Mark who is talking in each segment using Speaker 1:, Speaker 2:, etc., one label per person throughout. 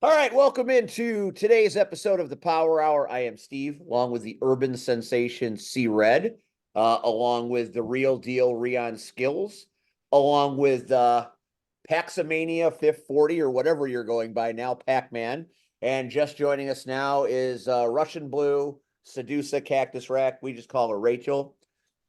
Speaker 1: All right, welcome into today's episode of the Power Hour. I am Steve, along with the urban sensation C Red, along with the real deal Rion Skills, along with Paxamania 540 or whatever you're going by now, Pac Man. And just joining us now is Russian Blue, Sedusa Cactus Rack. We just call her Rachel.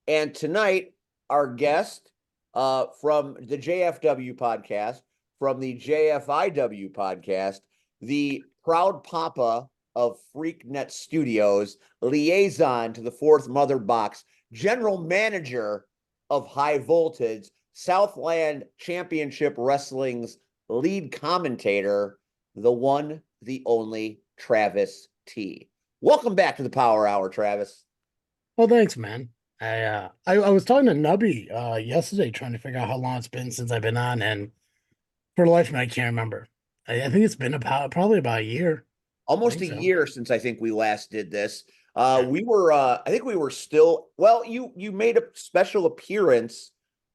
Speaker 1: And tonight, our guest from the JFW podcast, from the JFIW podcast, the proud papa of FreakNet Studios, liaison to the fourth mother box, general manager of High Voltage, Southland Championship Wrestling's lead commentator, the one, the only Travis T. Welcome back to the Power Hour, Travis.
Speaker 2: Well, thanks, man. I was talking to Nubby yesterday, trying to figure out how long it's been since I've been on, and for the life of me, I can't remember. I think it's been probably about a year. I
Speaker 1: Almost
Speaker 2: think
Speaker 1: a
Speaker 2: so.
Speaker 1: year since I think we last did this.
Speaker 2: Yeah.
Speaker 1: I think we were still, well, you made a special appearance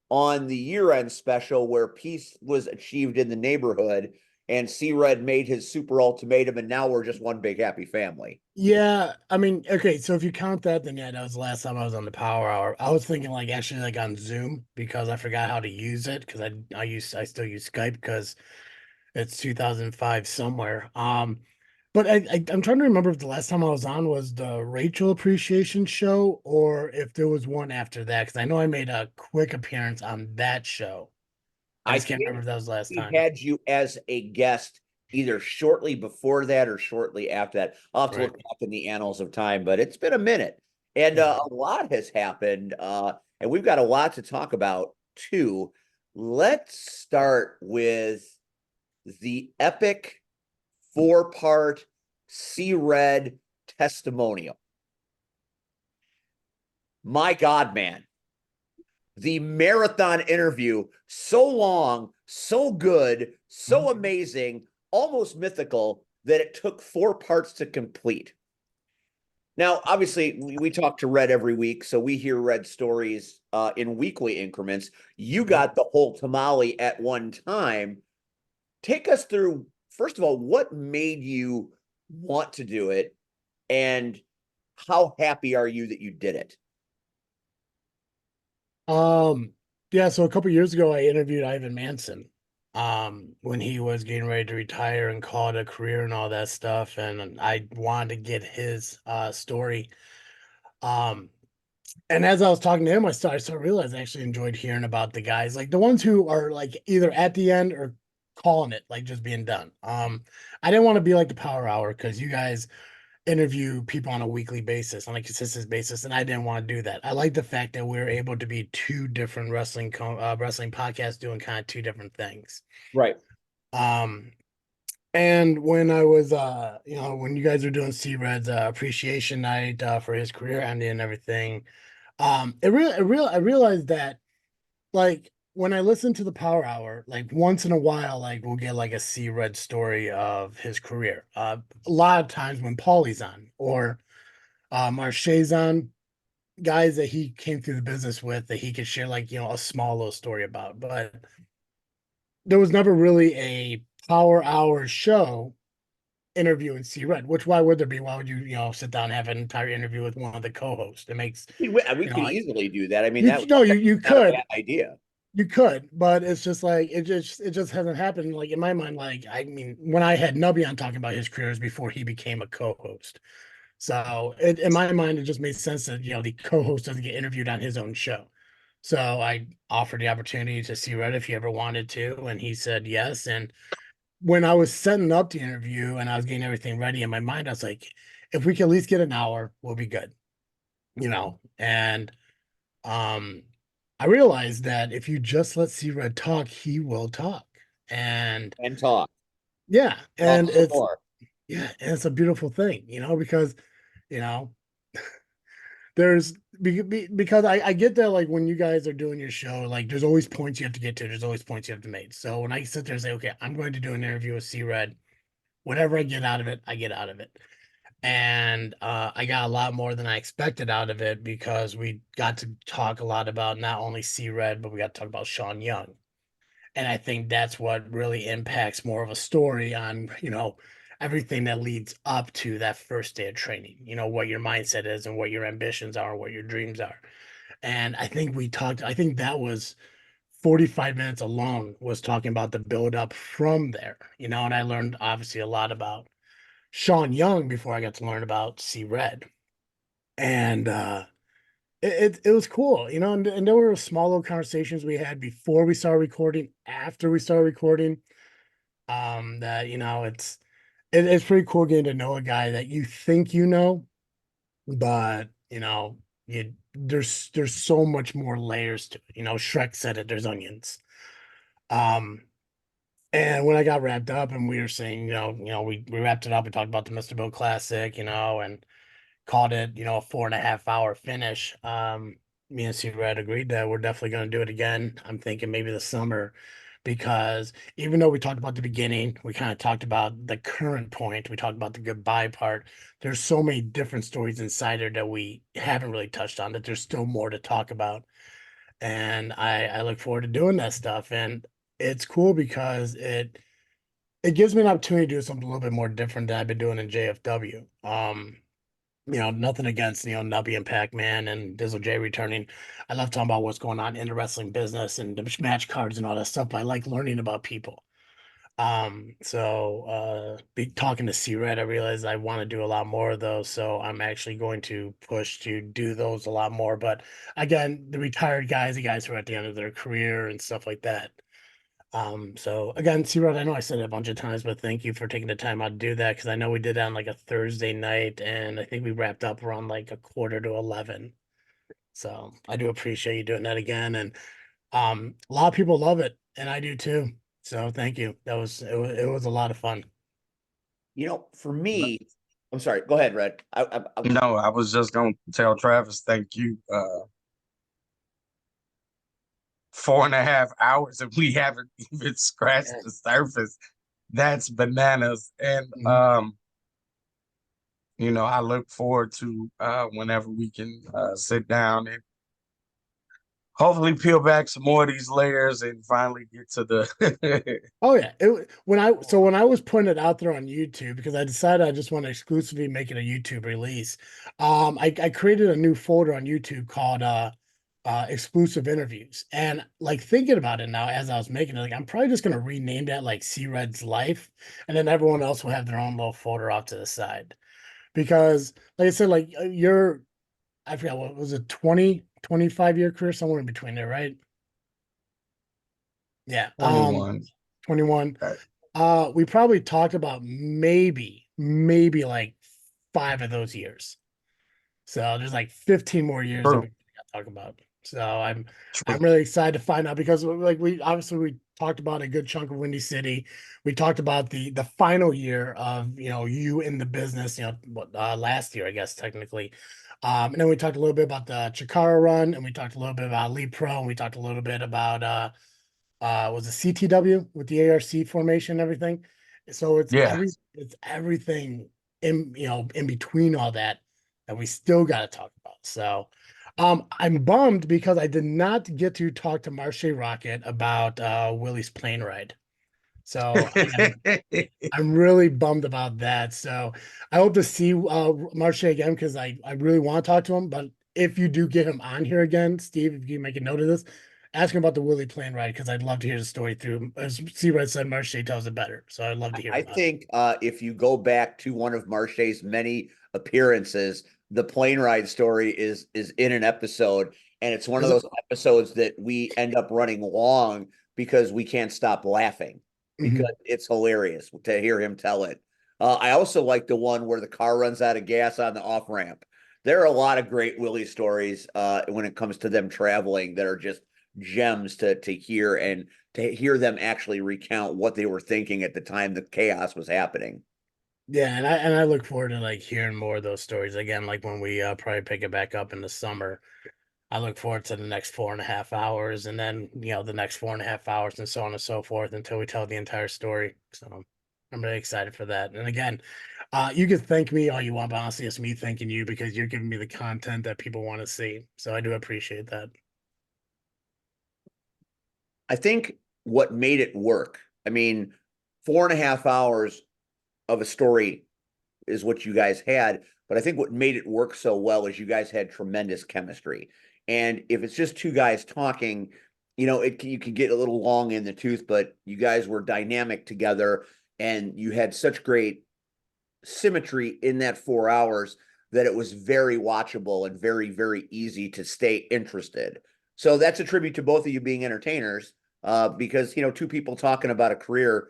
Speaker 1: on the year-end special where peace was achieved in the neighborhood and C-Red made his super ultimatum, and now we're just one big happy family.
Speaker 2: Yeah, I mean, okay, so if you count that, then yeah, that was the last time I was on the Power Hour. I was thinking like actually like on Zoom because I forgot how to use it because I still use Skype because it's 2005 somewhere. But I'm trying to remember if the last time I was on was the Rachel Appreciation Show or if there was one after that, because I know I made a quick appearance on that show. I
Speaker 1: I
Speaker 2: just can't
Speaker 1: think
Speaker 2: remember if that was the last
Speaker 1: we
Speaker 2: time.
Speaker 1: had you as a guest either shortly before that or shortly after that. I'll have to
Speaker 2: Right.
Speaker 1: look back in the annals of time, but it's been a minute and
Speaker 2: Yeah.
Speaker 1: a lot has happened. And we've got a lot to talk about too. Let's start with the epic four-part C-Red testimonial. My God, man, the marathon interview, so long, so good, so amazing, almost mythical that it took four parts to complete. Now, obviously, we talk to Red every week, so we hear Red stories in weekly increments. You
Speaker 2: Mhm.
Speaker 1: got the whole tamale at one time. Take us through, first of all, what made you want to do it, and how happy are you that you did it?
Speaker 2: Um, yeah, so a couple years ago I interviewed Ivan Manson when he was getting ready to retire and call it a career and all that stuff. And I wanted to get his story. Um, and as I was talking to him, I started realizing I actually enjoyed hearing about the guys, like the ones who are like either at the end or calling it, like just being done. I didn't want to be like the Power Hour because you guys interview people on a weekly basis, on a consistent basis, and I didn't want to do that. I like the fact that we're able to be two different wrestling podcasts doing kind of two different things.
Speaker 1: Right.
Speaker 2: Um, and when I was, when you guys were doing C Red's appreciation night for his career ending and everything, I realized that like when I listen to the Power Hour, like once in a while, like we'll get like a C Red story of his career. A lot of times when Paulie's on or Marche's on, guys that he came through the business with that he could share like a small little story about. But there was never really a Power Hour show interviewing C Red, which why would there be? Why would you sit down and have an entire interview with one of the co-hosts? It makes
Speaker 1: We
Speaker 2: you
Speaker 1: could
Speaker 2: know
Speaker 1: easily do that. I mean,
Speaker 2: you
Speaker 1: that
Speaker 2: no you
Speaker 1: that's
Speaker 2: you
Speaker 1: not a bad
Speaker 2: could
Speaker 1: idea.
Speaker 2: you could, but it's just like it just hasn't happened. Like in my mind, like I mean, when I had Nubby on talking about his careers before he became a co-host, so in my mind, it just made sense that the co-host doesn't get interviewed on his own show. So I offered the opportunity to see Red if he ever wanted to, and he said yes. And when I was setting up the interview and I was getting everything ready in my mind, I was like, if we can at least get an hour, we'll be good. And um, I realized that if you just let C Red talk, he will talk. And
Speaker 1: And talk.
Speaker 2: yeah,
Speaker 1: Talk
Speaker 2: and
Speaker 1: some
Speaker 2: it's
Speaker 1: more.
Speaker 2: yeah, and it's a beautiful thing, because you know there's because I get that like when you guys are doing your show, like there's always points you have to get to, there's always points you have to make. So when I sit there and say, okay, I'm going to do an interview with C Red, whatever I get out of it, I get out of it. And I got a lot more than I expected out of it because we got to talk a lot about not only C Red, but we got to talk about Sean Young. And I think that's what really impacts more of a story on, everything that leads up to that first day of training, what your mindset is and what your ambitions are, what your dreams are. And I think that was 45 minutes alone was talking about the build up from there, and I learned obviously a lot about Sean Young before I got to learn about C Red. And it was cool, and there were small little conversations we had before we started recording, after we started recording. That it's pretty cool getting to know a guy that you think but there's so much more layers to it. Shrek said it, there's onions. Um, and when I got wrapped up and we were saying, we wrapped it up and talked about the Mr. Bill Classic, and called it, a 4.5 hour finish. Me and C Red agreed that we're definitely going to do it again. I'm thinking maybe this summer, because even though we talked about the beginning, we kind of talked about the current point, we talked about the goodbye part. There's so many different stories inside there that we haven't really touched on, that there's still more to talk about. And I look forward to doing that stuff. And it's cool because it gives me an opportunity to do something a little bit more different than I've been doing in JFW. Nothing against, Nubby and Pac-Man and Dizzle J returning. I love talking about what's going on in the wrestling business and the match cards and all that stuff, but I like learning about people. Be talking to C Red, I realized I want to do a lot more of those. So I'm actually going to push to do those a lot more. But again, the retired guys, the guys who are at the end of their career and stuff like that. So again, C-Rod, I know I said it a bunch of times, but thank you for taking the time out to do that, because I know we did it on like a Thursday night, and I think we wrapped up around like a quarter to 11. So I do appreciate you doing that again, and a lot of people love it, and I do too. So thank you. It was a lot of fun.
Speaker 1: For me, I'm sorry. Go ahead, Red.
Speaker 3: No, I was just gonna tell Travis, thank you. 4.5 hours and we haven't even scratched the surface. That's bananas. And
Speaker 2: Mhm.
Speaker 3: I look forward to whenever we can sit down and hopefully peel back some more of these layers and finally get to the
Speaker 2: Oh yeah. When I was putting it out there on YouTube, because I decided I just want to exclusively make it a YouTube release, I created a new folder on YouTube called exclusive interviews. And like thinking about it now as I was making it, like I'm probably just gonna rename that like C Red's Life, and then everyone else will have their own little folder off to the side. Because like I said, like I forgot, what was it, 25 year career, somewhere in between there, right? Yeah.
Speaker 3: 21.
Speaker 2: 21. We probably talked about maybe like 5 of those years. So there's like 15 more years that we
Speaker 3: True,
Speaker 2: got to talk about. So I'm
Speaker 3: true.
Speaker 2: really excited to find out, because like we talked about a good chunk of Windy City. We talked about the final year of you in the business, last year, I guess technically. And then we talked a little bit about the Chikara run, and we talked a little bit about Elite Pro, and we talked a little bit about was it CTW with the ARC formation and everything. So
Speaker 3: Yeah.
Speaker 2: it's everything in between all that we still got to talk about. So I'm bummed because I did not get to talk to Marche Rocket about Willie's plane ride. So I'm really bummed about that. So I hope to see Marche again, because I really want to talk to him. But if you do get him on here again, Steve, if you make a note of this, ask him about the Willie plane ride, because I'd love to hear the story through. As C-Red said, Marche tells it better. So I'd love to hear
Speaker 1: I
Speaker 2: about it.
Speaker 1: think if you go back to one of Marche's many appearances, the plane ride story is in an episode, and it's one of
Speaker 2: Is it?
Speaker 1: those episodes that we end up running long because we can't stop laughing because
Speaker 2: Mhm.
Speaker 1: it's hilarious to hear him tell it. I also like the one where the car runs out of gas on the off ramp. There are a lot of great Willie stories when it comes to them traveling that are just gems to hear, and to hear them actually recount what they were thinking at the time the chaos was happening.
Speaker 2: Yeah, and I look forward to like hearing more of those stories again, like when we probably pick it back up in the summer. I look forward to the next 4.5 hours, and then the next 4.5 hours, and so on and so forth, until we tell the entire story. So I'm really excited for that. And again, you can thank me all you want, but honestly, it's me thanking you, because you're giving me the content that people want to see. So I do appreciate that.
Speaker 1: I think what made it work. I mean, 4.5 hours of a story is what you guys had, but I think what made it work so well is you guys had tremendous chemistry. And if it's just two guys talking, you can get a little long in the tooth, but you guys were dynamic together and you had such great symmetry in that 4 hours that it was very watchable and very, very easy to stay interested. So that's a tribute to both of you being entertainers, because two people talking about a career,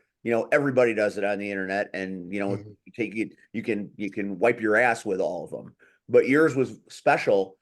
Speaker 1: everybody does it on the internet, and
Speaker 2: Mhm.
Speaker 1: you take it, you can wipe your ass with all of them, but yours was special,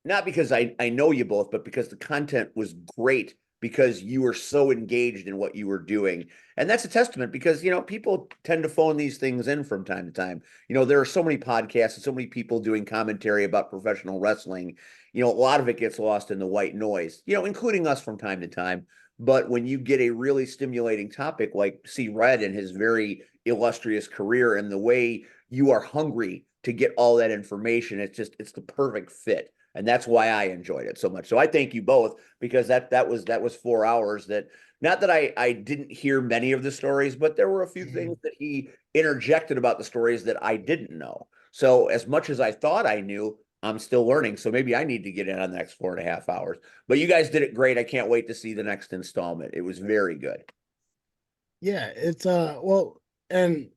Speaker 1: not because I know you both, but because the content was great, because you were so engaged in what you were doing. And that's a testament, because people tend to phone these things in from time to time. There are so many podcasts and so many people doing commentary about professional wrestling. A lot of it gets lost in the white noise, including us from time to time. But when you get a really stimulating topic like C Red and his very illustrious career, and the way you are hungry to get all that information, it's the perfect fit, and that's why I enjoyed it so much. So I thank you both, because that was 4 hours that, not that I didn't hear many of the stories, but there were a few
Speaker 2: Mhm.
Speaker 1: things that he interjected about the stories that I didn't know. So as much as I thought I knew, I'm still learning. So maybe I need to get in on the next 4.5 hours. But you guys did it great. I can't wait to see the next installment. It was very good.
Speaker 2: Yeah, it's well, and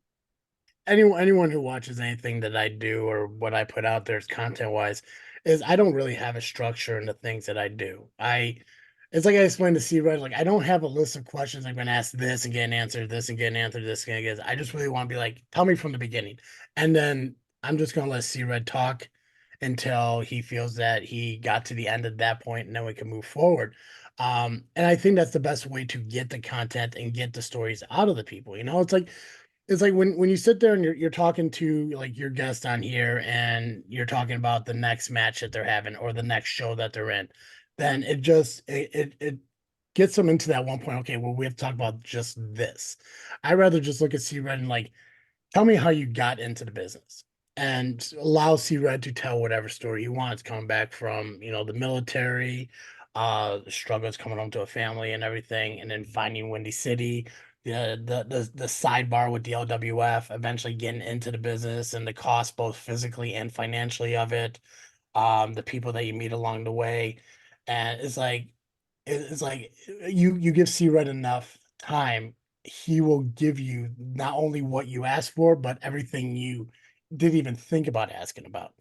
Speaker 2: anyone who watches anything that I do or what I put out there content wise, is I don't really have a structure in the things that I do. It's like I explained to C Red, like I don't have a list of questions I'm gonna ask this and get an answer, this and get an answer, this and get. I just really want to be like, tell me from the beginning, and then I'm just gonna let C Red talk until he feels that he got to the end of that point, and then we can move forward. And I think that's the best way to get the content and get the stories out of the people. It's like when you sit there and you're talking to like your guest on here and you're talking about the next match that they're having or the next show that they're in, then it gets them into that one point. Okay, well, we have to talk about just this. I rather just look at C Red and like, tell me how you got into the business, and allow C Red to tell whatever story he wants, coming back from the military, the struggles coming home to a family and everything, and then finding Windy City, the sidebar with the LWF, eventually getting into the business and the cost both physically and financially of it, the people that you meet along the way. And it's like you give C Red enough time, he will give you not only what you asked for, but everything you didn't even think about asking about.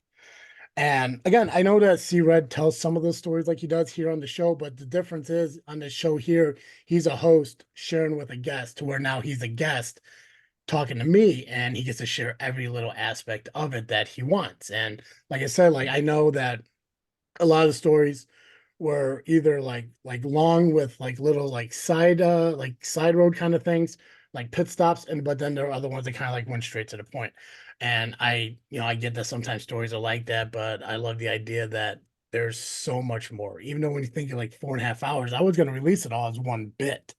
Speaker 2: And again, I know that C Red tells some of those stories like he does here on the show, but the difference is on the show here, he's a host sharing with a guest, to where now he's a guest talking to me and he gets to share every little aspect of it that he wants. And like I said, like I know that a lot of the stories were either like long with like little like side road kind of things, like pit stops, and but then there are other ones that kind of like went straight to the point. And I get that sometimes stories are like that, but I love the idea that there's so much more. Even though when you think of like 4.5 hours, I was going to release it all as one bit,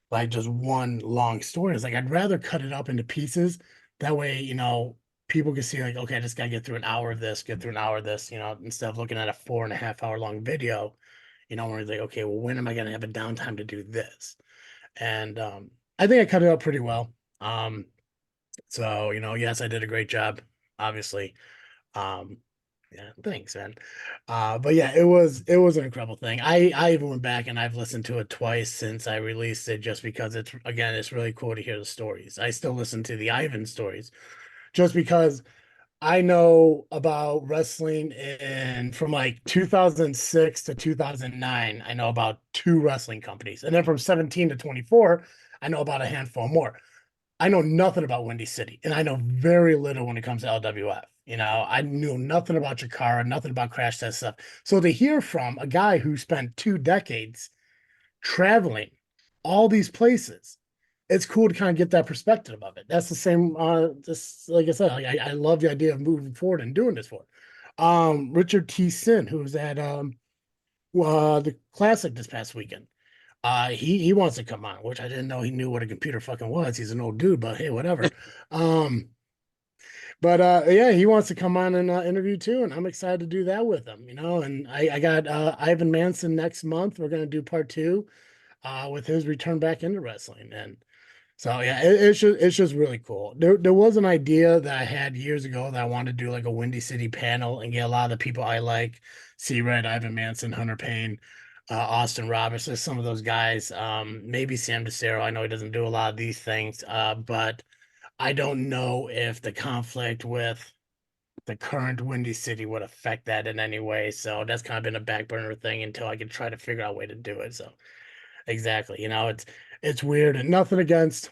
Speaker 2: like just one long story. It's like I'd rather cut it up into pieces. That way, people can see like, okay, I just gotta get through an hour of this, get through an hour of this, instead of looking at a 4.5 hour long video, where it's like, okay, well, when am I gonna have a downtime to do this? And I think I cut it up pretty well. Um, so yes, I did a great job, obviously. Um, yeah, thanks, man. But yeah, it was an incredible thing. I even went back and I've listened to it twice since I released it, just because it's really cool to hear the stories. I still listen to the Ivan stories just because I know about wrestling in from like 2006 to 2009. I know about two wrestling companies, and then from 17 to 24, I know about a handful more. I know nothing about Windy City, and I know very little when it comes to LWF. I knew nothing about Jakara, nothing about Crash Test stuff. So to hear from a guy who spent 2 decades traveling all these places, it's cool to kind of get that perspective of it. That's the same. Just like I said, I love the idea of moving forward and doing this for. Richard T. Sin, who was at the Classic this past weekend. He wants to come on, which I didn't know he knew what a computer fucking was. He's an old dude, but hey, whatever. Um, but yeah, he wants to come on and interview too, and I'm excited to do that with him. And I got Ivan Manson next month. We're gonna do part two. with his return back into wrestling. And so yeah, it's just really cool. There was an idea that I had years ago that I wanted to do like a Windy City panel and get a lot of the people I like, C Red, Ivan Manson, Hunter Payne, Austin Roberts, some of those guys. Maybe Sam DeCero. I know he doesn't do a lot of these things, but I don't know if the conflict with the current Windy City would affect that in any way. So that's kind of been a back burner thing until I could try to figure out a way to do it. So exactly, it's weird and nothing against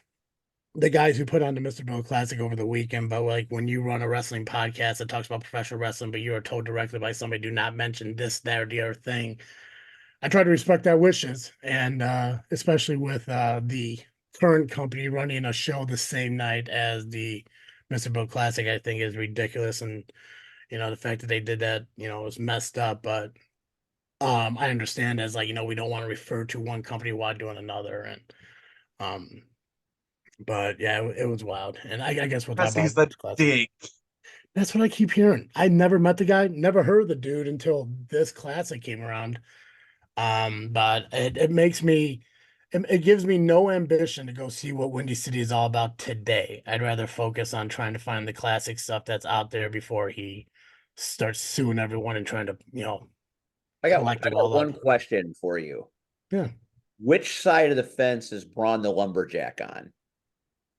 Speaker 2: the guys who put on the Mr. Bill Classic over the weekend, but like when you run a wrestling podcast that talks about professional wrestling, but you are told directly by somebody, do not mention this, that, or the other thing. I try to respect their wishes, and especially with the current company running a show the same night as the Mr. Bill Classic, I think is ridiculous. And the fact that they did that, was messed up. But I understand as like, we don't want to refer to one company while doing another. And but yeah, it was wild. And I guess we'll talk
Speaker 3: Because he's
Speaker 2: about
Speaker 3: a
Speaker 2: Classic.
Speaker 3: dick.
Speaker 2: That's what I keep hearing. I never met the guy, never heard of the dude until this classic came around. But it makes me, it gives me no ambition to go see what Windy City is all about today. I'd rather focus on trying to find the classic stuff that's out there before he starts suing everyone and trying to,
Speaker 1: I got
Speaker 2: collect it all
Speaker 1: one
Speaker 2: up.
Speaker 1: question for you.
Speaker 2: Yeah.
Speaker 1: Which side of the fence is Braun the Lumberjack on?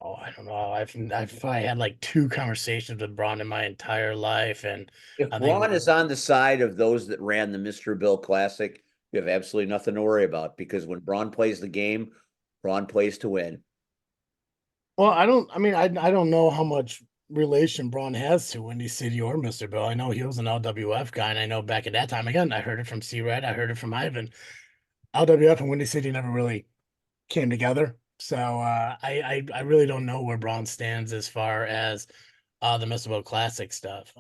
Speaker 2: Oh, I don't know. I've probably had like 2 conversations with Braun in my entire life, and
Speaker 1: If
Speaker 2: I
Speaker 1: Braun
Speaker 2: think
Speaker 1: is on the side of those that ran the Mr. Bill Classic, you have absolutely nothing to worry about because when Braun plays the game, Braun plays to win.
Speaker 2: well, I mean, I don't know how much relation Braun has to Windy City or Mr. Bill. I know he was an LWF guy, and I know back at that time, again, I heard it from C Red, I heard it from Ivan. LWF and Windy City never really came together. So I really don't know where Braun stands as far as the Mr. Bill Classic stuff.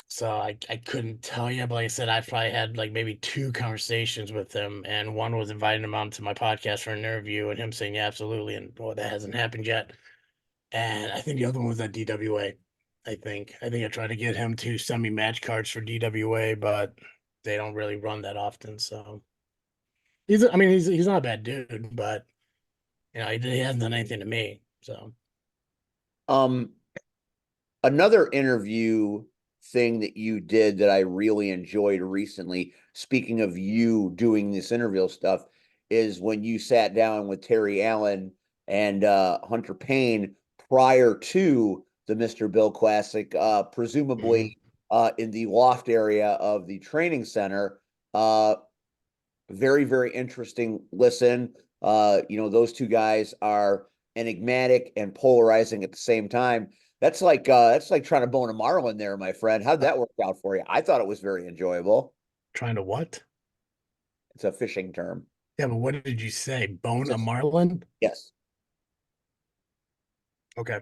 Speaker 2: So I couldn't tell you, but like I said, I've probably had like maybe 2 conversations with him, and one was inviting him onto my podcast for an interview, and him saying, "Yeah, absolutely," and boy, that hasn't happened yet. And I think the other one was at DWA. I think I tried to get him to send me match cards for DWA, but they don't really run that often. So I mean, he's not a bad dude, but he hasn't done anything to me. So
Speaker 1: Um, Another interview thing that you did that I really enjoyed recently, speaking of you doing this interview stuff, is when you sat down with Terry Allen and Hunter Payne prior to the Mr. Bill Classic, presumably in the loft area of the training center. Very, very interesting listen. Those two guys are enigmatic and polarizing at the same time. That's like trying to bone a marlin there, my friend. How'd that work out for you? I thought it was very enjoyable.
Speaker 2: trying to what?
Speaker 1: It's a fishing term.
Speaker 2: Yeah, but what did you say? Bone a
Speaker 1: Just-
Speaker 2: marlin?
Speaker 1: Yes.
Speaker 2: Okay.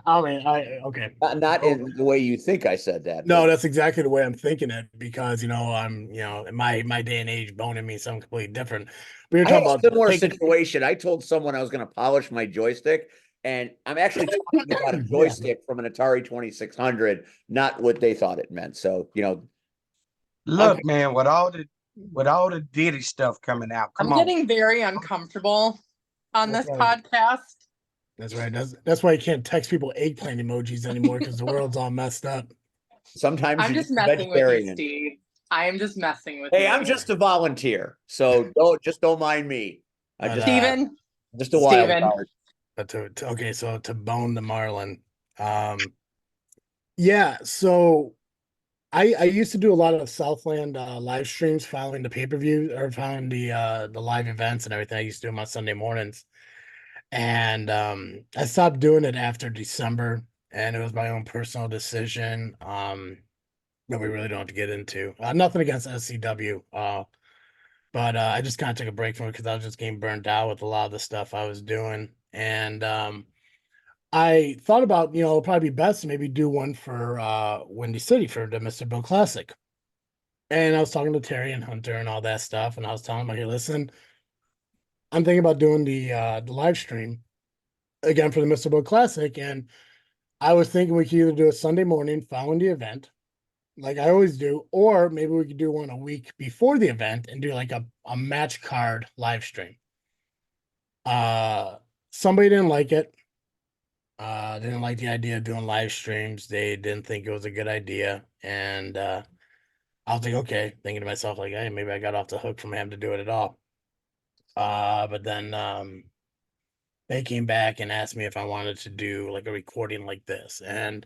Speaker 2: I mean, okay.
Speaker 1: Not
Speaker 2: Oh,
Speaker 1: in the way you think I said that.
Speaker 2: no,
Speaker 1: but
Speaker 2: that's exactly the way I'm thinking it because I'm in my day and age, boning means something completely different. We were
Speaker 1: I had
Speaker 2: talking
Speaker 1: a
Speaker 2: about
Speaker 1: similar
Speaker 2: taking
Speaker 1: situation. I told someone I was going to polish my joystick, and I'm actually talking about a
Speaker 2: Yeah.
Speaker 1: joystick from an Atari 2600, not what they thought it meant. So,
Speaker 3: Look,
Speaker 2: Okay.
Speaker 3: man, with all the Diddy stuff coming out,
Speaker 4: I'm
Speaker 3: come on.
Speaker 4: getting very uncomfortable on this
Speaker 2: That's right.
Speaker 4: podcast.
Speaker 2: That's right. That's why you can't text people eggplant emojis anymore because the world's all messed up.
Speaker 1: sometimes
Speaker 4: I'm
Speaker 1: you're
Speaker 4: just messing with you,
Speaker 1: vegetarian.
Speaker 4: Steve. I am just messing with
Speaker 1: Hey,
Speaker 4: you.
Speaker 1: I'm just a volunteer, so don't mind me. I
Speaker 2: But,
Speaker 1: just
Speaker 4: Steven.
Speaker 1: just a wild
Speaker 4: Steven.
Speaker 1: card.
Speaker 2: But okay, so to bone the marlin, yeah. So I used to do a lot of Southland live streams following the pay-per-view or following the live events and everything. I used to do them on Sunday mornings. And I stopped doing it after December, and it was my own personal decision. That we really don't have to get into. Nothing against SCW. But I just kind of took a break from it because I was just getting burnt out with a lot of the stuff I was doing. And I thought about, it'd probably be best to maybe do one for Windy City for the Mr. Bill Classic. And I was talking to Terry and Hunter and all that stuff, and I was telling them, hey, listen, I'm thinking about doing the live stream again for the Mr. Bill Classic, and I was thinking we could either do a Sunday morning following the event, like I always do, or maybe we could do one a week before the event and do like a match card live stream. Somebody didn't like it. Didn't like the idea of doing live streams. They didn't think it was a good idea. And I was like, okay, thinking to myself, like, hey, maybe I got off the hook from having to do it at all. But then they came back and asked me if I wanted to do like a recording like this. And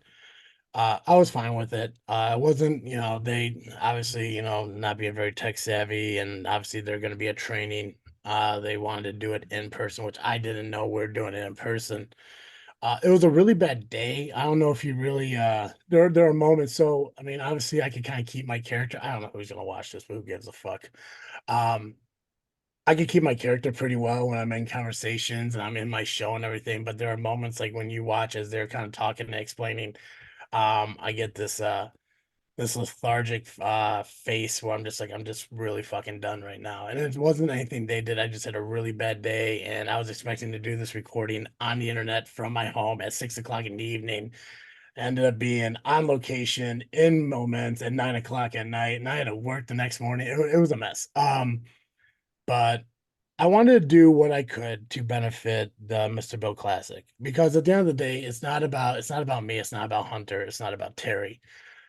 Speaker 2: I was fine with it. I wasn't, they obviously, not being very tech savvy, and obviously they're going to be a training. They wanted to do it in person, which I didn't know we are doing it in person. It was a really bad day. I don't know if you really there are moments. So I mean, obviously I could kind of keep my character. I don't know who's gonna watch this, but who gives a fuck? Um, I could keep my character pretty well when I'm in conversations and I'm in my show and everything, but there are moments like when you watch as they're kind of talking and explaining, I get this lethargic face where I'm just like, I'm just really fucking done right now. And it wasn't anything they did. I just had a really bad day, and I was expecting to do this recording on the internet from my home at 6 o'clock in the evening. Ended up being on location in Moments at 9 o'clock at night, and I had to work the next morning. It was a mess. But I wanted to do what I could to benefit the Mr. Bill Classic, because at the end of the day, it's not about me, it's not about Hunter, it's not about Terry,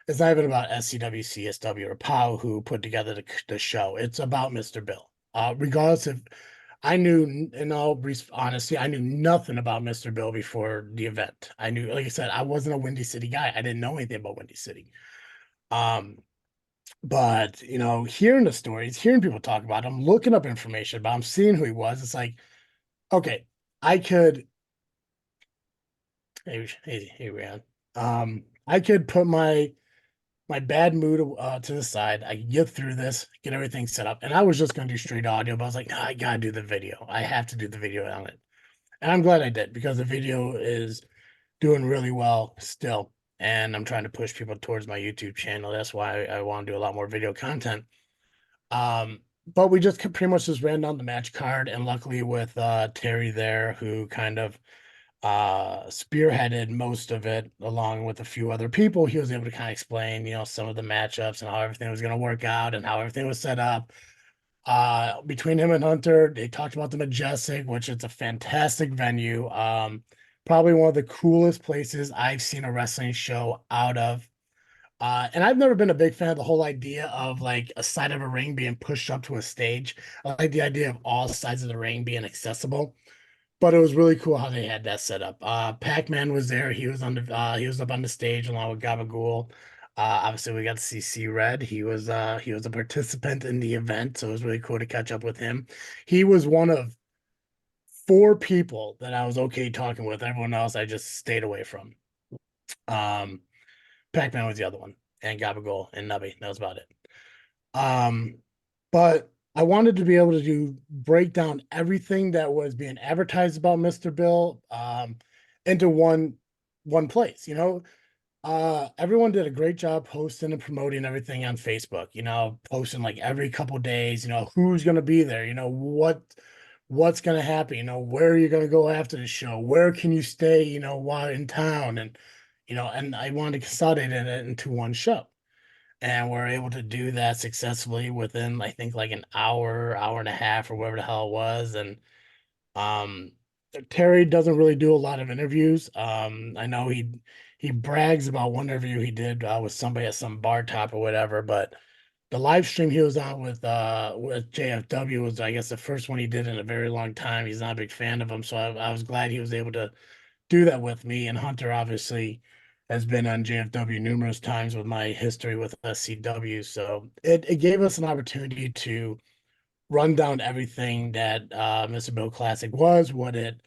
Speaker 2: it's not even about SCW, CSW, or POW who put together the show. It's about Mr. Bill. Regardless if I knew, in all honesty, I knew nothing about Mr. Bill before the event. I knew, like I said, I wasn't a Windy City guy. I didn't know anything about Windy City. Um, but hearing the stories, hearing people talk about him, looking up information about him, seeing who he was, it's like, okay, I could. Hey, Ryan. I could put my bad mood to the side. I can get through this, get everything set up. And I was just going to do straight audio, but I was like, no, I got to do the video. I have to do the video on it. And I'm glad I did, because the video is doing really well still. And I'm trying to push people towards my YouTube channel. That's why I want to do a lot more video content. But we just pretty much just ran down the match card. And luckily with Terry there, who kind of spearheaded most of it along with a few other people, he was able to kind of explain some of the matchups and how everything was going to work out and how everything was set up. Between him and Hunter, they talked about the Majestic, which is a fantastic venue. Probably one of the coolest places I've seen a wrestling show out of. And I've never been a big fan of the whole idea of like a side of a ring being pushed up to a stage. I like the idea of all sides of the ring being accessible, but it was really cool how they had that set up. Pac-Man was there. He was up on the stage along with Gabagool. Obviously we got to see C-Red. He was a participant in the event, so it was really cool to catch up with him. He was one of four people that I was okay talking with. Everyone else I just stayed away from. Um, Pac-Man was the other one, and Gabagool and Nubby. That was about it. Um, but I wanted to be able to break down everything that was being advertised about Mr. Bill into one place. Everyone did a great job posting and promoting everything on Facebook, posting like every couple days, who's gonna be there, what's gonna happen, where are you gonna go after the show, where can you stay, while in town, and I wanted to consolidate it into one show. And we're able to do that successfully within, I think, like an hour and a half, or whatever the hell it was. And um, Terry doesn't really do a lot of interviews. I know he brags about one interview he did with somebody at some bar top or whatever, but the live stream he was on with JFW was, I guess, the first one he did in a very long time. He's not a big fan of him, so I was glad he was able to do that with me. And Hunter obviously has been on JFW numerous times with my history with SCW. So it gave us an opportunity to run down everything that Mr. Bill Classic was, what it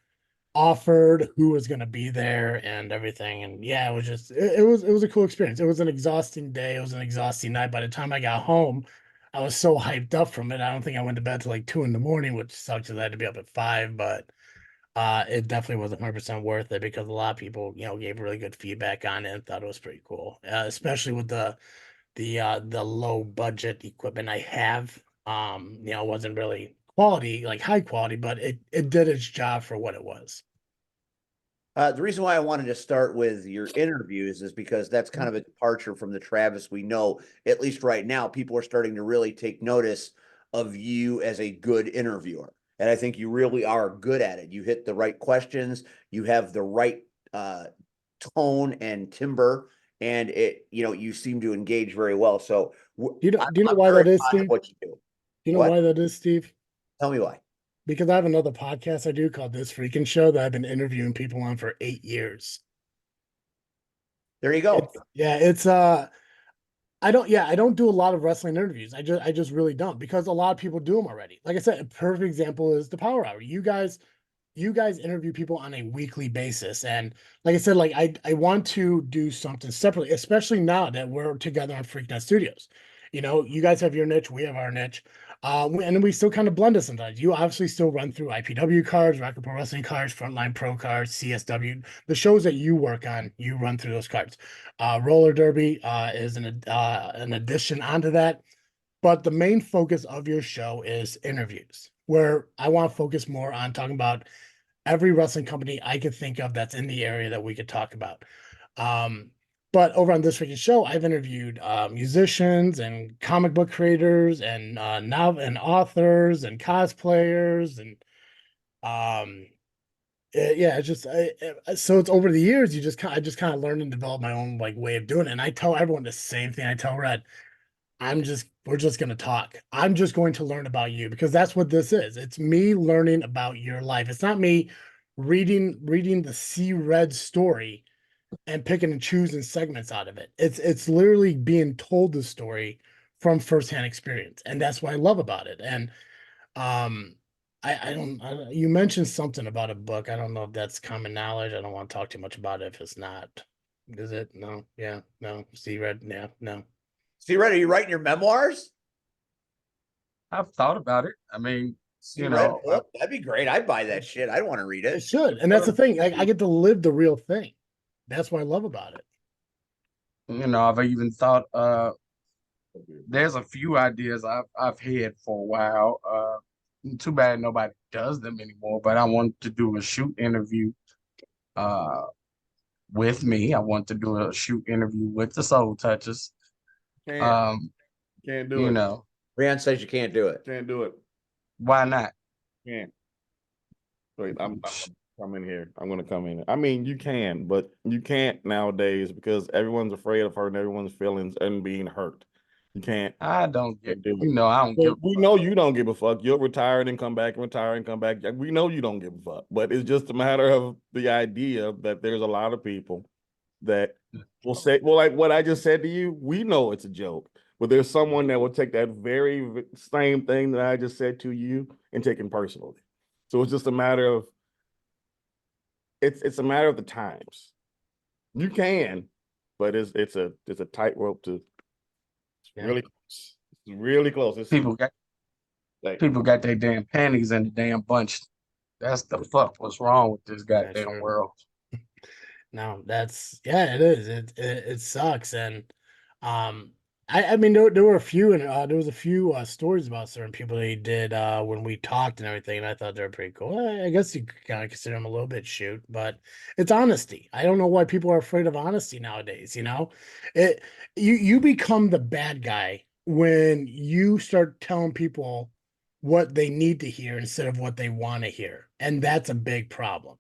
Speaker 2: offered, who was going to be there, and everything. And yeah, it was a cool experience. It was an exhausting day. It was an exhausting night. By the time I got home, I was so hyped up from it. I don't think I went to bed till like 2 a.m, which sucks because I had to be up at 5, but it definitely was 100% worth it, because a lot of people, gave really good feedback on it and thought it was pretty cool, especially with the low budget equipment I have. It wasn't really quality, like high quality, but it did its job for what it was.
Speaker 1: The reason why I wanted to start with your interviews is because that's kind of a departure from the Travis we know. At least right now, people are starting to really take notice of you as a good interviewer. And I think you really are good at it. You hit the right questions, you have the right tone and timbre, and you seem to engage very well. So
Speaker 2: Do you know
Speaker 1: I'm
Speaker 2: why
Speaker 1: very
Speaker 2: that is,
Speaker 1: fond of
Speaker 2: Steve?
Speaker 1: what you do.
Speaker 2: Do you know
Speaker 1: What?
Speaker 2: why that is, Steve?
Speaker 1: Tell me why.
Speaker 2: Because I have another podcast I do called This Freaking Show that I've been interviewing people on for 8 years.
Speaker 1: There you go.
Speaker 2: It's I don't do a lot of wrestling interviews. I just really don't, because a lot of people do them already. Like I said, a perfect example is the Power Hour. You guys interview people on a weekly basis. And like I said, like I want to do something separately, especially now that we're together on Freaknet Studios. You guys have your niche, we have our niche. And then we still kind of blend it sometimes. You obviously still run through IPW cards, Rocket Pro Wrestling cards, Frontline Pro cards, CSW. The shows that you work on, you run through those cards. Roller Derby is an addition onto that. But the main focus of your show is interviews, where I want to focus more on talking about every wrestling company I could think of that's in the area that we could talk about. But over on This Freaking Show, I've interviewed musicians and comic book creators and and authors and cosplayers and yeah, it's just so it's over the years. I just kind of learned and developed my own like way of doing it. And I tell everyone the same thing. I tell Red, we're just going to talk. I'm just going to learn about you, because that's what this is. It's me learning about your life. It's not me reading the C Red story and picking and choosing segments out of it. It's literally being told the story from firsthand experience. And that's what I love about it. And you mentioned something about a book. I don't know if that's common knowledge. I don't want to talk too much about it if it's not. Is it? No. Yeah. No. C Red. Yeah. No.
Speaker 1: See, Red, are you writing your memoirs?
Speaker 3: I've thought about it. I mean,
Speaker 1: See,
Speaker 3: you
Speaker 1: Red
Speaker 3: know,
Speaker 1: book? That'd be great. I'd buy that shit. I don't want to read
Speaker 2: It
Speaker 1: it.
Speaker 2: should. And that's the thing. I get to live the real thing. That's what I love about it.
Speaker 3: I've even thought there's a few ideas I've had for a while. Too bad nobody does them anymore, but I want to do a shoot interview with me. I want to do a shoot interview with the Soul Touchers.
Speaker 5: Can't do
Speaker 3: You
Speaker 5: it.
Speaker 3: know,
Speaker 1: Rian says you can't do it.
Speaker 5: Can't do it.
Speaker 3: why not?
Speaker 5: Can't. Wait, I'm come in here. I'm gonna come in. I mean, you can, but you can't nowadays because everyone's afraid of hurting everyone's feelings and being hurt. You can't.
Speaker 3: I don't get,
Speaker 5: Do it.
Speaker 3: I don't give.
Speaker 5: We know you don't give a fuck. You'll retire and come back and retire and come back. We know you don't give a fuck, but it's just a matter of the idea that there's a lot of people that will say, well, like what I just said to you, we know it's a joke, but there's someone that will take that very same thing that I just said to you and take it personally. So it's just a matter of, it's a matter of the times. You can, but it's a tightrope to. It's
Speaker 2: Yeah.
Speaker 5: really close. It's really close. It's
Speaker 3: People got their damn panties in the damn bunch. That's the fuck. What's wrong with this goddamn
Speaker 2: sure.
Speaker 3: world?
Speaker 2: No, it is. It sucks. And I mean there were a few, and there was a few stories about certain people they did when we talked and everything, and I thought they were pretty cool. I guess you could kind of consider them a little bit shoot, but it's honesty. I don't know why people are afraid of honesty nowadays. You become the bad guy when you start telling people what they need to hear instead of what they want to hear, and that's a big problem.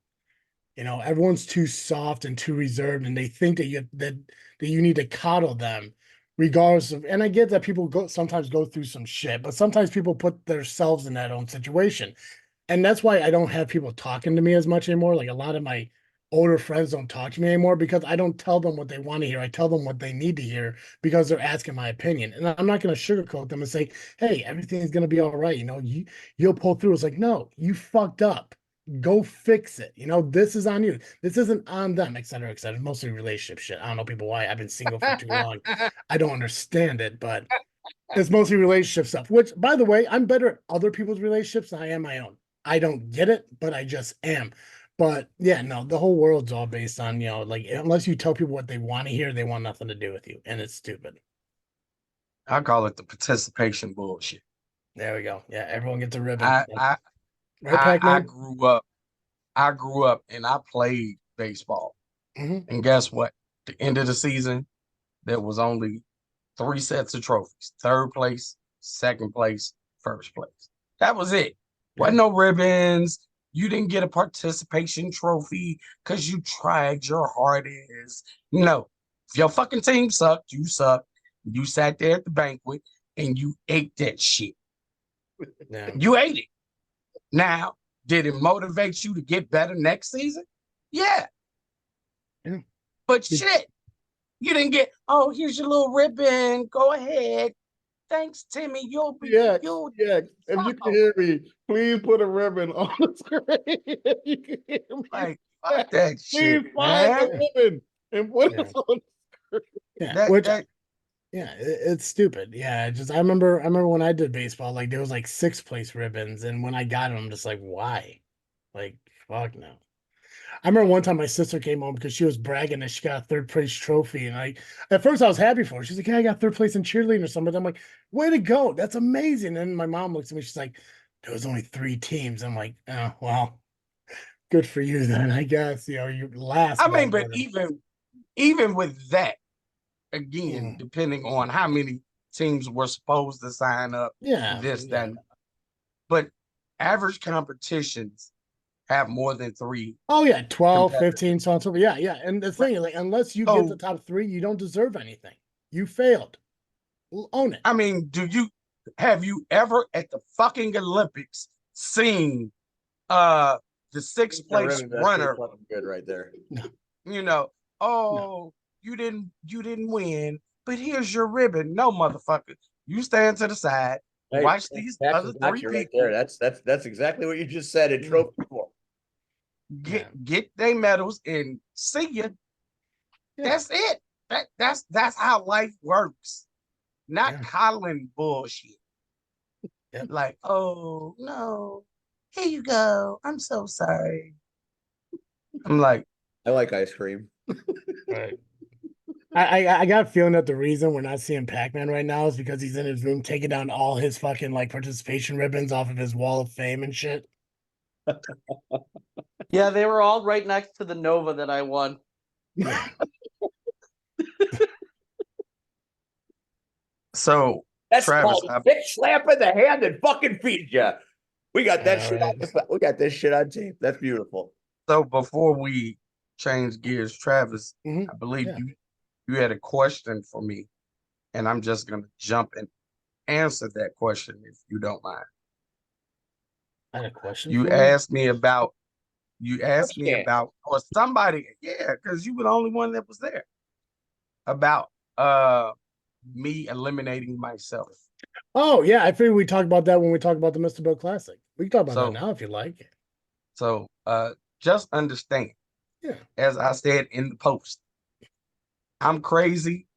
Speaker 2: Everyone's too soft and too reserved, and they think that you need to coddle them regardless of. And I get that people sometimes go through some shit, but sometimes people put themselves in that own situation. And that's why I don't have people talking to me as much anymore. Like a lot of my older friends don't talk to me anymore because I don't tell them what they want to hear. I tell them what they need to hear because they're asking my opinion. And I'm not going to sugarcoat them and say, hey, everything's going to be all right. You'll pull through. It's like, no, you fucked up. Go fix it. This is on you. This isn't on them, et cetera, et cetera. Mostly relationship shit. I don't know people why. I've been single for too long. I don't understand it, but it's mostly relationship stuff, which, by the way, I'm better at other people's relationships than I am my own. I don't get it, but I just am. But yeah, no, the whole world's all based on, like, unless you tell people what they want to hear, they want nothing to do with you. And it's stupid.
Speaker 3: I call it the participation bullshit.
Speaker 2: There we go. Yeah, everyone gets a ribbon.
Speaker 3: I
Speaker 2: Right, Pac-Man?
Speaker 3: grew up and I played baseball.
Speaker 2: Mhm.
Speaker 3: And guess what? The end of the season, there was only 3 sets of trophies: third place, second place, first place. That was it. Wasn't no ribbons. You didn't get a participation trophy because you tried your hardest. No. If your fucking team sucked, you sucked. You sat there at the banquet and you ate that shit.
Speaker 2: Yeah.
Speaker 3: You ate it. Now, did it motivate you to get better next season? Yeah.
Speaker 2: Yeah.
Speaker 3: But shit, you didn't get, oh, here's your little ribbon. Go ahead. Thanks, Timmy. You'll
Speaker 5: Yeah,
Speaker 3: you'll
Speaker 5: yeah. If you can hear me, please put a ribbon on the screen. If you can hear me,
Speaker 3: like fuck that
Speaker 5: please
Speaker 3: shit,
Speaker 5: find
Speaker 3: man.
Speaker 5: the ribbon and put
Speaker 2: Yeah.
Speaker 5: it on.
Speaker 2: Yeah,
Speaker 3: That
Speaker 2: which
Speaker 3: that
Speaker 2: yeah, it's stupid. Yeah, just I remember when I did baseball, like there was like 6th place ribbons, and when I got them, I'm just like, why? Like, fuck no. I remember one time my sister came home because she was bragging that she got a 3rd place trophy, and at first I was happy for her. She's like, "Yeah, I got 3rd place in cheerleading or something." I'm like, "Way to go! That's amazing!" And my mom looks at me, she's like, "There was only 3 teams." I'm like, "Oh well, good for you then, I guess." You know, you last.
Speaker 3: I
Speaker 2: by
Speaker 3: mean, but
Speaker 2: more than-
Speaker 3: even with that, again,
Speaker 2: Mm.
Speaker 3: depending on how many teams were supposed to sign up,
Speaker 2: Yeah,
Speaker 3: this,
Speaker 2: yeah.
Speaker 3: that, but average competitions have more than 3
Speaker 2: Oh yeah, 12,
Speaker 3: competitors.
Speaker 2: 15, so on and so forth. Yeah, yeah. And the thing is, like, unless you get the
Speaker 3: So,
Speaker 2: top 3, you don't deserve anything. You failed. Own it.
Speaker 3: I mean, have you ever at the fucking Olympics seen the 6th place runner,
Speaker 1: Good right there.
Speaker 3: you know, oh, you didn't win, but here's your ribbon. No, motherfucker. You stand to the side,
Speaker 1: Hey,
Speaker 3: watch these
Speaker 1: facts
Speaker 3: other
Speaker 1: is
Speaker 3: 3
Speaker 1: accurate right
Speaker 3: people
Speaker 1: there. That's exactly what you just said in
Speaker 2: Mm.
Speaker 1: trophy form.
Speaker 3: get their medals and see ya.
Speaker 2: Yeah.
Speaker 3: That's it. That's how life works. Not
Speaker 2: Yeah.
Speaker 3: coddling bullshit.
Speaker 2: Yep.
Speaker 3: Like, oh no, here you go. I'm so sorry. I'm like,
Speaker 1: I like ice cream.
Speaker 2: Right. I got a feeling that the reason we're not seeing Pac-Man right now is because he's in his room taking down all his fucking like participation ribbons off of his wall of fame and shit.
Speaker 6: Yeah, they were all right next to the Nova that I won.
Speaker 2: Yeah.
Speaker 3: so
Speaker 1: That's
Speaker 3: Travis,
Speaker 1: called big slap in the hand and fucking feed you. We got that
Speaker 2: All
Speaker 1: shit
Speaker 2: right.
Speaker 1: we got this shit on tape. That's beautiful.
Speaker 3: so before we change gears, Travis,
Speaker 2: Mhm.
Speaker 3: I believe
Speaker 2: Yeah.
Speaker 3: you had a question for me, and I'm just gonna jump and answer that question if you don't mind.
Speaker 2: I had a question
Speaker 3: You
Speaker 2: for
Speaker 3: asked me about
Speaker 1: Yeah.
Speaker 3: or somebody, yeah, because you were the only one that was there, about me eliminating myself.
Speaker 2: Oh yeah, I figured we talked about that when we talked about the Mr. Bill Classic. We can talk about
Speaker 3: So-
Speaker 2: that now if you like.
Speaker 3: So just understand,
Speaker 2: Yeah.
Speaker 3: as I said in the post, I'm crazy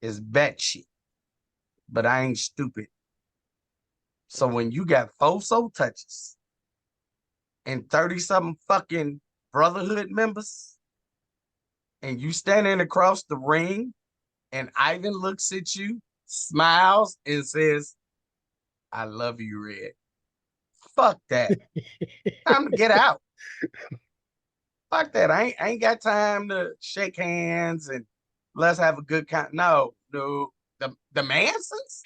Speaker 3: as batshit, but I ain't stupid. So when you got 4 soul touches and 30-something fucking Brotherhood members, and you standing across the ring, and Ivan looks at you, smiles, and says, I love you, Red. Fuck that. Time to get out. Fuck that. I ain't got time to shake hands and let's have a good time. No. The Mansons?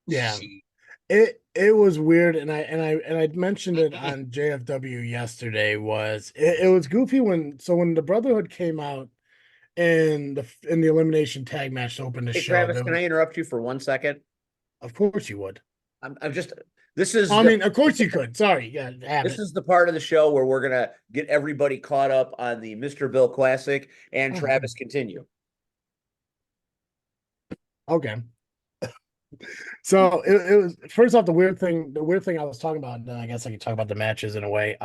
Speaker 2: Yeah.
Speaker 3: Shit.
Speaker 2: It was weird, and I mentioned it on JFW yesterday. It was goofy when the Brotherhood came out in the elimination tag match to open the
Speaker 1: Hey
Speaker 2: show.
Speaker 1: Travis,
Speaker 2: there
Speaker 1: can
Speaker 2: was-
Speaker 1: I interrupt you for 1 second?
Speaker 2: Of course you would.
Speaker 1: I'm just this is
Speaker 2: I
Speaker 1: the-
Speaker 2: mean, of course you could. Sorry, yeah, have
Speaker 1: this
Speaker 2: it.
Speaker 1: is the part of the show where we're gonna get everybody caught up on the Mr. Bill Classic and
Speaker 2: Mhm.
Speaker 1: Travis continue.
Speaker 2: Okay. So it was first off the weird thing I was talking about, and then I guess I could talk about the matches in a way.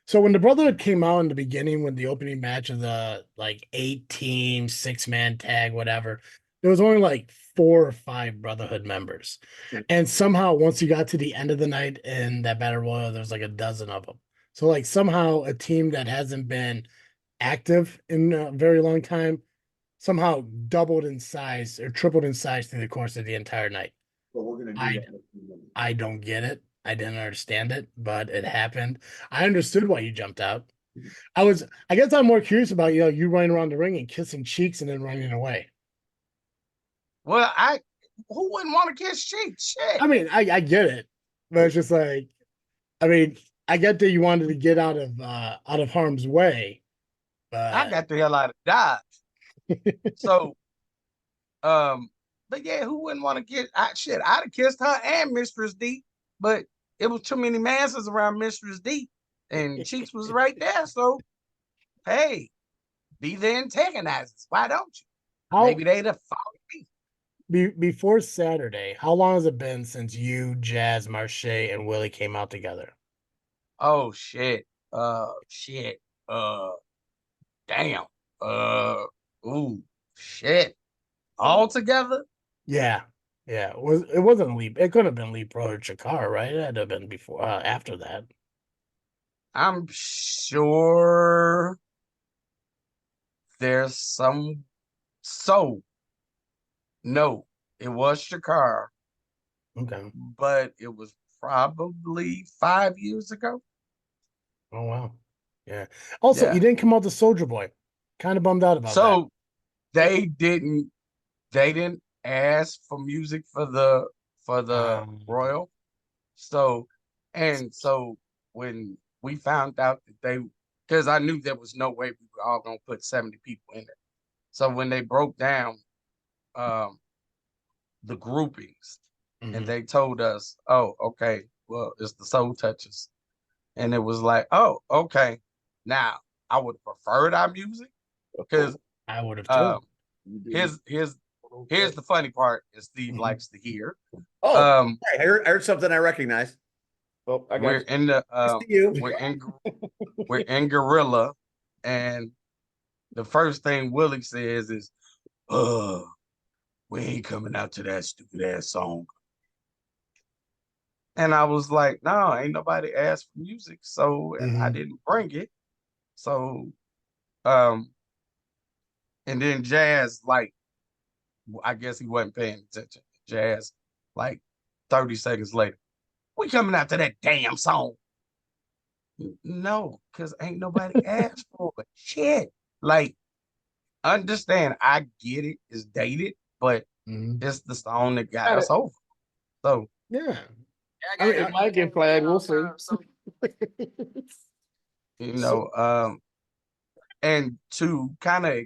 Speaker 2: So when the Brotherhood came out in the beginning with the opening match of the like 8-team 6-man tag, whatever, there was only like 4 or 5 Brotherhood members.
Speaker 1: Hmm.
Speaker 2: And somehow once you got to the end of the night in that battle royal, there's like a dozen of them. So like somehow a team that hasn't been active in a very long time somehow doubled in size or tripled in size through the course of the entire night.
Speaker 1: But we're gonna do
Speaker 2: I-
Speaker 1: that in a few minutes.
Speaker 2: I don't get it. I didn't understand it, but it happened. I understood why you jumped out. I guess I'm more curious about, you running around the ring and kissing cheeks and then running away.
Speaker 3: Well, who wouldn't want to kiss cheeks? Shit.
Speaker 2: I mean, I get it, but it's just like, I mean, I get that you wanted to get out of harm's way,
Speaker 3: I
Speaker 2: but
Speaker 3: got the hell out of Dodge. So, but yeah, who wouldn't want to get? I'd have kissed her and Mistress D, but it was too many masses around Mistress D, and Cheeks was right there. So, hey, be the antagonizers. Why don't you?
Speaker 2: how
Speaker 3: Maybe they'd have followed me.
Speaker 2: before Saturday, how long has it been since you, Jazz, Marche, and Willie came out together?
Speaker 3: Oh shit. Shit. Damn. Ooh, shit. All together?
Speaker 2: Yeah, yeah. It wasn't Lee? It could have been Lee Pro or Chikara, right? It had to have been before, after that.
Speaker 3: I'm sure there's some. So, no, it was Shakar,
Speaker 2: Okay.
Speaker 3: but it was probably 5 years ago.
Speaker 2: Oh wow. Yeah. Also,
Speaker 3: Yeah.
Speaker 2: you didn't come out to Soldier Boy. Kind of bummed out about that.
Speaker 3: So they didn't ask for music for the Royal. So when we found out that because I knew there was no way we were all gonna put 70 people in it. So when they broke down the groupings and
Speaker 2: Mhm.
Speaker 3: they told us, oh, okay, well, it's the Soul Touchers. And it was like, oh, okay. Now I would have preferred our music because
Speaker 2: I would have too.
Speaker 3: here's the funny part, and Steve
Speaker 2: Mhm.
Speaker 3: likes to hear.
Speaker 1: Oh,
Speaker 3: Um,
Speaker 1: I heard something I recognize.
Speaker 5: Oh, I
Speaker 3: we're
Speaker 5: got you.
Speaker 3: in the
Speaker 1: Nice to you.
Speaker 3: we're in Gorilla, and the first thing Willie says is, we ain't coming out to that stupid ass song. And I was like, no, ain't nobody asked for music, so and I
Speaker 2: Mhm.
Speaker 3: didn't bring it. So um and then Jazz, like, I guess he wasn't paying attention. Jazz, like 30 seconds later, we coming out to that damn song. No, because ain't nobody asked for it. Shit. Like, understand, I get it, it's dated, but
Speaker 2: Mhm.
Speaker 3: it's the song that got
Speaker 5: Got
Speaker 3: us
Speaker 5: it.
Speaker 3: over. So,
Speaker 2: Yeah.
Speaker 5: I mean, it might get flagged. We'll see.
Speaker 3: you know, and to kind of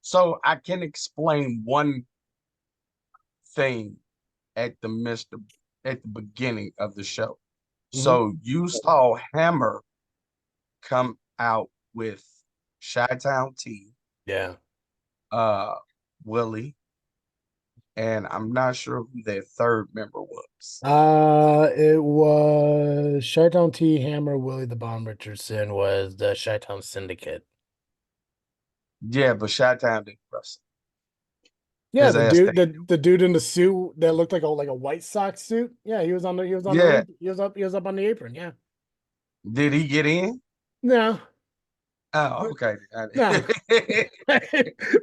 Speaker 3: so I can explain one thing at at the beginning of the show. So you saw Hammer come out with Chi-Town T,
Speaker 2: Yeah.
Speaker 3: Willie, and I'm not sure who their third member was.
Speaker 2: It was Chi-Town T, Hammer, Willie the Bomb Richardson was the Chi-Town Syndicate.
Speaker 3: Yeah, but Chi-Town didn't wrestle.
Speaker 2: Yeah,
Speaker 3: His
Speaker 2: the
Speaker 3: ass
Speaker 2: dude,
Speaker 3: stayed.
Speaker 2: the dude in the suit that looked like a White Sox suit. Yeah, he was on the
Speaker 3: Yeah.
Speaker 2: ring. He was up on the apron. Yeah.
Speaker 3: Did he get in?
Speaker 2: No,
Speaker 3: Oh, okay.
Speaker 2: no.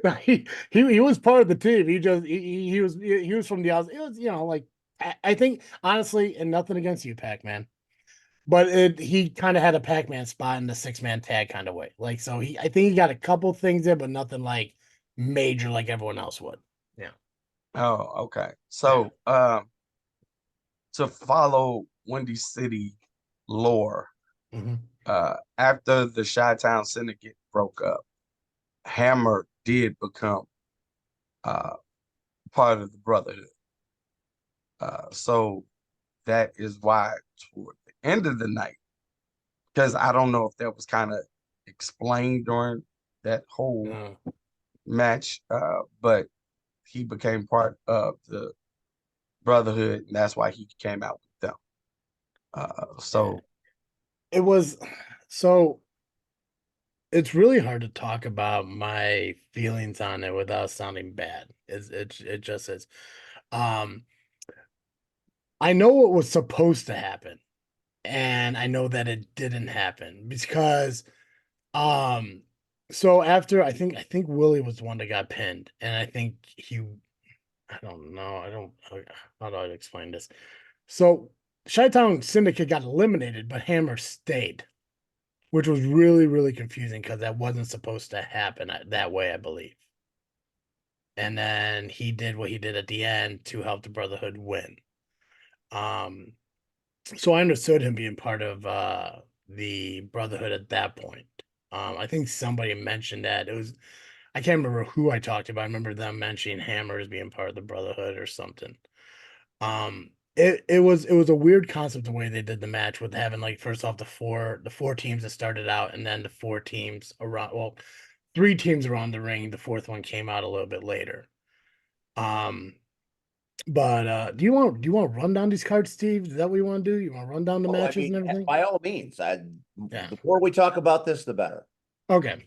Speaker 2: No, he was part of the team. He was from the outside. It was, like, I think honestly, and nothing against you, Pac-Man, but he kind of had a Pac-Man spot in the 6-man tag kind of way. Like, so I think he got a couple things there, but nothing like major like everyone else would. Yeah.
Speaker 3: Oh, okay. So, to follow Windy City lore,
Speaker 2: Mhm.
Speaker 3: after the Chi-Town Syndicate broke up, Hammer did become uh part of the Brotherhood. So that is why toward the end of the night, because I don't know if that was kind of explained during that whole match, but he became part of the Brotherhood, and that's why he came out with them. So
Speaker 2: It was so it's really hard to talk about my feelings on it without sounding bad. It just is. Um, I know what was supposed to happen, and I know that it didn't happen because um so after I think Willie was the one that got pinned, and I think I don't know, how do I explain this? So Chi-Town Syndicate got eliminated, but Hammer stayed. which was really, really confusing because that wasn't supposed to happen that way, I believe. And then he did what he did at the end to help the Brotherhood win. So I understood him being part of the Brotherhood at that point. I think somebody mentioned that it was, I can't remember who I talked about. I remember them mentioning Hammer as being part of the Brotherhood or something. It was a weird concept the way they did the match with having like first off the four teams that started out and then the four teams around, well, three teams around the ring. The fourth one came out a little bit later. But do you want to run down these cards, Steve? Is that what you want to do? You want to run down the
Speaker 1: Oh, I
Speaker 2: matches
Speaker 1: mean,
Speaker 2: and everything?
Speaker 1: by all means,
Speaker 2: Yeah.
Speaker 1: the more we talk about this, the better.
Speaker 2: Okay.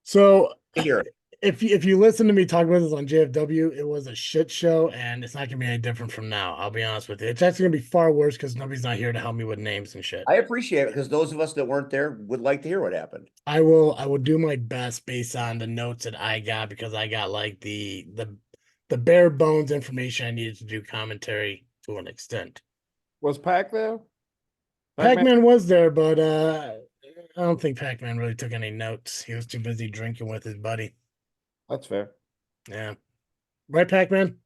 Speaker 2: So
Speaker 1: Here,
Speaker 2: if you listen to me talk about this on JFW, it was a shit show, and it's not gonna be any different from now. I'll be honest with you. It's actually gonna be far worse because nobody's not here to help me with names and shit.
Speaker 1: I appreciate it because those of us that weren't there would like to hear what happened.
Speaker 2: I will do my best based on the notes that I got because I got like the bare bones information I needed to do commentary to an extent.
Speaker 5: Was Pac there? Pac-Man?
Speaker 2: Pac-Man was there, but I don't think Pac-Man really took any notes. He was too busy drinking with his buddy.
Speaker 5: That's fair.
Speaker 2: Yeah. Right, Pac-Man?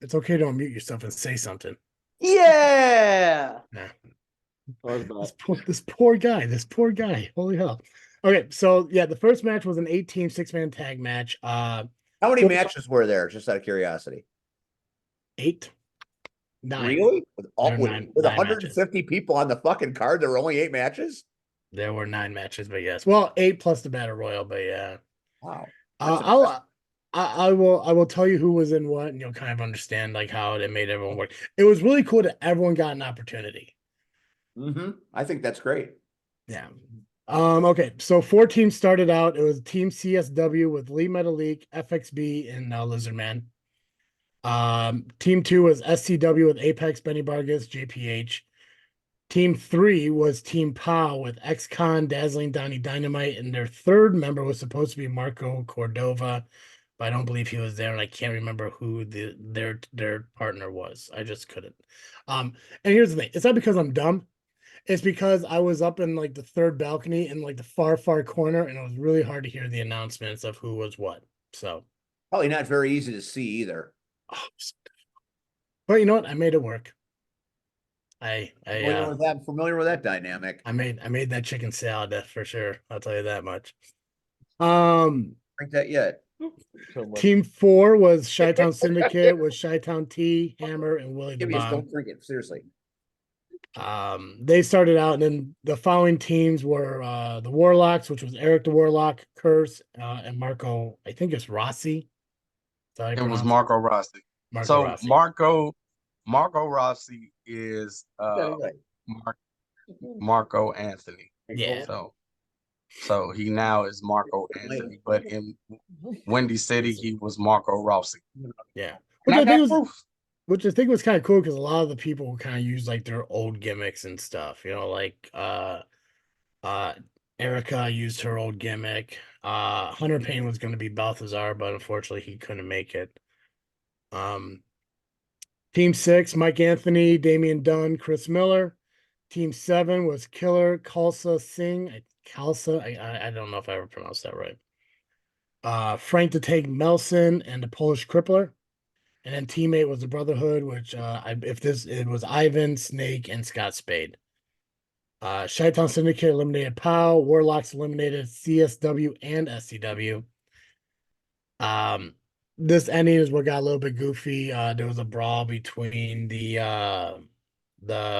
Speaker 2: It's okay to unmute yourself and say something.
Speaker 6: Yeah.
Speaker 2: This poor guy. Holy hell. Okay, so yeah, the first match was an 8-team 6-man tag match.
Speaker 1: How many
Speaker 2: Four-
Speaker 1: matches were there? Just out of curiosity.
Speaker 2: 8? 9.
Speaker 1: Really? With all
Speaker 2: There are nine-
Speaker 1: with
Speaker 2: nine
Speaker 1: 150 people on the fucking card, there were only 8 matches?
Speaker 2: There were 9 matches, but yes. Well, 8 plus the Battle Royal, but yeah.
Speaker 1: Wow.
Speaker 2: I will tell you who was in what, and you'll kind of understand like how it made everyone work. It was really cool that everyone got an opportunity.
Speaker 1: I think that's great.
Speaker 2: Yeah. Okay, so 4 teams started out. It was Team CSW with Lee Metalik, FXB, and Lizardman. Team 2 was SCW with Apex, Benny Vargas, JPH. Team 3 was Team POW with XCon, Dazzling, Donnie Dynamite, and their third member was supposed to be Marco Cordova, but I don't believe he was there, and I can't remember who their partner was. I just couldn't. And here's the thing: it's not because I'm dumb. It's because I was up in like the third balcony in like the far corner, and it was really hard to hear the announcements of who was what. So,
Speaker 1: Probably not very easy to see either.
Speaker 2: but you know what? I made it work.
Speaker 1: Familiar with that dynamic.
Speaker 2: I made that chicken salad for sure. I'll tell you that much.
Speaker 1: Drink that yet.
Speaker 2: Team 4 was Chi-Town Syndicate with Chi-Town T, Hammer, and Willie the
Speaker 1: Give me just
Speaker 2: Bomb.
Speaker 1: don't drink it, seriously.
Speaker 2: They started out, and then the following teams were the Warlocks, which was Eric the Warlock, Curse, and Marco. I think it's Rossi.
Speaker 3: It was Marco Rossi.
Speaker 2: Rossi.
Speaker 3: Marco Rossi is Marco Anthony.
Speaker 2: Yeah.
Speaker 3: So he now is Marco Anthony, but in Windy City he was Marco Rossi.
Speaker 2: Yeah.
Speaker 3: Which
Speaker 2: I think was kind of cool because a lot of the people kind of use like their old gimmicks and stuff, you know, like Erica used her old gimmick. Hunter Payne was going to be Balthazar, but unfortunately he couldn't make it. Team 6, Mike Anthony, Damian Dunn, Chris Miller. Team 7 was Killer, Khalsa Singh. I don't know if I ever pronounced that right. Frank the Tank Melson and the Polish Crippler. And then Team 8 was the Brotherhood, which it was Ivan, Snake, and Scott Spade. Chi-Town Syndicate eliminated POW, Warlocks eliminated CSW and SCW. This ending is what got a little bit goofy. There was a brawl between the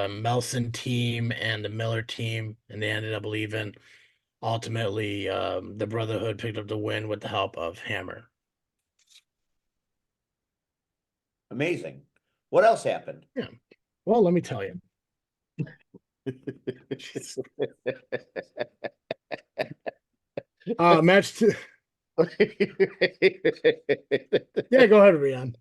Speaker 2: Melson team and the Miller team, and they ended up leaving. Ultimately, the Brotherhood picked up the win with the help of Hammer.
Speaker 1: Amazing. What else happened?
Speaker 2: Yeah. Well, let me tell you. Match 2. Yeah, go ahead, Rian.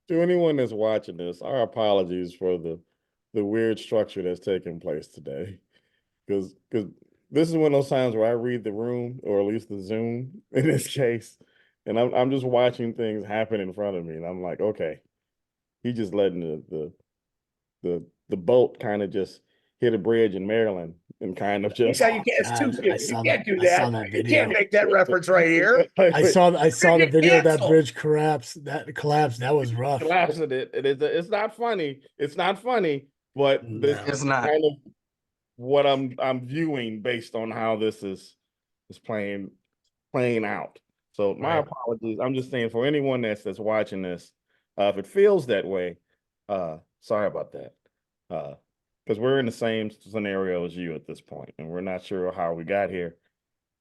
Speaker 5: To anyone that's watching this, our apologies for the weird structure that's taking place today. Because this is one of those times where I read the room, or at least the Zoom in this case, and I'm just watching things happen in front of me, and I'm like, okay, He just letting the boat kind of just hit a bridge in Maryland and kind of just.
Speaker 1: You can't, it's too soon.
Speaker 2: I
Speaker 1: You
Speaker 2: saw
Speaker 1: can't do
Speaker 2: I saw
Speaker 1: that.
Speaker 2: that
Speaker 1: You
Speaker 2: video.
Speaker 1: can't make that reference right here.
Speaker 2: I saw the
Speaker 1: get
Speaker 2: video of that
Speaker 1: canceled.
Speaker 2: bridge collapse. That collapse. That was rough.
Speaker 5: Collapsing it. It's not funny. It's not funny, but this
Speaker 2: No.
Speaker 3: It's not.
Speaker 5: kind of what I'm viewing based on how this is playing out. So my
Speaker 2: Right.
Speaker 5: apologies. I'm just saying for anyone that's watching this, if it feels that way, sorry about that. Because we're in the same scenario as you at this point, and we're not sure how we got here.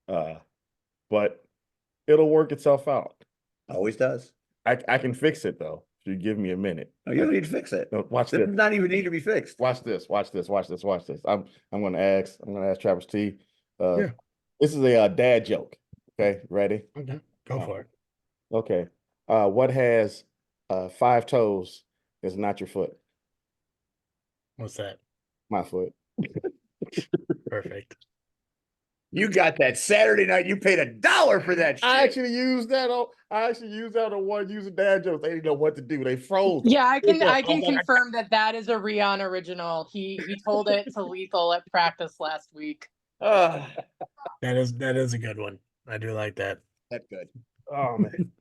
Speaker 5: But it'll work itself out.
Speaker 1: Always does.
Speaker 5: I can fix it though. If you give me a minute.
Speaker 1: No, you don't need to fix it.
Speaker 5: No, watch
Speaker 1: This
Speaker 5: this.
Speaker 1: does not even need to be fixed.
Speaker 5: Watch this. Watch this. Watch this. Watch this. I'm gonna ask Travis T.
Speaker 2: Yeah.
Speaker 5: This is a dad joke. Okay, ready?
Speaker 2: Okay, go for it.
Speaker 5: Okay. What has 5 toes is not your foot?
Speaker 2: What's that?
Speaker 5: My foot.
Speaker 2: Perfect.
Speaker 1: You got that Saturday night. You paid $1 for that shit.
Speaker 5: I actually used that on one using dad jokes. They didn't know what to do. They froze.
Speaker 4: Yeah, I can confirm that is a Rion original. He told it to Lethal at practice last week.
Speaker 1: Ah,
Speaker 2: That is a good one. I do like that.
Speaker 1: that's good.
Speaker 5: Oh man.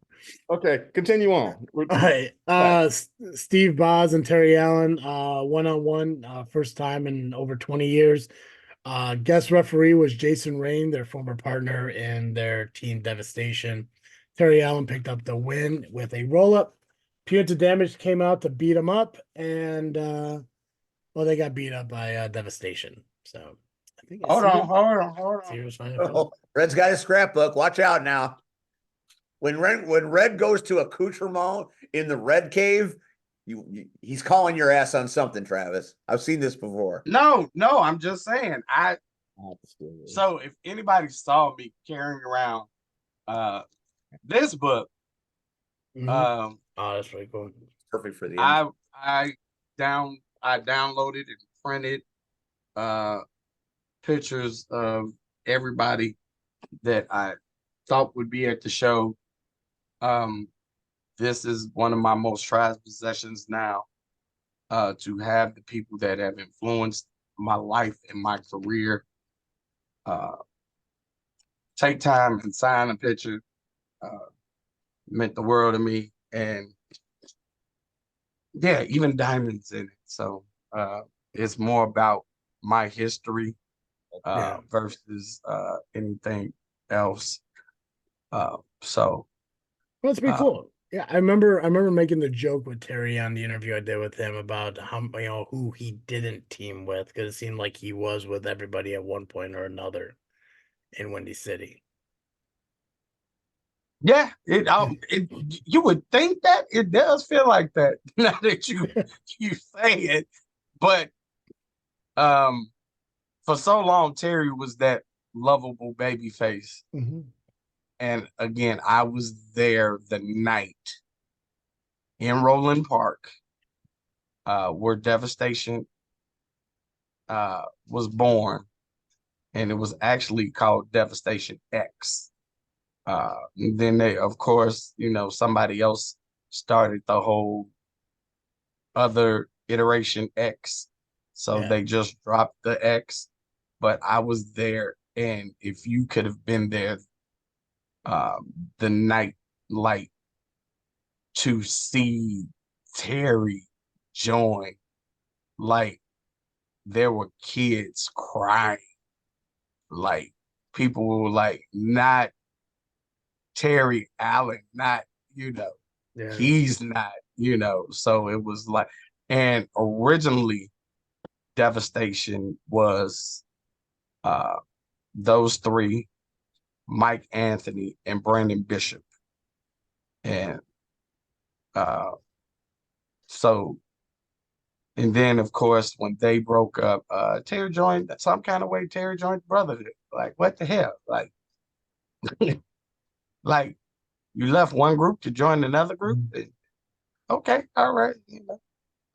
Speaker 5: Okay, continue on.
Speaker 2: All right. Steve Boz and Terry Allen, one-on-one, first time in over 20 years. Guest referee was Jason Rain, their former partner in their team Devastation. Terry Allen picked up the win with a roll-up. Punitive Damage came out to beat him up, and well, they got beat up by Devastation. So I think
Speaker 3: Hold on.
Speaker 2: Serious final
Speaker 1: Oh, Red's got his scrapbook. Watch out now. When Red goes to accoutrement in the Red Cave, he's calling your ass on something, Travis. I've seen this before.
Speaker 3: No, I'm just saying. So if anybody saw me carrying around this book,
Speaker 2: Mhm.
Speaker 3: um,
Speaker 2: Oh, that's pretty cool.
Speaker 1: Perfect for the
Speaker 3: I downloaded and printed pictures of everybody that I thought would be at the show. This is one of my most prized possessions now, to have the people that have influenced my life and my career take time and sign a picture. Meant the world to me. And yeah, even diamonds in it. So it's more about my history
Speaker 2: Yeah.
Speaker 3: versus anything else. So
Speaker 2: Well, it's pretty cool. Yeah, I remember making the joke with Terry on the interview I did with him about how who he didn't team with, because it seemed like he was with everybody at one point or another in Windy City.
Speaker 3: yeah, you would think that it does feel like that now that you say it, but for so long Terry was that lovable baby face.
Speaker 2: Mm-hmm.
Speaker 3: And again, I was there the night in Roland Park where Devastation was born, and it was actually called Devastation X. Then they, of course, somebody else started the whole other iteration X. So
Speaker 2: Yeah.
Speaker 3: they just dropped the X, but I was there. And if you could have been there the night, like, to see Terry join, like, there were kids crying, like people were like, not Terry Allen, not,
Speaker 2: Yeah.
Speaker 3: he's not, so it was like, and originally Devastation was those three, Mike Anthony and Brandon Bishop. And so, and then of course, when they broke up, Terry joined some kind of way, Terry joined Brotherhood. Like, what the hell? Like, like, you left one group to join another group? Okay, all right.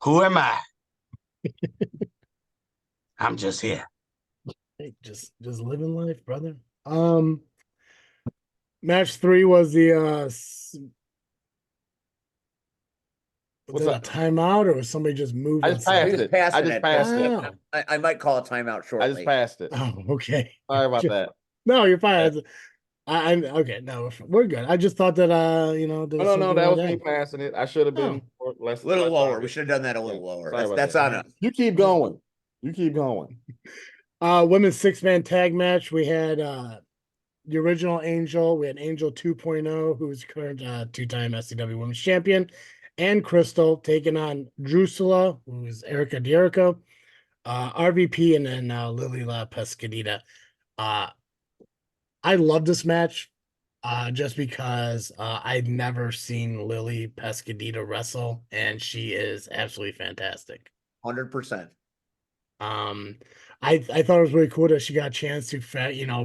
Speaker 3: Who am I? I'm just here.
Speaker 2: Hey, just living life, brother. Match 3 was the Was that a timeout or was somebody just moving?
Speaker 5: I just passed
Speaker 1: Just
Speaker 5: it.
Speaker 1: passing
Speaker 5: I just
Speaker 1: it.
Speaker 5: passed it.
Speaker 2: Wow.
Speaker 1: I might call a timeout
Speaker 5: I
Speaker 1: shortly.
Speaker 5: just passed it.
Speaker 2: Oh, okay.
Speaker 5: Sorry about that.
Speaker 2: No, you're fine. I'm okay. No, we're good. I just thought that there was
Speaker 5: No,
Speaker 2: something
Speaker 5: that
Speaker 2: like
Speaker 5: was me passing it. I should have been less
Speaker 1: A little
Speaker 5: less
Speaker 1: lower. We
Speaker 5: obvious.
Speaker 1: should have done that a little
Speaker 5: Yeah,
Speaker 1: lower.
Speaker 5: sorry about
Speaker 1: That's
Speaker 5: that.
Speaker 1: on us.
Speaker 5: You keep going. You keep going.
Speaker 2: Women's 6-man tag match. We had the original Angel. We had Angel 2.0, who's current two-time SCW Women's Champion, and Crystal taking on Drusilla, who's Erica Dierico, RVP, and then Lily La Pescadita. I love this match just because I'd never seen Lily Pescadita wrestle, and she is absolutely fantastic.
Speaker 1: 100%.
Speaker 2: I thought it was really cool that she got a chance to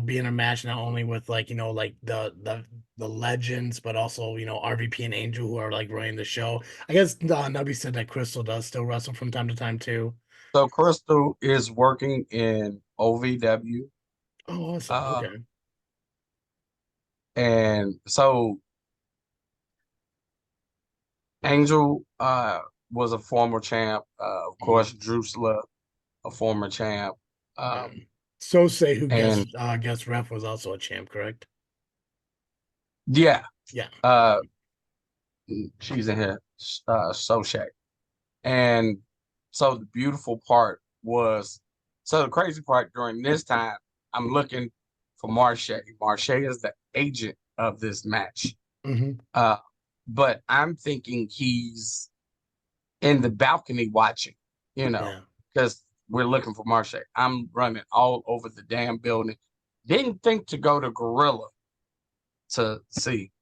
Speaker 2: be in a match not only with like the legends, but also RVP and Angel, who are like running the show. I guess Nubby said that Crystal does still wrestle from time to time too.
Speaker 3: So Crystal is working in OVW.
Speaker 2: Oh, awesome. Okay.
Speaker 3: And so Angel was a former champ. Of course, Drusilla, a former champ.
Speaker 2: Sosei, who
Speaker 3: and
Speaker 2: guest ref, was also a champ, correct?
Speaker 3: yeah,
Speaker 2: Yeah.
Speaker 3: she's in here, Soshay. And so the beautiful part was, so the crazy part during this time, I'm looking for Marche. Marche is the agent of this match.
Speaker 2: Mhm.
Speaker 3: But I'm thinking he's in the balcony watching,
Speaker 2: Yeah.
Speaker 3: because we're looking for Marche. I'm running all over the damn building. Didn't think to go to Gorilla to see.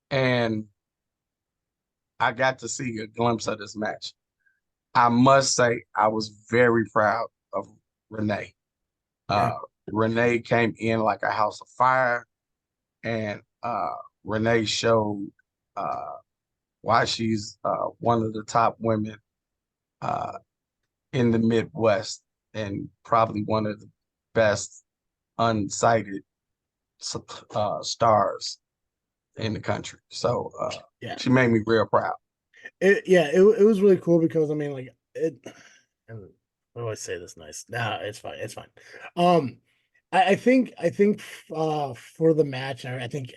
Speaker 3: And I got to see a glimpse of this match. I must say, I was very proud of Renee.
Speaker 2: Yeah.
Speaker 3: Renee came in like a house of fire, and Renee showed why she's one of the top women in the Midwest and probably one of the best unsighted stars in the country. So
Speaker 2: Yeah.
Speaker 3: she made me real proud.
Speaker 2: It was really cool because I mean, like it. And how do I say this nice? Nah, it's fine. It's fine. I think for the match, I think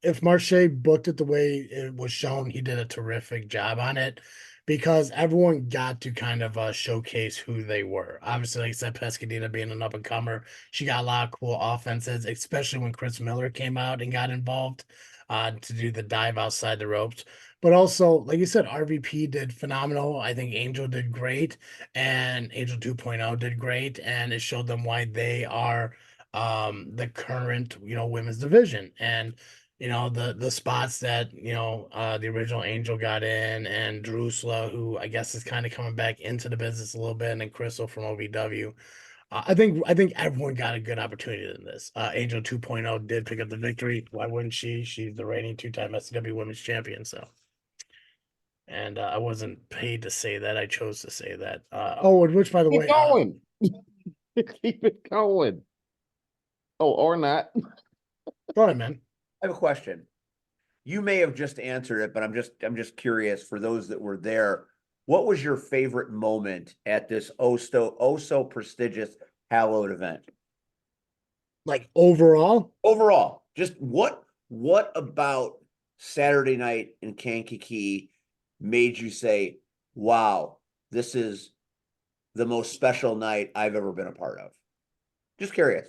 Speaker 2: if Marche booked it the way it was shown, he did a terrific job on it because everyone got to kind of showcase who they were. Obviously, like I said, Pescadita being an up and comer, she got a lot of cool offenses, especially when Chris Miller came out and got involved to do the dive outside the ropes. But also, like you said, RVP did phenomenal. I think Angel did great, and Angel 2.0 did great, and it showed them why they are the current women's division. And the spots that the original Angel got in, and Drusilla, who I guess is kind of coming back into the business a little bit, and then Crystal from OVW. I think everyone got a good opportunity in this. Angel 2.0 did pick up the victory. Why wouldn't she? She's the reigning two-time SCW Women's Champion. So, and I wasn't paid to say that. I chose to say that. Which by the
Speaker 5: Keep
Speaker 2: way,
Speaker 5: going. Keep it going. Oh, or not.
Speaker 2: go ahead, man.
Speaker 1: I have a question. You may have just answered it, but I'm just curious for those that were there. What was your favorite moment at this oh so prestigious hallowed event?
Speaker 2: Like overall,
Speaker 1: Overall, just what about Saturday night in Kankakee made you say, wow, this is the most special night I've ever been a part of? Just curious.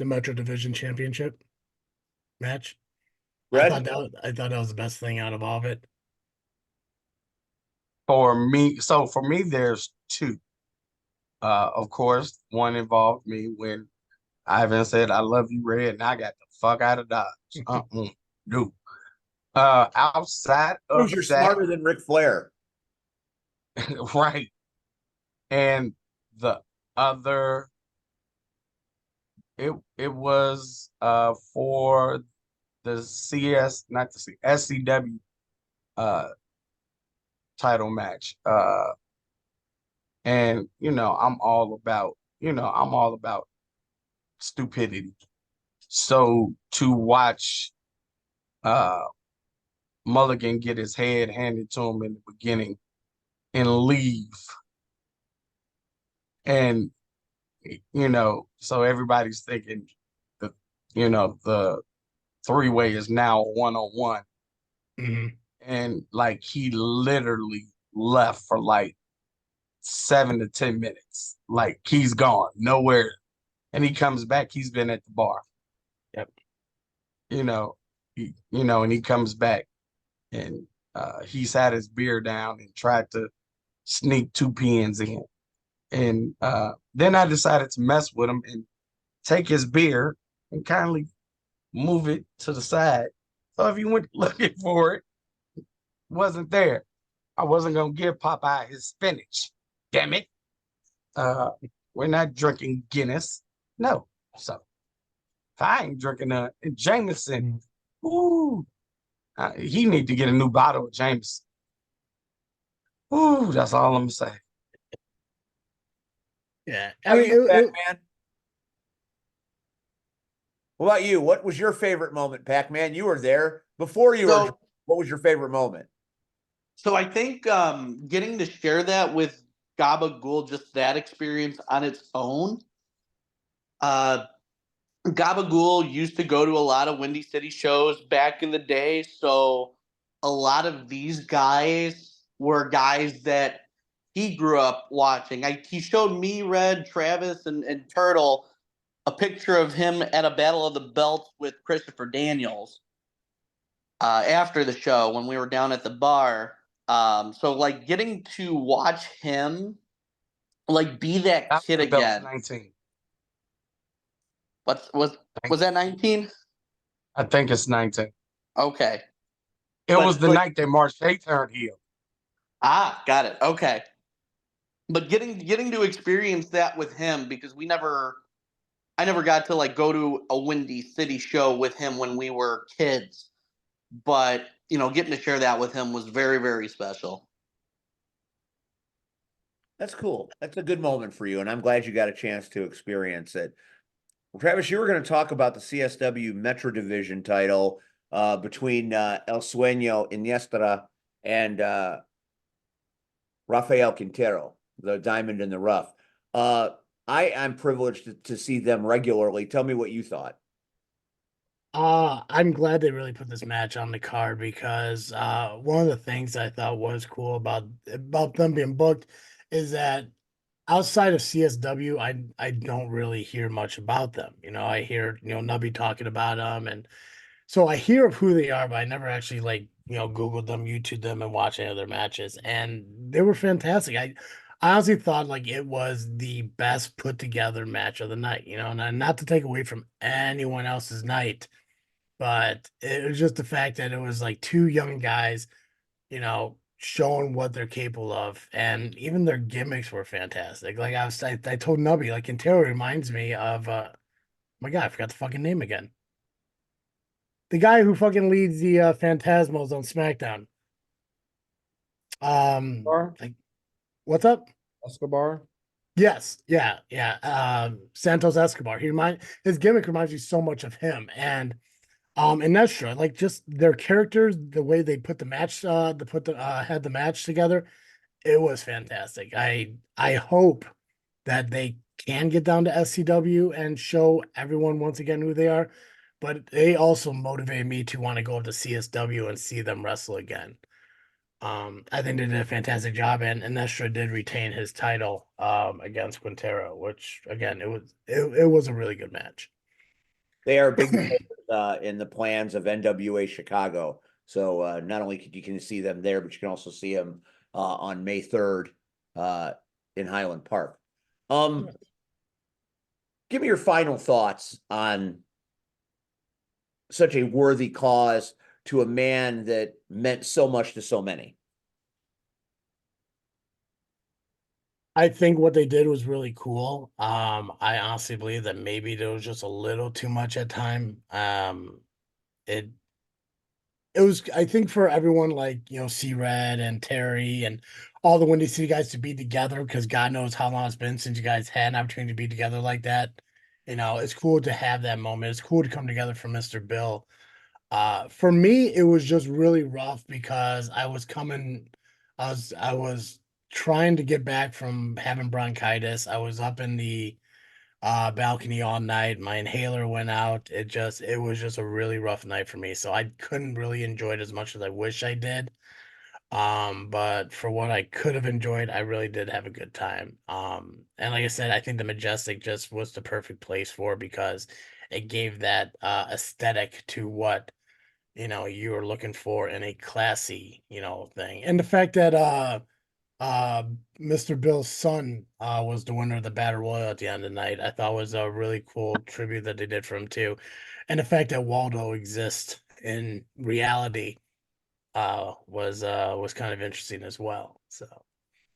Speaker 2: the Metro Division Championship match.
Speaker 1: Red?
Speaker 2: I thought that was the best thing out of all of it.
Speaker 3: For me, there's two. Of course, one involved me when Ivan said, "I love you, Red," and I got the fuck out of Dodge. No. Outside of
Speaker 1: Proves you're
Speaker 3: that,
Speaker 1: smarter than Ric Flair.
Speaker 3: right. And the other, it was for the SCW title match. And I'm all about stupidity. So to watch Mulligan get his head handed to him in the beginning and leave. And so everybody's thinking the the three-way is now one-on-one.
Speaker 2: Mhm.
Speaker 3: And like he literally left for like 7 to 10 minutes. Like he's gone nowhere. And he comes back, he's been at the bar.
Speaker 2: Yep.
Speaker 3: And he comes back and he's had his beer down and tried to sneak 2 pins in. And then I decided to mess with him and take his beer and kindly move it to the side. So if he went looking for it, wasn't there. I wasn't gonna give Popeye his spinach. Damn it. We're not drinking Guinness. No. So if I ain't drinking Jameson, ooh, he need to get a new bottle of Jameson. Ooh, that's all I'm gonna say.
Speaker 2: Yeah.
Speaker 1: How
Speaker 2: I mean,
Speaker 1: about you, Pac-Man? What about you? What was your favorite moment, Pac-Man? You were there before you were.
Speaker 6: So,
Speaker 1: What was your favorite moment?
Speaker 6: so I think getting to share that with Gabagool, just that experience on its own. Gabagool used to go to a lot of Windy City shows back in the day, so a lot of these guys were guys that he grew up watching. He showed me, Red, Travis, and Turtle a picture of him at a Battle of the Belts with Christopher Daniels after the show when we were down at the bar. So like getting to watch him like be that
Speaker 3: After
Speaker 6: kid
Speaker 3: the belt's
Speaker 6: again.
Speaker 3: 19.
Speaker 6: Was that 19?
Speaker 3: I think it's 19.
Speaker 6: Okay.
Speaker 3: It
Speaker 6: But-
Speaker 3: was the
Speaker 6: but-
Speaker 3: night that Marche turned heel.
Speaker 6: Got it. Okay. But getting to experience that with him because I never got to like go to a Windy City show with him when we were kids. But, getting to share that with him was very, very special.
Speaker 1: That's cool. That's a good moment for you, and I'm glad you got a chance to experience it. Travis, you were going to talk about the CSW Metro Division title between El Sueño Iniestra and Rafael Quintero, the Diamond in the Rough. I am privileged to see them regularly. Tell me what you thought.
Speaker 2: I'm glad they really put this match on the card because one of the things I thought was cool about them being booked is that outside of CSW, I don't really hear much about them. I hear Nubby talking about them, and so I hear of who they are, but I never actually Googled them, YouTube them, and watch any of their matches, and they were fantastic. I honestly thought like it was the best put together match of the night. And not to take away from anyone else's night. But it was just the fact that it was like two young guys, showing what they're capable of, and even their gimmicks were fantastic. Like I told Nubby, like Quintero reminds me of my God, I forgot the fucking name again. The guy who fucking leads the Phantasmos on SmackDown. Like, what's up?
Speaker 5: Escobar.
Speaker 2: Yes, yeah. Santos Escobar. His gimmick reminds me so much of him, and Nestra, like just their characters, the way they put the match, had the match together, it was fantastic. I hope that they can get down to SCW and show everyone once again who they are, but they also motivated me to want to go up to CSW and see them wrestle again. I think they did a fantastic job, and Nestra did retain his title against Quintero, which again it was a really good match.
Speaker 1: They are big in the plans of NWA Chicago. So not only can you see them there, but you can also see them on May 3rd in Highland Park. Give me your final thoughts on such a worthy cause to a man that meant so much to so many.
Speaker 2: I think what they did was really cool. I honestly believe that maybe there was just a little too much at time. It was, I think, for everyone like C-Red and Terry and all the Windy City guys to be together, because God knows how long it's been since you guys had an opportunity to be together like that. It's cool to have that moment. It's cool to come together for Mr. Bill. For me, it was just really rough because I was trying to get back from having bronchitis. I was up in the balcony all night. My inhaler went out. It was just a really rough night for me. So I couldn't really enjoy it as much as I wish I did. But for what I could have enjoyed, I really did have a good time. And like I said, I think the Majestic just was the perfect place for it because it gave that aesthetic to what you were looking for in a classy thing. And the fact that Mr. Bill's son was the winner of the battle royal at the end of the night, I thought was a really cool tribute that they did for him too. And the fact that Waldo exists in reality was kind of interesting as well. So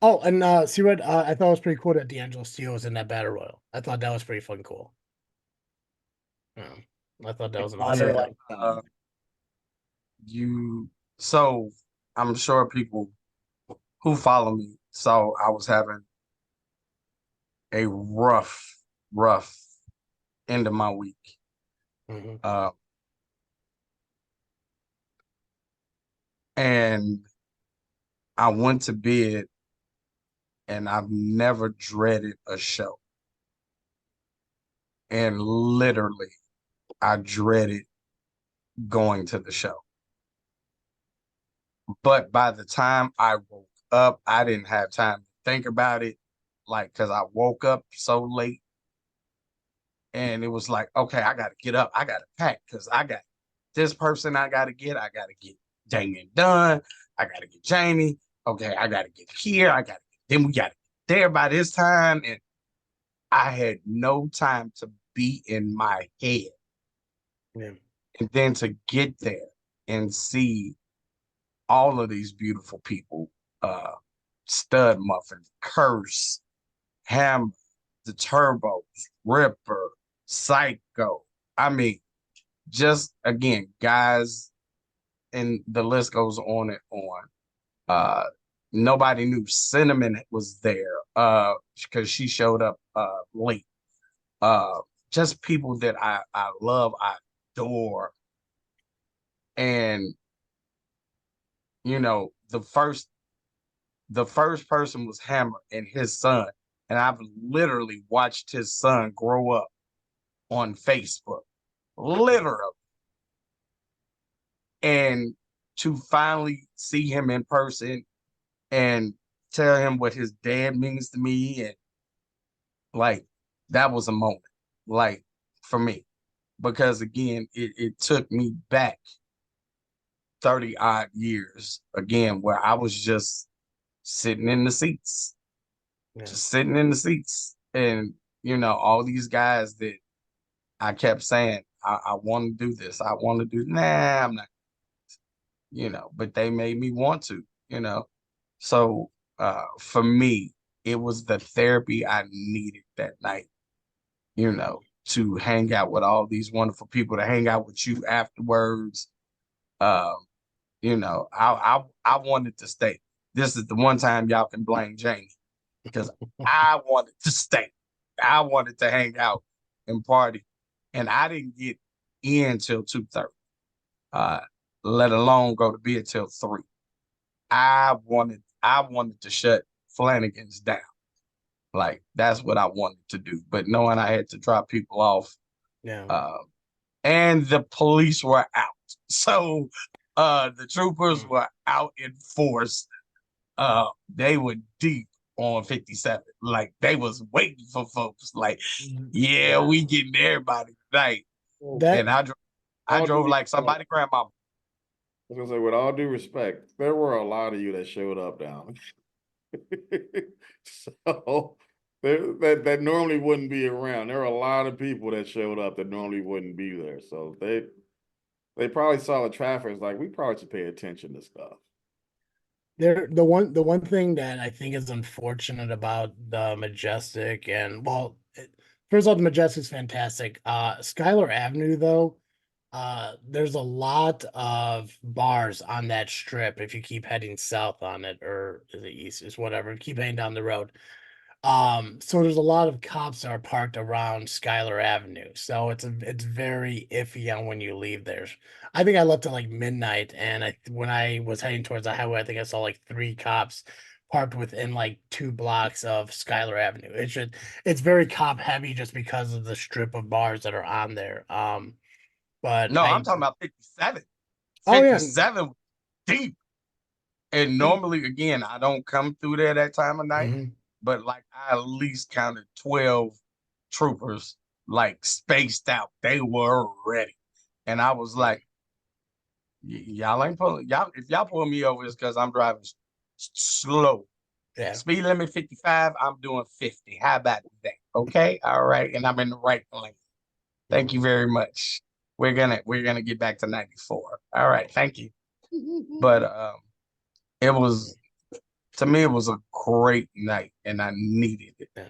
Speaker 2: oh, and C-Red, I thought it was pretty cool that D'Angelo Steele was in that battle royal. I thought that was pretty fucking cool. Yeah, I thought that was an awesome
Speaker 1: Yeah.
Speaker 2: thing.
Speaker 3: So I'm sure people who follow me saw I was having a rough end of my week.
Speaker 2: Mhm.
Speaker 3: And I went to bed and I've never dreaded a show. And literally, I dreaded going to the show. But by the time I woke up, I didn't have time to think about it, like, because I woke up so late. And it was like, okay, I got to get up. I got to pack because I got this person I got to get. I got to get Damien done. I got to get Jamie. Okay, I got to get here. Then we got to get there by this time. And I had no time to be in my head.
Speaker 2: Yeah.
Speaker 3: And then to get there and see all of these beautiful people, Stud Muffin, Curse, Hammer, the Turbos, Ripper, Psycho. I mean, just again, guys, and the list goes on and on. Nobody knew Cinnamon was there because she showed up late. Just people that I love, I adore. And the first person was Hammer and his son. And I've literally watched his son grow up on Facebook. Literally. And to finally see him in person and tell him what his dad means to me, and like that was a moment, like, for me. Because again, it took me back 30 odd years again, where I was just sitting in the seats.
Speaker 2: Yeah.
Speaker 3: Just sitting in the seats. And all these guys that I kept saying, I want to do this. I want to do, nah, I'm not, but they made me want to, So for me, it was the therapy I needed that night, to hang out with all these wonderful people, to hang out with you afterwards. I wanted to stay. This is the one time y'all can blame Jamie, because I wanted to stay. I wanted to hang out and party. And I didn't get in till 2:30, let alone go to bed till 3. I wanted to shut Flanagan's down. Like, that's what I wanted to do. But knowing I had to drop people off,
Speaker 2: Yeah.
Speaker 3: and the police were out. So the troopers were out in force. They were deep on 57. Like, they was waiting for folks. Like, yeah, we getting everybody tonight. And I drove like somebody grandmama.
Speaker 5: I was gonna say, with all due respect, there were a lot of you that showed up down. So that normally wouldn't be around. There were a lot of people that showed up that normally wouldn't be there. So they probably saw the traffic. It's like, we probably should pay attention to stuff.
Speaker 2: The one thing that I think is unfortunate about the Majestic, and first of all, the Majestic's fantastic. Schuyler Avenue, though, there's a lot of bars on that strip if you keep heading south on it, or is it east, is whatever, keep heading down the road. So there's a lot of cops that are parked around Schuyler Avenue. So it's very iffy on when you leave there. I think I left at like midnight, and when I was heading towards the highway, I think I saw like 3 cops parked within like 2 blocks of Schuyler Avenue. It's very cop heavy just because of the strip of bars that are on there. But
Speaker 3: No, I'm talking about 57.
Speaker 2: Oh yeah.
Speaker 3: 57 deep. And normally, again, I don't come through there that time of night,
Speaker 2: Mhm.
Speaker 3: but like I at least counted 12 troopers like spaced out. They were ready. And I was like, y'all ain't pulling y'all. If y'all pull me over, it's because I'm driving slow.
Speaker 2: Yeah.
Speaker 3: Speed limit 55. I'm doing 50. How about that? Okay. All right. And I'm in the right lane. Thank you very much. We're gonna get back to 94. All right. Thank you. But it was, to me, it was a great night and I needed it.
Speaker 2: Yeah.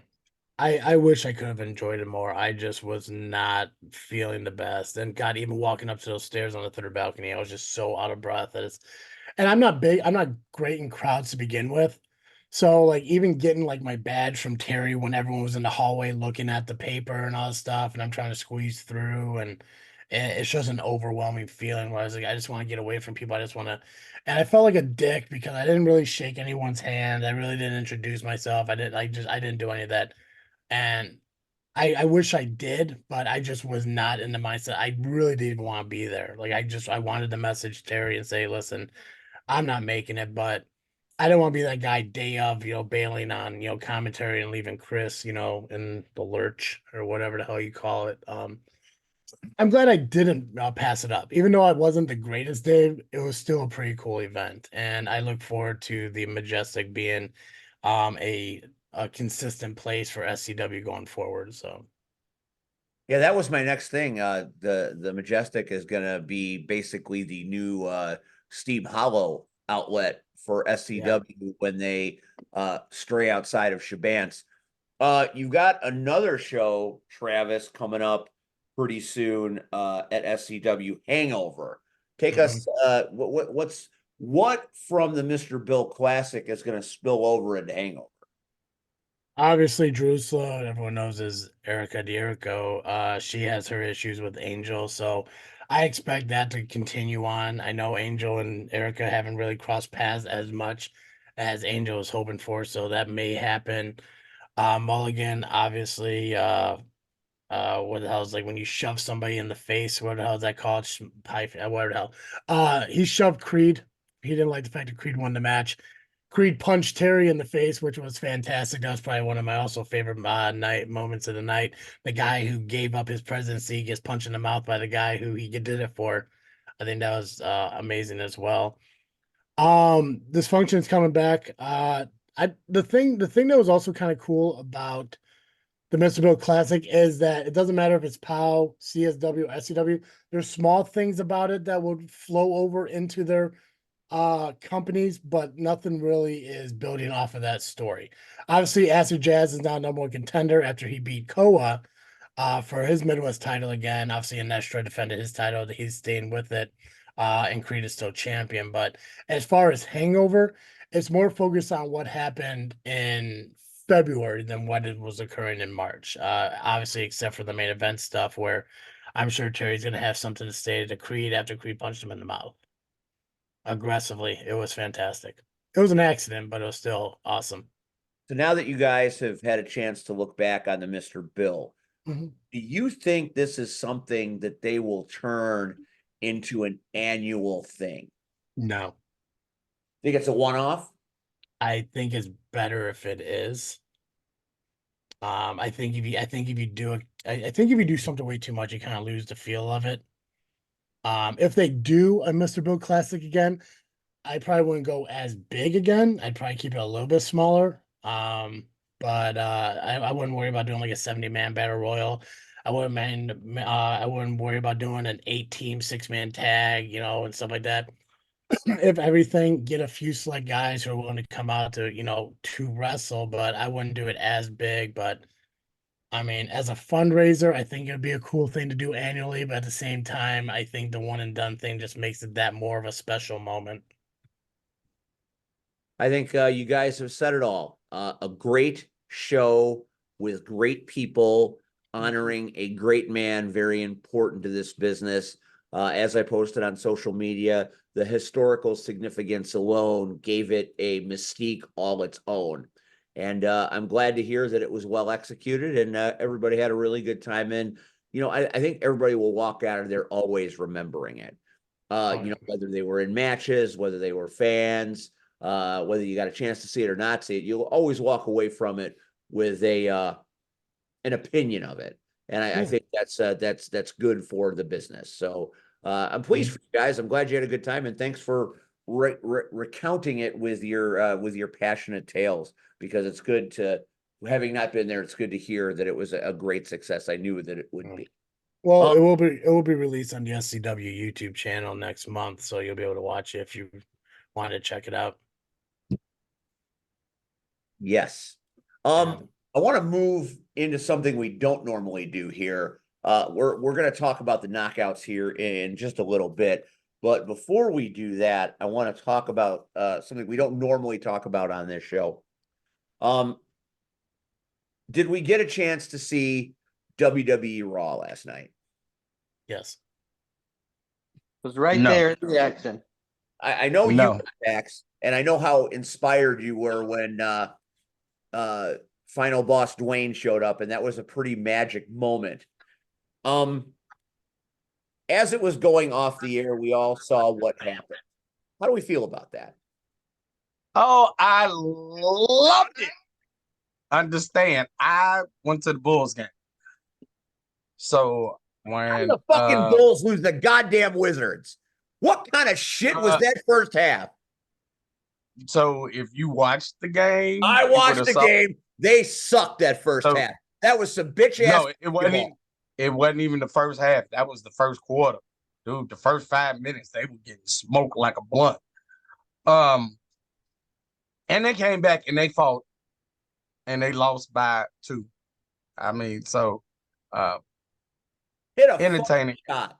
Speaker 2: I wish I could have enjoyed it more. I just was not feeling the best. And God, even walking up to those stairs on the third balcony, I was just so out of breath that it's, and I'm not great in crowds to begin with. So like even getting like my badge from Terry when everyone was in the hallway looking at the paper and all this stuff, and I'm trying to squeeze through, and it's just an overwhelming feeling where I was like, I just want to get away from people. I just want to, and I felt like a dick because I didn't really shake anyone's hand. I really didn't introduce myself. I didn't do any of that. And I wish I did, but I just was not in the mindset. I really didn't want to be there. Like I wanted to message Terry and say, listen, I'm not making it, but I don't want to be that guy day of, bailing on, commentary and leaving Chris, in the lurch or whatever the hell you call it. I'm glad I didn't pass it up. Even though it wasn't the greatest day, it was still a pretty cool event. And I look forward to the Majestic being a consistent place for SCW going forward. So
Speaker 1: Yeah, that was my next thing. The Majestic is gonna be basically the new Steam Hollow outlet for SCW when they stray outside of Shabant's. You got another show, Travis, coming up pretty soon at SCW, Hangover. Take us what from the Mr. Bill Classic is gonna spill over into Hangover?
Speaker 2: obviously Drusilla, everyone knows is Erica Dierico. She has her issues with Angel, so I expect that to continue on. I know Angel and Erica haven't really crossed paths as much as Angel was hoping for, so that may happen. Mulligan, obviously, what the hell is like when you shove somebody in the face? What the hell is that called? What the hell? He shoved Creed. He didn't like the fact that Creed won the match. Creed punched Terry in the face, which was fantastic. That was probably one of my also favorite night moments of the night. The guy who gave up his presidency gets punched in the mouth by the guy who he did it for. I think that was amazing as well. Dysfunction's coming back. The thing that was also kind of cool about the Mr. Bill Classic is that it doesn't matter if it's POW, CSW, SCW. There's small things about it that would flow over into their companies, but nothing really is building off of that story. Obviously, Acid Jazz is now number one contender after he beat Koa for his Midwest title again. Obviously, Inestra defended his title, he's staying with it. And Creed is still champion. But as far as Hangover, it's more focused on what happened in February than what it was occurring in March. Obviously, except for the main event stuff where I'm sure Terry's gonna have something to say to Creed after Creed punched him in the mouth aggressively. It was fantastic. It was an accident, but it was still awesome.
Speaker 1: So now that you guys have had a chance to look back on the Mr. Bill,
Speaker 2: Mhm.
Speaker 1: do you think this is something that they will turn into an annual thing?
Speaker 2: No,
Speaker 1: Think it's a one-off?
Speaker 2: I think it's better if it is. I think if you do it, I think if you do something way too much, you kind of lose the feel of it. If they do a Mr. Bill Classic again, I probably wouldn't go as big again. I'd probably keep it a little bit smaller. But I wouldn't worry about doing like a 70-man battle royal. I wouldn't worry about doing an 8-team 6-man tag, and stuff like that. If everything, get a few select guys who are willing to come out to wrestle, but I wouldn't do it as big. But I mean, as a fundraiser, I think it'd be a cool thing to do annually, but at the same time, I think the one and done thing just makes it that more of a special moment.
Speaker 1: I think you guys have said it all. A great show with great people honoring a great man, very important to this business. As I posted on social media, the historical significance alone gave it a mystique all its own. And I'm glad to hear that it was well executed and everybody had a really good time. And, I think everybody will walk out of there always remembering it. Whether they were in matches, whether they were fans, whether you got a chance to see it or not see it, you'll always walk away from it with an opinion of it. And I think that's good for the business. So I'm pleased for you guys. I'm glad you had a good time, and thanks for recounting it with your passionate tales, because it's good to, having not been there, it's good to hear that it was a great success. I knew that it would be.
Speaker 2: Well, it will be released on the SCW YouTube channel next month, so you'll be able to watch it if you want to check it out.
Speaker 1: Yes. I want to move into something we don't normally do here. We're going to talk about the knockouts here in just a little bit, but before we do that, I want to talk about something we don't normally talk about on this show. Did we get a chance to see WWE Raw last night?
Speaker 2: Yes.
Speaker 6: It was right
Speaker 3: No.
Speaker 6: there in the action.
Speaker 1: I know
Speaker 3: No.
Speaker 1: you, Max, and I know how inspired you were when Final Boss Dwayne showed up, and that was a pretty magic moment. As it was going off the air, we all saw what happened. How do we feel about that?
Speaker 3: Oh, I loved it. Understand, I went to the Bulls game. So
Speaker 1: How
Speaker 3: when
Speaker 1: did the fucking Bulls lose the goddamn Wizards? What kind of shit was that first half?
Speaker 3: so if you watched the game,
Speaker 1: I
Speaker 3: you
Speaker 1: watched
Speaker 3: would've
Speaker 1: the
Speaker 3: saw-
Speaker 1: game. They sucked that first
Speaker 3: So-
Speaker 1: half. That was some bitch ass.
Speaker 3: No, it wasn't even the first half. That was the first quarter. Dude, the first 5 minutes, they were getting smoked like a blunt. And they came back and they fought and they lost by 2. I mean, so
Speaker 1: Hit a
Speaker 3: entertaining.
Speaker 1: shot.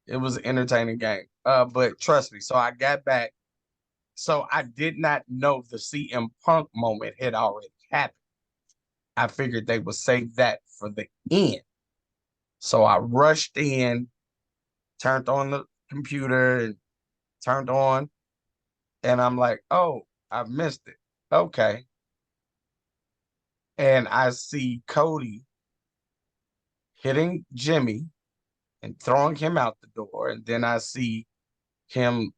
Speaker 3: It was an entertaining game. But trust me, so I got back. So I did not know the CM Punk moment had already happened. I figured they would save that for the end. So I rushed in, turned on the computer and turned on, and I'm like, oh, I've missed it. Okay. And I see Cody hitting Jimmy and throwing him out the door. And then I see him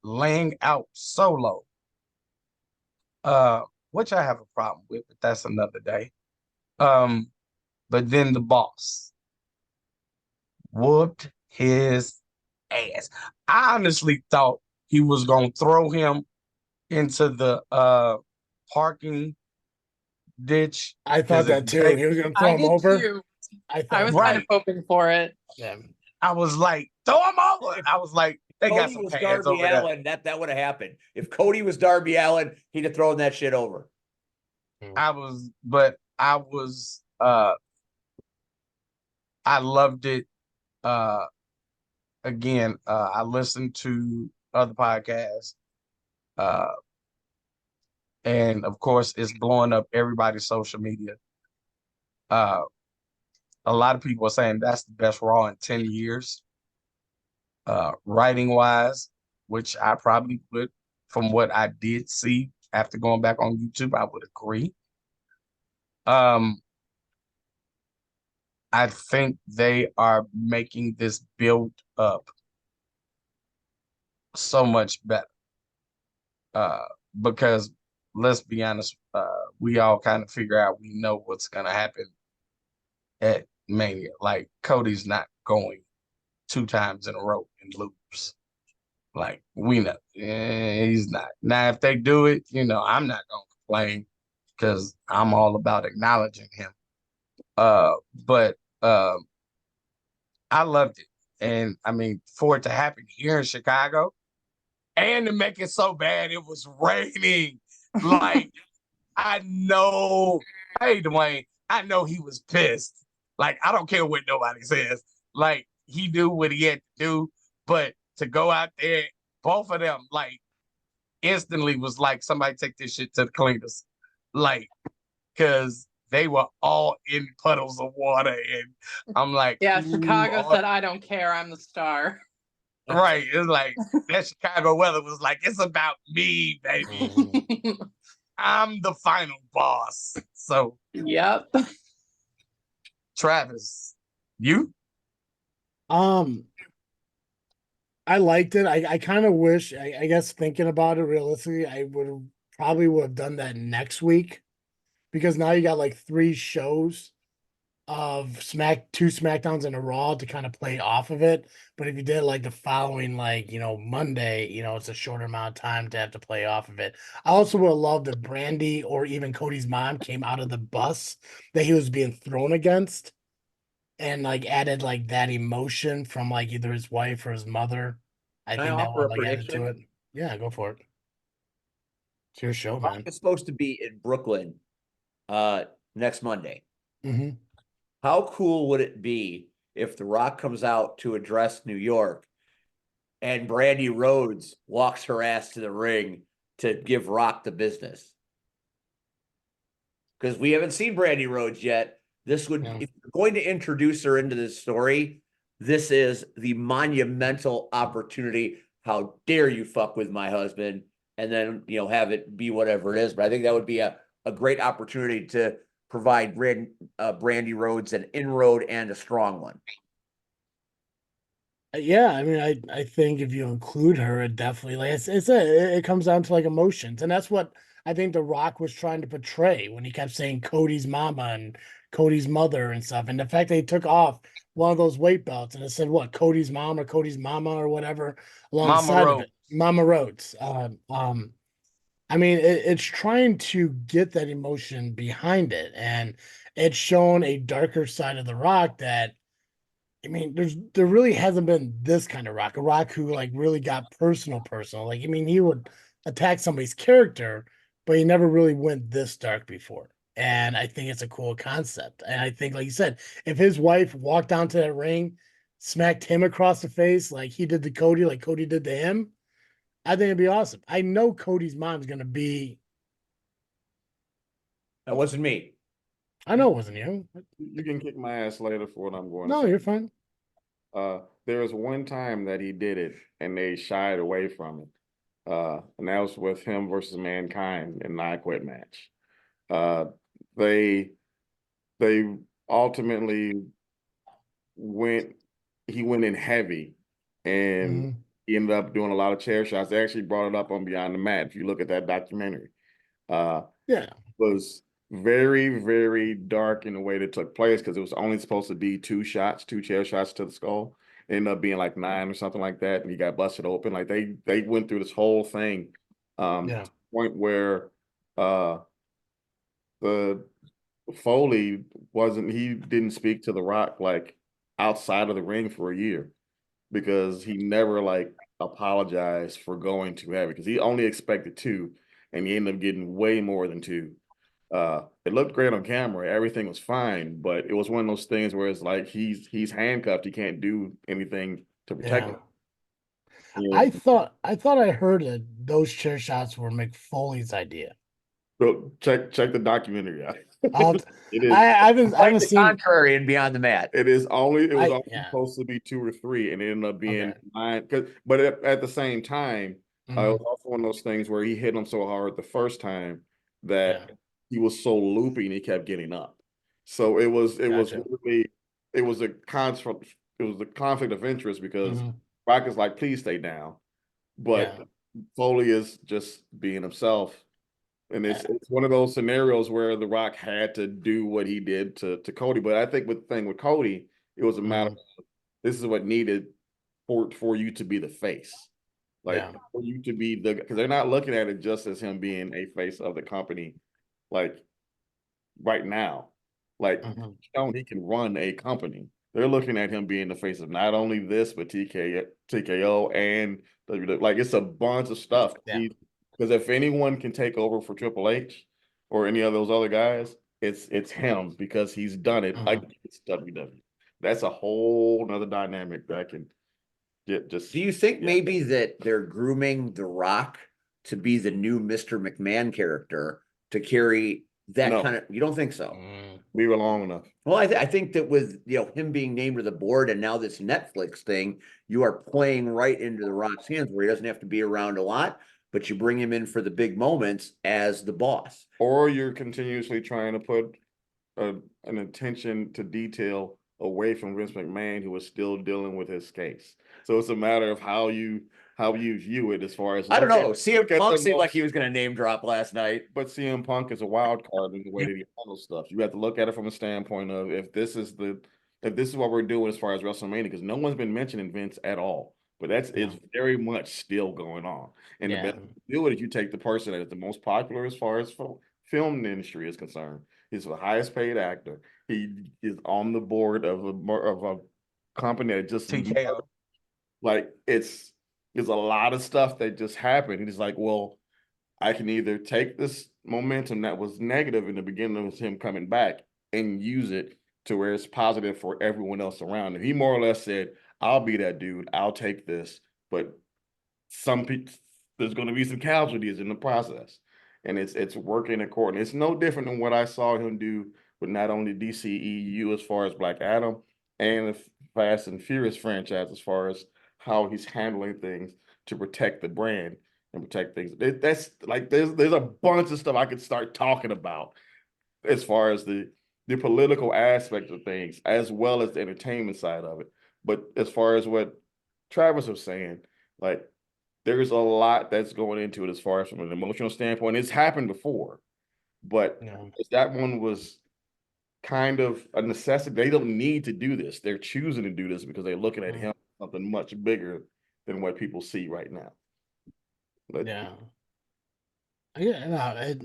Speaker 3: laying out Solo, which I have a problem with, but that's another day. But then the boss whooped his ass. I honestly thought he was gonna throw him into the parking ditch.
Speaker 2: I thought that too. He was going to throw
Speaker 4: I
Speaker 2: him
Speaker 4: did
Speaker 2: over.
Speaker 4: too.
Speaker 2: I
Speaker 4: I was
Speaker 2: thought,
Speaker 4: kind of hoping for it.
Speaker 2: yeah.
Speaker 3: I was like, throw him over. I was like, they got
Speaker 1: Cody
Speaker 3: some
Speaker 1: was
Speaker 3: pads
Speaker 1: Darby
Speaker 3: over there.
Speaker 1: Allin. That would have happened. If Cody was Darby Allin, he'd have thrown that shit over.
Speaker 3: I loved it. Again, I listened to other podcasts. And of course it's blowing up everybody's social media. A lot of people are saying that's the best Raw in 10 years. Writing wise, which I probably would, from what I did see after going back on YouTube, I would agree. I think they are making this build up so much better. Because let's be honest, we all kind of figure out we know what's gonna happen at Mania. Like Cody's not going 2 times in a row and lose. Like we know he's not. Now if they do it, I'm not gonna complain because I'm all about acknowledging him. But I loved it. And I mean, for it to happen here in Chicago and to make it so bad, it was raining. Like, I know, hey, Dwayne, I know he was pissed. Like, I don't care what nobody says. Like, he knew what he had to do, but to go out there, both of them, like, instantly was like, somebody take this shit to the cleaners. Like, because they were all in puddles of water, and I'm like,
Speaker 4: Yeah,
Speaker 3: "Ooh,
Speaker 4: Chicago
Speaker 3: all-"
Speaker 4: said, I don't care, I'm the star.
Speaker 3: right? It's like that Chicago weather was like, it's about me, baby. I'm the final boss. So,
Speaker 4: Yep.
Speaker 3: Travis, you?
Speaker 2: Um, I liked it. I kind of wish, I guess thinking about it realistically, I would have done that next week because now you got like 3 shows of two SmackDowns and a Raw to kind of play off of it. But if you did like the following, like, Monday, it's a shorter amount of time to have to play off of it. I also would have loved if Brandy or even Cody's mom came out of the bus that he was being thrown against and like added like that emotion from like either his wife or his mother. I
Speaker 1: Can I
Speaker 2: think that
Speaker 1: offer
Speaker 2: would
Speaker 1: a
Speaker 2: like added to
Speaker 1: prediction?
Speaker 2: it. Yeah, go for it. It's your show,
Speaker 1: Rock
Speaker 2: man.
Speaker 1: is supposed to be in Brooklyn next Monday.
Speaker 2: Hmm.
Speaker 1: How cool would it be if The Rock comes out to address New York and Brandy Rhodes walks her ass to the ring to give Rock the business? Because we haven't seen Brandy Rhodes yet. This would,
Speaker 2: Yeah.
Speaker 1: if you're going to introduce her into this story, this is the monumental opportunity. How dare you fuck with my husband? And then, have it be whatever it is. But I think that would be a great opportunity to provide Brandy Rhodes an inroad and a strong one.
Speaker 2: Yeah, I mean, I think if you include her, it definitely like it comes down to like emotions, and that's what I think The Rock was trying to portray when he kept saying Cody's mama and Cody's mother and stuff, and the fact that he took off one of those weight belts and it said what Cody's mom or Cody's mama or whatever along the
Speaker 3: Mama
Speaker 2: side of it,
Speaker 3: Rose.
Speaker 2: Mama Rhodes. I mean, it's trying to get that emotion behind it, and it's shown a darker side of The Rock that. I mean, there really hasn't been this kind of Rock, a Rock who like really got personal. Like, I mean, he would attack somebody's character, but he never really went this dark before. And I think it's a cool concept. And I think, like you said, if his wife walked down to that ring, smacked him across the face like he did to Cody, like Cody did to him, I think it'd be awesome. I know Cody's mom's gonna be.
Speaker 1: That wasn't me.
Speaker 2: I know it wasn't you.
Speaker 5: You can kick my ass later for what I'm going to
Speaker 2: No,
Speaker 5: say.
Speaker 2: you're fine.
Speaker 5: There was one time that he did it and they shied away from it. And that was with him versus Mankind in the I Quit match. They ultimately he went in heavy and
Speaker 2: Mhm.
Speaker 5: he ended up doing a lot of chair shots. They actually brought it up on Beyond the Mat. If you look at that documentary,
Speaker 2: Yeah.
Speaker 5: it was very, very dark in the way that took place because it was only supposed to be 2 chair shots to the skull. It ended up being like 9 or something like that, and he got busted open. Like they went through this whole thing,
Speaker 2: Yeah.
Speaker 5: to the point where the Foley he didn't speak to The Rock like outside of the ring for a year because he never like apologized for going too heavy because he only expected 2 and he ended up getting way more than 2. It looked great on camera, everything was fine, but it was one of those things where it's like he's handcuffed, he can't do anything to protect
Speaker 2: Yeah.
Speaker 5: him. You
Speaker 2: I
Speaker 5: know,
Speaker 2: thought I heard that those chair shots were McFoley's idea.
Speaker 5: so check the documentary out.
Speaker 2: I'll,
Speaker 5: It is
Speaker 2: I haven't
Speaker 1: Quite the
Speaker 2: seen.
Speaker 1: contrary and Beyond the Mat.
Speaker 5: it was only
Speaker 2: Yeah.
Speaker 5: supposed to be 2 or 3 and it ended up being
Speaker 2: Okay.
Speaker 5: 9 but at the same time it
Speaker 2: Mhm.
Speaker 5: was also one of those things where he hit him so hard the first time that
Speaker 2: Yeah.
Speaker 5: he was so loopy and he kept getting up. So it was
Speaker 2: Gotcha.
Speaker 5: really it was a conflict of interest because
Speaker 2: Mhm.
Speaker 5: Rock is like, please stay down. But
Speaker 2: Yeah.
Speaker 5: Foley is just being himself. And it's one of those scenarios where The Rock had to do what he did to Cody. But I think with the thing with Cody, it was a matter
Speaker 2: Mhm.
Speaker 5: of this is what needed for you to be the face. Like
Speaker 2: Yeah.
Speaker 5: for you to be because they're not looking at it just as him being a face of the company, like right now. Like
Speaker 2: Mhm.
Speaker 5: he can run a company. They're looking at him being the face of not only this, but TKO and WWE. Like it's a bunch of stuff.
Speaker 2: Yeah.
Speaker 5: Because if anyone can take over for Triple H or any of those other guys, it's him because he's done it
Speaker 2: Mhm.
Speaker 5: against WWE. That's a whole nother dynamic that I can get just.
Speaker 1: Do you think
Speaker 5: Yeah.
Speaker 1: maybe that they're grooming The Rock to be the new Mr. McMahon character to carry that
Speaker 5: No.
Speaker 1: kind of? You don't think so?
Speaker 5: We were long enough.
Speaker 1: Well, I think that with, him being named to the board and now this Netflix thing, you are playing right into The Rock's hands where he doesn't have to be around a lot, but you bring him in for the big moments as the boss.
Speaker 5: Or you're continuously trying to put an attention to detail away from Vince McMahon, who is still dealing with his case. So it's a matter of how you view it as far as
Speaker 1: I don't know.
Speaker 5: look
Speaker 1: CM
Speaker 5: at
Speaker 1: Punk
Speaker 5: the
Speaker 1: seemed like
Speaker 5: most-
Speaker 1: he was going to name drop last night.
Speaker 5: But CM Punk is a wild card in the way that he handles stuff. You have to look at it from a standpoint of if this is what we're doing as far as WrestleMania, because no one's been mentioning Vince at all. But it's very much still going on. And the best way to do it is you take the person that is the most popular as far as film industry is concerned. He's the highest paid actor. He is on the board of a company that just
Speaker 3: TKO.
Speaker 5: like it's a lot of stuff that just happened. He's like, well, I can either take this momentum that was negative in the beginning of him coming back and use it to where it's positive for everyone else around him. He more or less said, I'll be that dude. I'll take this. But some people, there's going to be some casualties in the process. And it's working accordingly. It's no different than what I saw him do with not only DCEU as far as Black Adam and the Fast and Furious franchise as far as how he's handling things to protect the brand and protect things. That's like there's a bunch of stuff I could start talking about as far as the political aspect of things as well as the entertainment side of it. But as far as what Travis was saying, like there's a lot that's going into it as far as from an emotional standpoint. It's happened before, but that one was kind of a necessity. They don't need to do this. They're choosing to do this because they're looking at him something much bigger than what people see right now. But,
Speaker 2: Yeah. Yeah, no,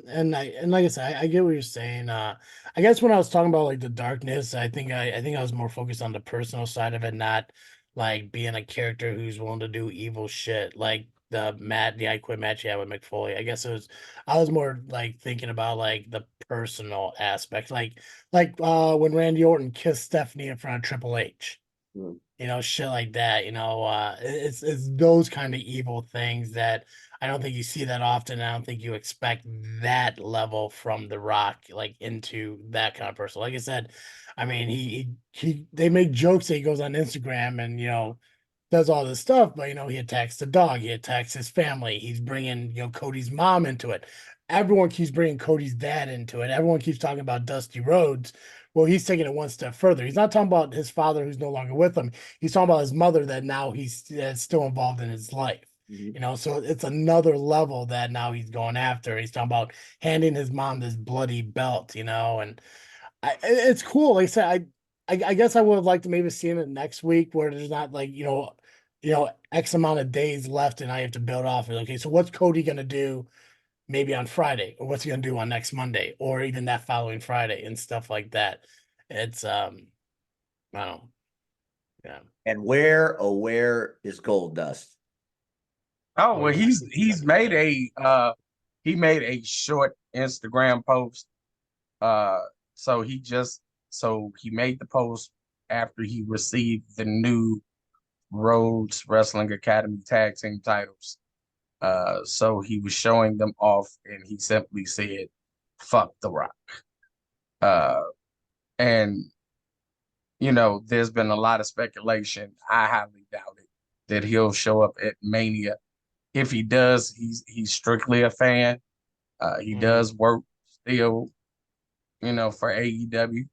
Speaker 2: and like I said, I get what you're saying. I guess when I was talking about like the darkness, I think I was more focused on the personal side of it, not like being a character who's willing to do evil shit, like the I Quit match he had with McFoley. I was more like thinking about like the personal aspect, like when Randy Orton kissed Stephanie in front of Triple H.
Speaker 5: Mm.
Speaker 2: Shit like that. It's those kind of evil things that I don't think you see that often. I don't think you expect that level from The Rock, like into that kind of person. Like I said, I mean, they make jokes that he goes on Instagram and does all this stuff, but he attacks the dog, he attacks his family. He's bringing Cody's mom into it. Everyone keeps bringing Cody's dad into it. Everyone keeps talking about Dusty Rhodes. Well, he's taking it one step further. He's not talking about his father who's no longer with him. He's talking about his mother that now that's still involved in his life. So it's another level that now he's going after. He's talking about handing his mom this bloody belt, and it's cool. Like I said, I guess I would have liked to maybe see it next week where there's not like, X amount of days left and I have to build off it. Okay, so what's Cody gonna do maybe on Friday, or what's he gonna do on next Monday, or even that following Friday and stuff like that. It's I don't know. Yeah.
Speaker 1: And where is Gold Dust?
Speaker 3: Oh, well, he made a short Instagram post. So he made the post after he received the new Rhodes Wrestling Academy tag team titles. So he was showing them off and he simply said, "Fuck The Rock." And there's been a lot of speculation. I highly doubt it that he'll show up at Mania. If he does, he's strictly a fan. He does work still, for AEW,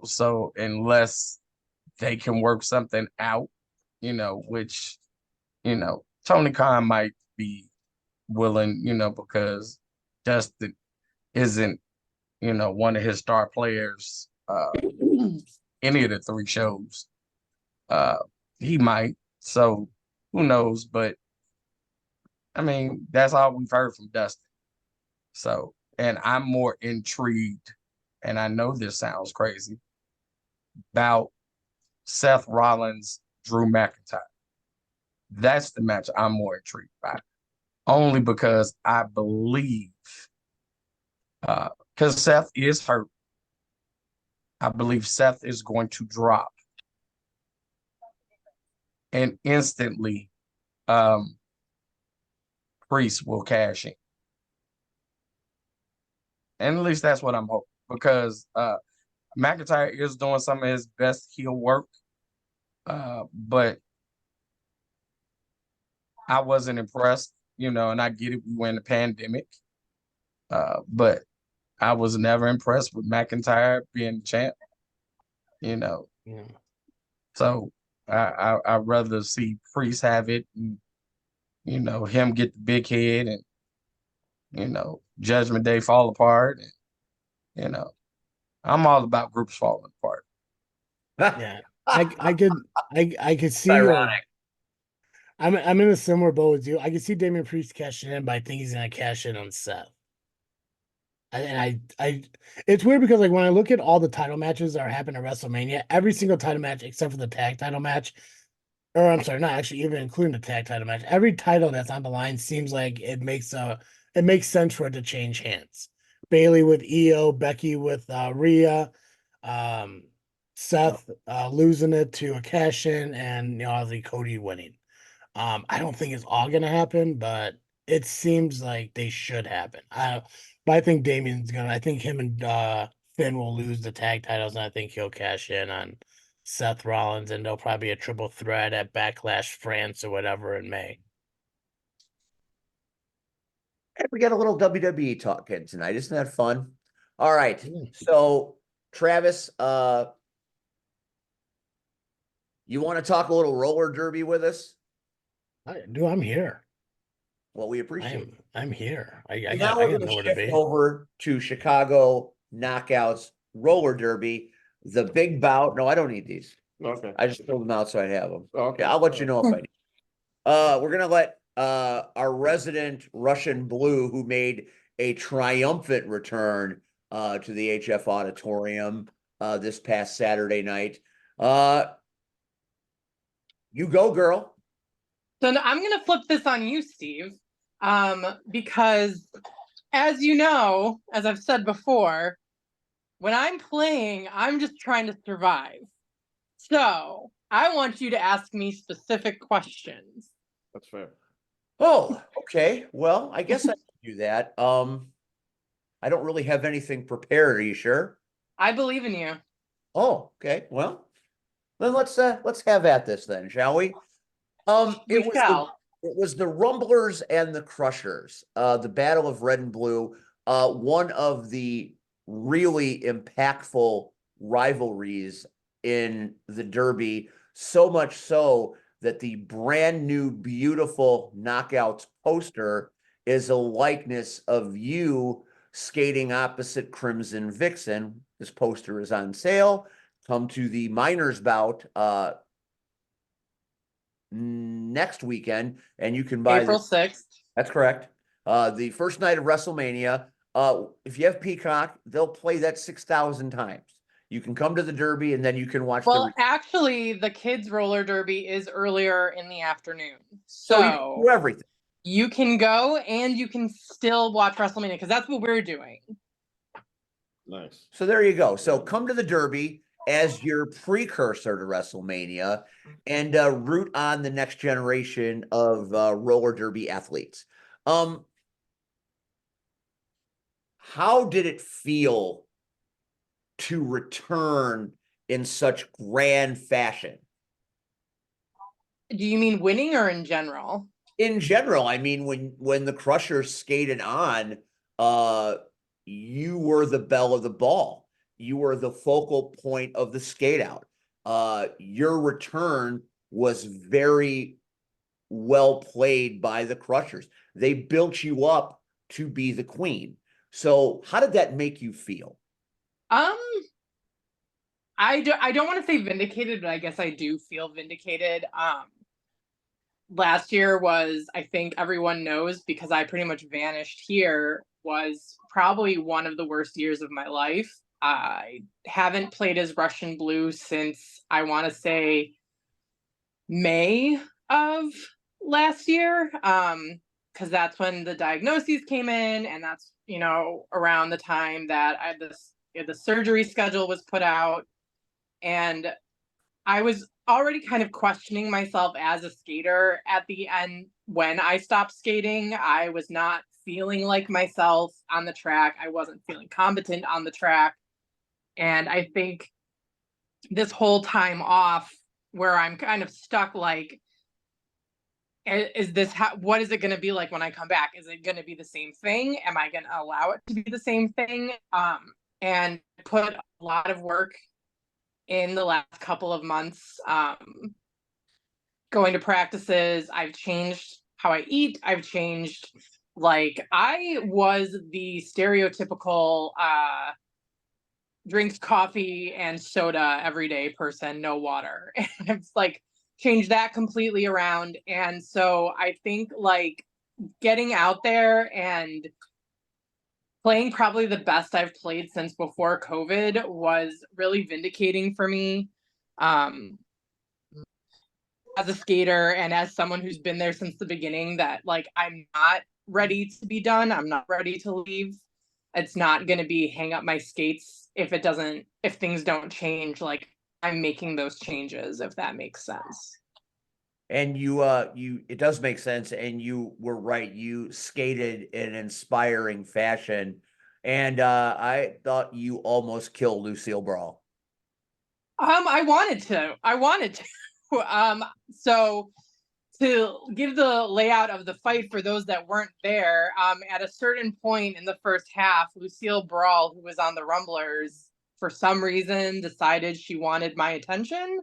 Speaker 3: so unless they can work something out, which, Tony Khan might be willing, because Dustin isn't, one of his star players, any of the three shows. He might, so who knows, but I mean, that's all we've heard from Dustin. So, and I'm more intrigued, and I know this sounds crazy, about Seth Rollins, Drew McIntyre. That's the match I'm more intrigued by, only because I believe, because Seth is hurt, I believe Seth is going to drop, and instantly, Priest will cash in. And at least that's what I'm hoping. because McIntyre is doing some of his best heel work, but I wasn't impressed, and I get it, we were in the pandemic, but I was never impressed with McIntyre being the champ,
Speaker 2: Yeah.
Speaker 3: so I'd rather see Priest have it, and him get the big head, and Judgment Day fall apart, and I'm all about groups falling apart.
Speaker 2: Yeah. I could see
Speaker 1: Ironic.
Speaker 2: I'm in a similar boat as you. I can see Damian Priest cashing in, but I think he's gonna cash in on Seth. It's weird because like when I look at all the title matches that are happening at WrestleMania, every single title match except for the tag title match, or I'm sorry, not actually even including the tag title match, every title that's on the line seems like it makes sense for it to change hands. Bailey with Io, Becky with Rhea, Seth losing it to a cash in, and obviously Cody winning. I don't think it's all gonna happen, but it seems like they should happen. But I think I think him and Finn will lose the tag titles, and I think he'll cash in on Seth Rollins, and there'll probably be a triple threat at Backlash France or whatever in May.
Speaker 1: Hey, we got a little WWE talking tonight. Isn't that fun? All right. So, Travis, you want to talk a little roller derby with us?
Speaker 2: I'm here.
Speaker 1: Well, we appreciate it.
Speaker 2: I'm here. I
Speaker 1: So now
Speaker 2: got
Speaker 1: we're going to
Speaker 2: nowhere to
Speaker 1: shift
Speaker 2: be.
Speaker 1: over to Chicago Knockouts roller derby, the big bout. No, I don't need these.
Speaker 5: Okay.
Speaker 1: I just filled them out so I have them.
Speaker 5: Okay.
Speaker 1: Yeah, I'll let you know if I need. We're gonna let our resident Russian Blue, who made a triumphant return to the HF Auditorium this past Saturday night. You go, girl.
Speaker 4: So I'm going to flip this on you, Steve, because as you know, as I've said before, when I'm playing, I'm just trying to survive. So I want you to ask me specific questions.
Speaker 5: That's fair.
Speaker 1: Oh, okay. Well, I guess I can do that. I don't really have anything prepared. Are you sure?
Speaker 4: I believe in you.
Speaker 1: Oh, okay. Well, then let's have at this then, shall we?
Speaker 4: We shall.
Speaker 1: It was the Rumblers and the Crushers, the Battle of Red and Blue, one of the really impactful rivalries in the Derby, so much so that the brand new beautiful Knockouts poster is a likeness of you skating opposite Crimson Vixen. This poster is on sale. Come to the Miners Bout next weekend, and you can buy
Speaker 4: April 6th.
Speaker 1: That's correct. The first night of WrestleMania. If you have Peacock, they'll play that 6,000 times. You can come to the Derby, and then you can watch
Speaker 4: Well, actually, the kids' roller derby is earlier in the afternoon.
Speaker 1: So you can do everything.
Speaker 4: You can go and you can still watch WrestleMania because that's what we're doing.
Speaker 5: Nice.
Speaker 1: So there you go. So come to the Derby as your precursor to WrestleMania and root on the next generation of roller derby athletes. How did it feel to return in such grand fashion?
Speaker 4: Do you mean winning or in general?
Speaker 1: In general, I mean, when the Crushers skated on, you were the belle of the ball. You were the focal point of the skate out. Your return was very well played by the Crushers. They built you up to be the queen. So how did that make you feel?
Speaker 4: I don't want to say vindicated, but I guess I do feel vindicated. Last year was, I think everyone knows because I pretty much vanished here, was probably one of the worst years of my life. I haven't played as Russian Blue since I want to say May of last year. Because that's when the diagnoses came in, and that's, around the time that the surgery schedule was put out. And I was already kind of questioning myself as a skater at the end. When I stopped skating, I was not feeling like myself on the track. I wasn't feeling competent on the track. And I think this whole time off where I'm kind of stuck, like, is this what is it going to be like when I come back? Is it going to be the same thing? Am I going to allow it to be the same thing? And put a lot of work in the last couple of months, going to practices. I've changed how I eat. I've changed, like, I was the stereotypical drinks coffee and soda every day person, no water. And it's like changed that completely around. And so I think, like, getting out there and playing probably the best I've played since before COVID was really vindicating for me. As a skater and as someone who's been there since the beginning, that, like, I'm not ready to be done. I'm not ready to leave. It's not going to be hang up my skates if things don't change. Like, I'm making those changes, if that makes sense.
Speaker 1: And it does make sense. And you were right. You skated in an inspiring fashion. And I thought you almost killed Lucille Brawl.
Speaker 4: I wanted to. So to give the layout of the fight for those that weren't there, at a certain point in the first half, Lucille Brawl, who was on the Rumblers, for some reason decided she wanted my attention,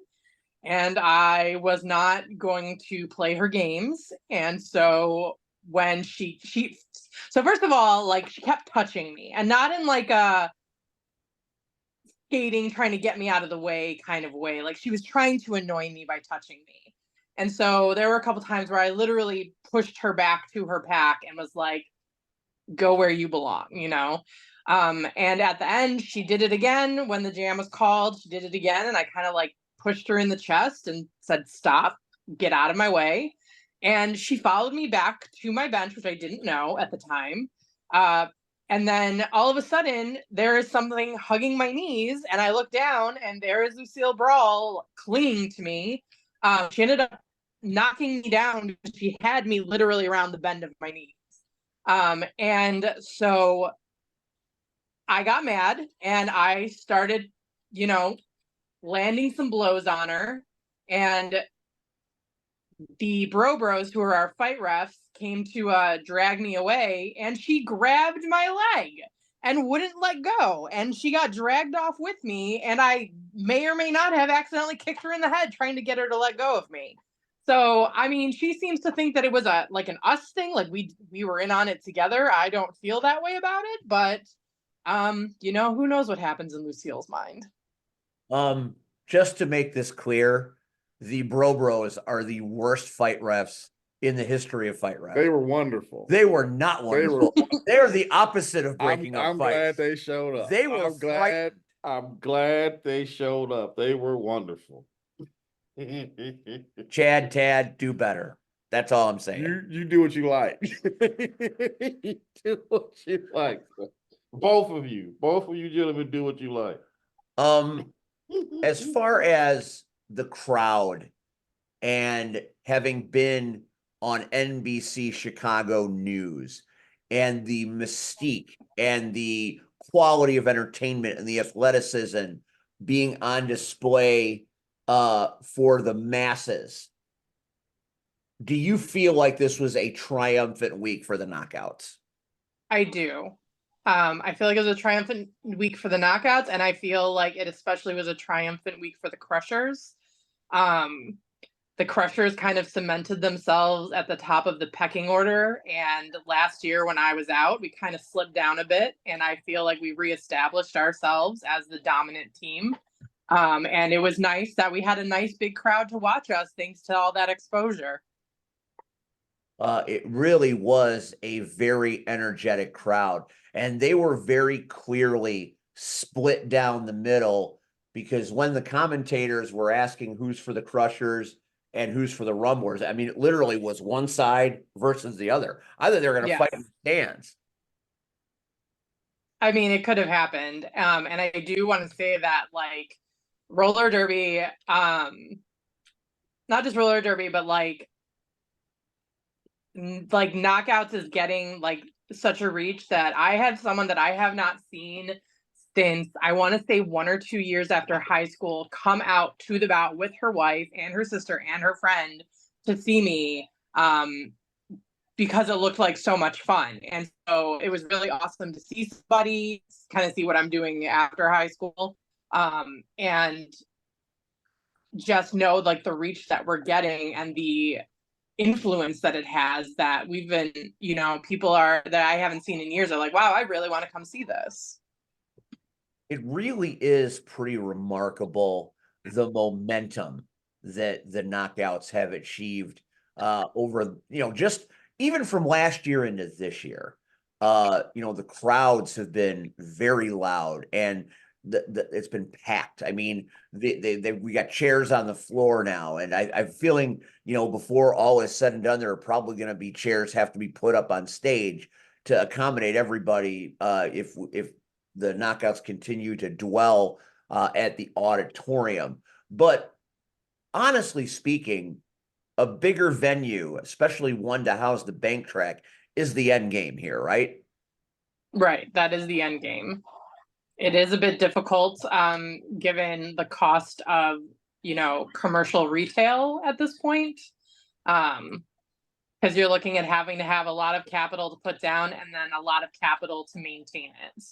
Speaker 4: and I was not going to play her games. And so when so first of all, like, she kept touching me, and not in like a skating, trying to get me out of the way kind of way. Like, she was trying to annoy me by touching me. And so there were a couple times where I literally pushed her back to her pack and was like, go where you belong, you know? And at the end, she did it again. When the jam was called, she did it again. And I kind of, like, pushed her in the chest and said, stop, get out of my way. And she followed me back to my bench, which I didn't know at the time. And then all of a sudden, there is something hugging my knees, and I look down, and there is Lucille Brawl clinging to me. She ended up knocking me down because she had me literally around the bend of my knees. And so I got mad, and I started, landing some blows on her. And the bros, who are our fight refs, came to drag me away, and she grabbed my leg and wouldn't let go, and she got dragged off with me, and I may or may not have accidentally kicked her in the head trying to get her to let go of me. So, I mean, she seems to think that it was an us thing, like we were in on it together. I don't feel that way about it, but who knows what happens in Lucille's mind.
Speaker 1: Just to make this clear, the bros are the worst fight refs in the history of fight refs.
Speaker 5: They were wonderful.
Speaker 1: They were not wonderful. They're the opposite of breaking up
Speaker 5: I'm
Speaker 1: fights.
Speaker 5: glad they showed up.
Speaker 1: They were
Speaker 5: I'm glad they showed up. They were wonderful.
Speaker 1: Chad, Tad, do better. That's all I'm saying.
Speaker 5: You do what you like. You do what you like. Both of you gentlemen do what you like.
Speaker 1: As far as the crowd and having been on NBC Chicago News and the mystique and the quality of entertainment and the athleticism being on display for the masses, do you feel like this was a triumphant week for the knockouts?
Speaker 4: I do. I feel like it was a triumphant week for the knockouts, and I feel like it especially was a triumphant week for the Crushers. The Crushers kind of cemented themselves at the top of the pecking order, and last year when I was out, we kind of slipped down a bit, and I feel like we reestablished ourselves as the dominant team. And it was nice that we had a nice big crowd to watch us, thanks to all that exposure.
Speaker 1: It really was a very energetic crowd, and they were very clearly split down the middle, because when the commentators were asking who's for the Crushers and who's for the Rumblers, I mean, it literally was one side versus the other. I thought they were going to fight in the stands.
Speaker 4: I mean, it could have happened. And I do want to say that, like, roller derby, not just roller derby, but like knockouts is getting, like, such a reach that I had someone that I have not seen since, I want to say 1 or 2 years after high school, come out to the bout with her wife and her sister and her friend to see me, because it looked like so much fun. And so it was really awesome to see somebody, kind of see what I'm doing after high school. And just know like the reach that we're getting and the influence that it has, that we've been, people are that I haven't seen in years are like, wow, I really want to come see this.
Speaker 1: It really is pretty remarkable the momentum that the knockouts have achieved over, just even from last year into this year. The crowds have been very loud and it's been packed. I mean, we got chairs on the floor now, and I'm feeling, before all is said and done, there are probably going to be chairs have to be put up on stage to accommodate everybody if the knockouts continue to dwell at the auditorium. But honestly speaking, a bigger venue, especially one to house the bank track, is the end game here, right?
Speaker 4: Right, that is the end game. It is a bit difficult, given the cost of, commercial retail at this point. Because you're looking at having to have a lot of capital to put down and then a lot of capital to maintain it.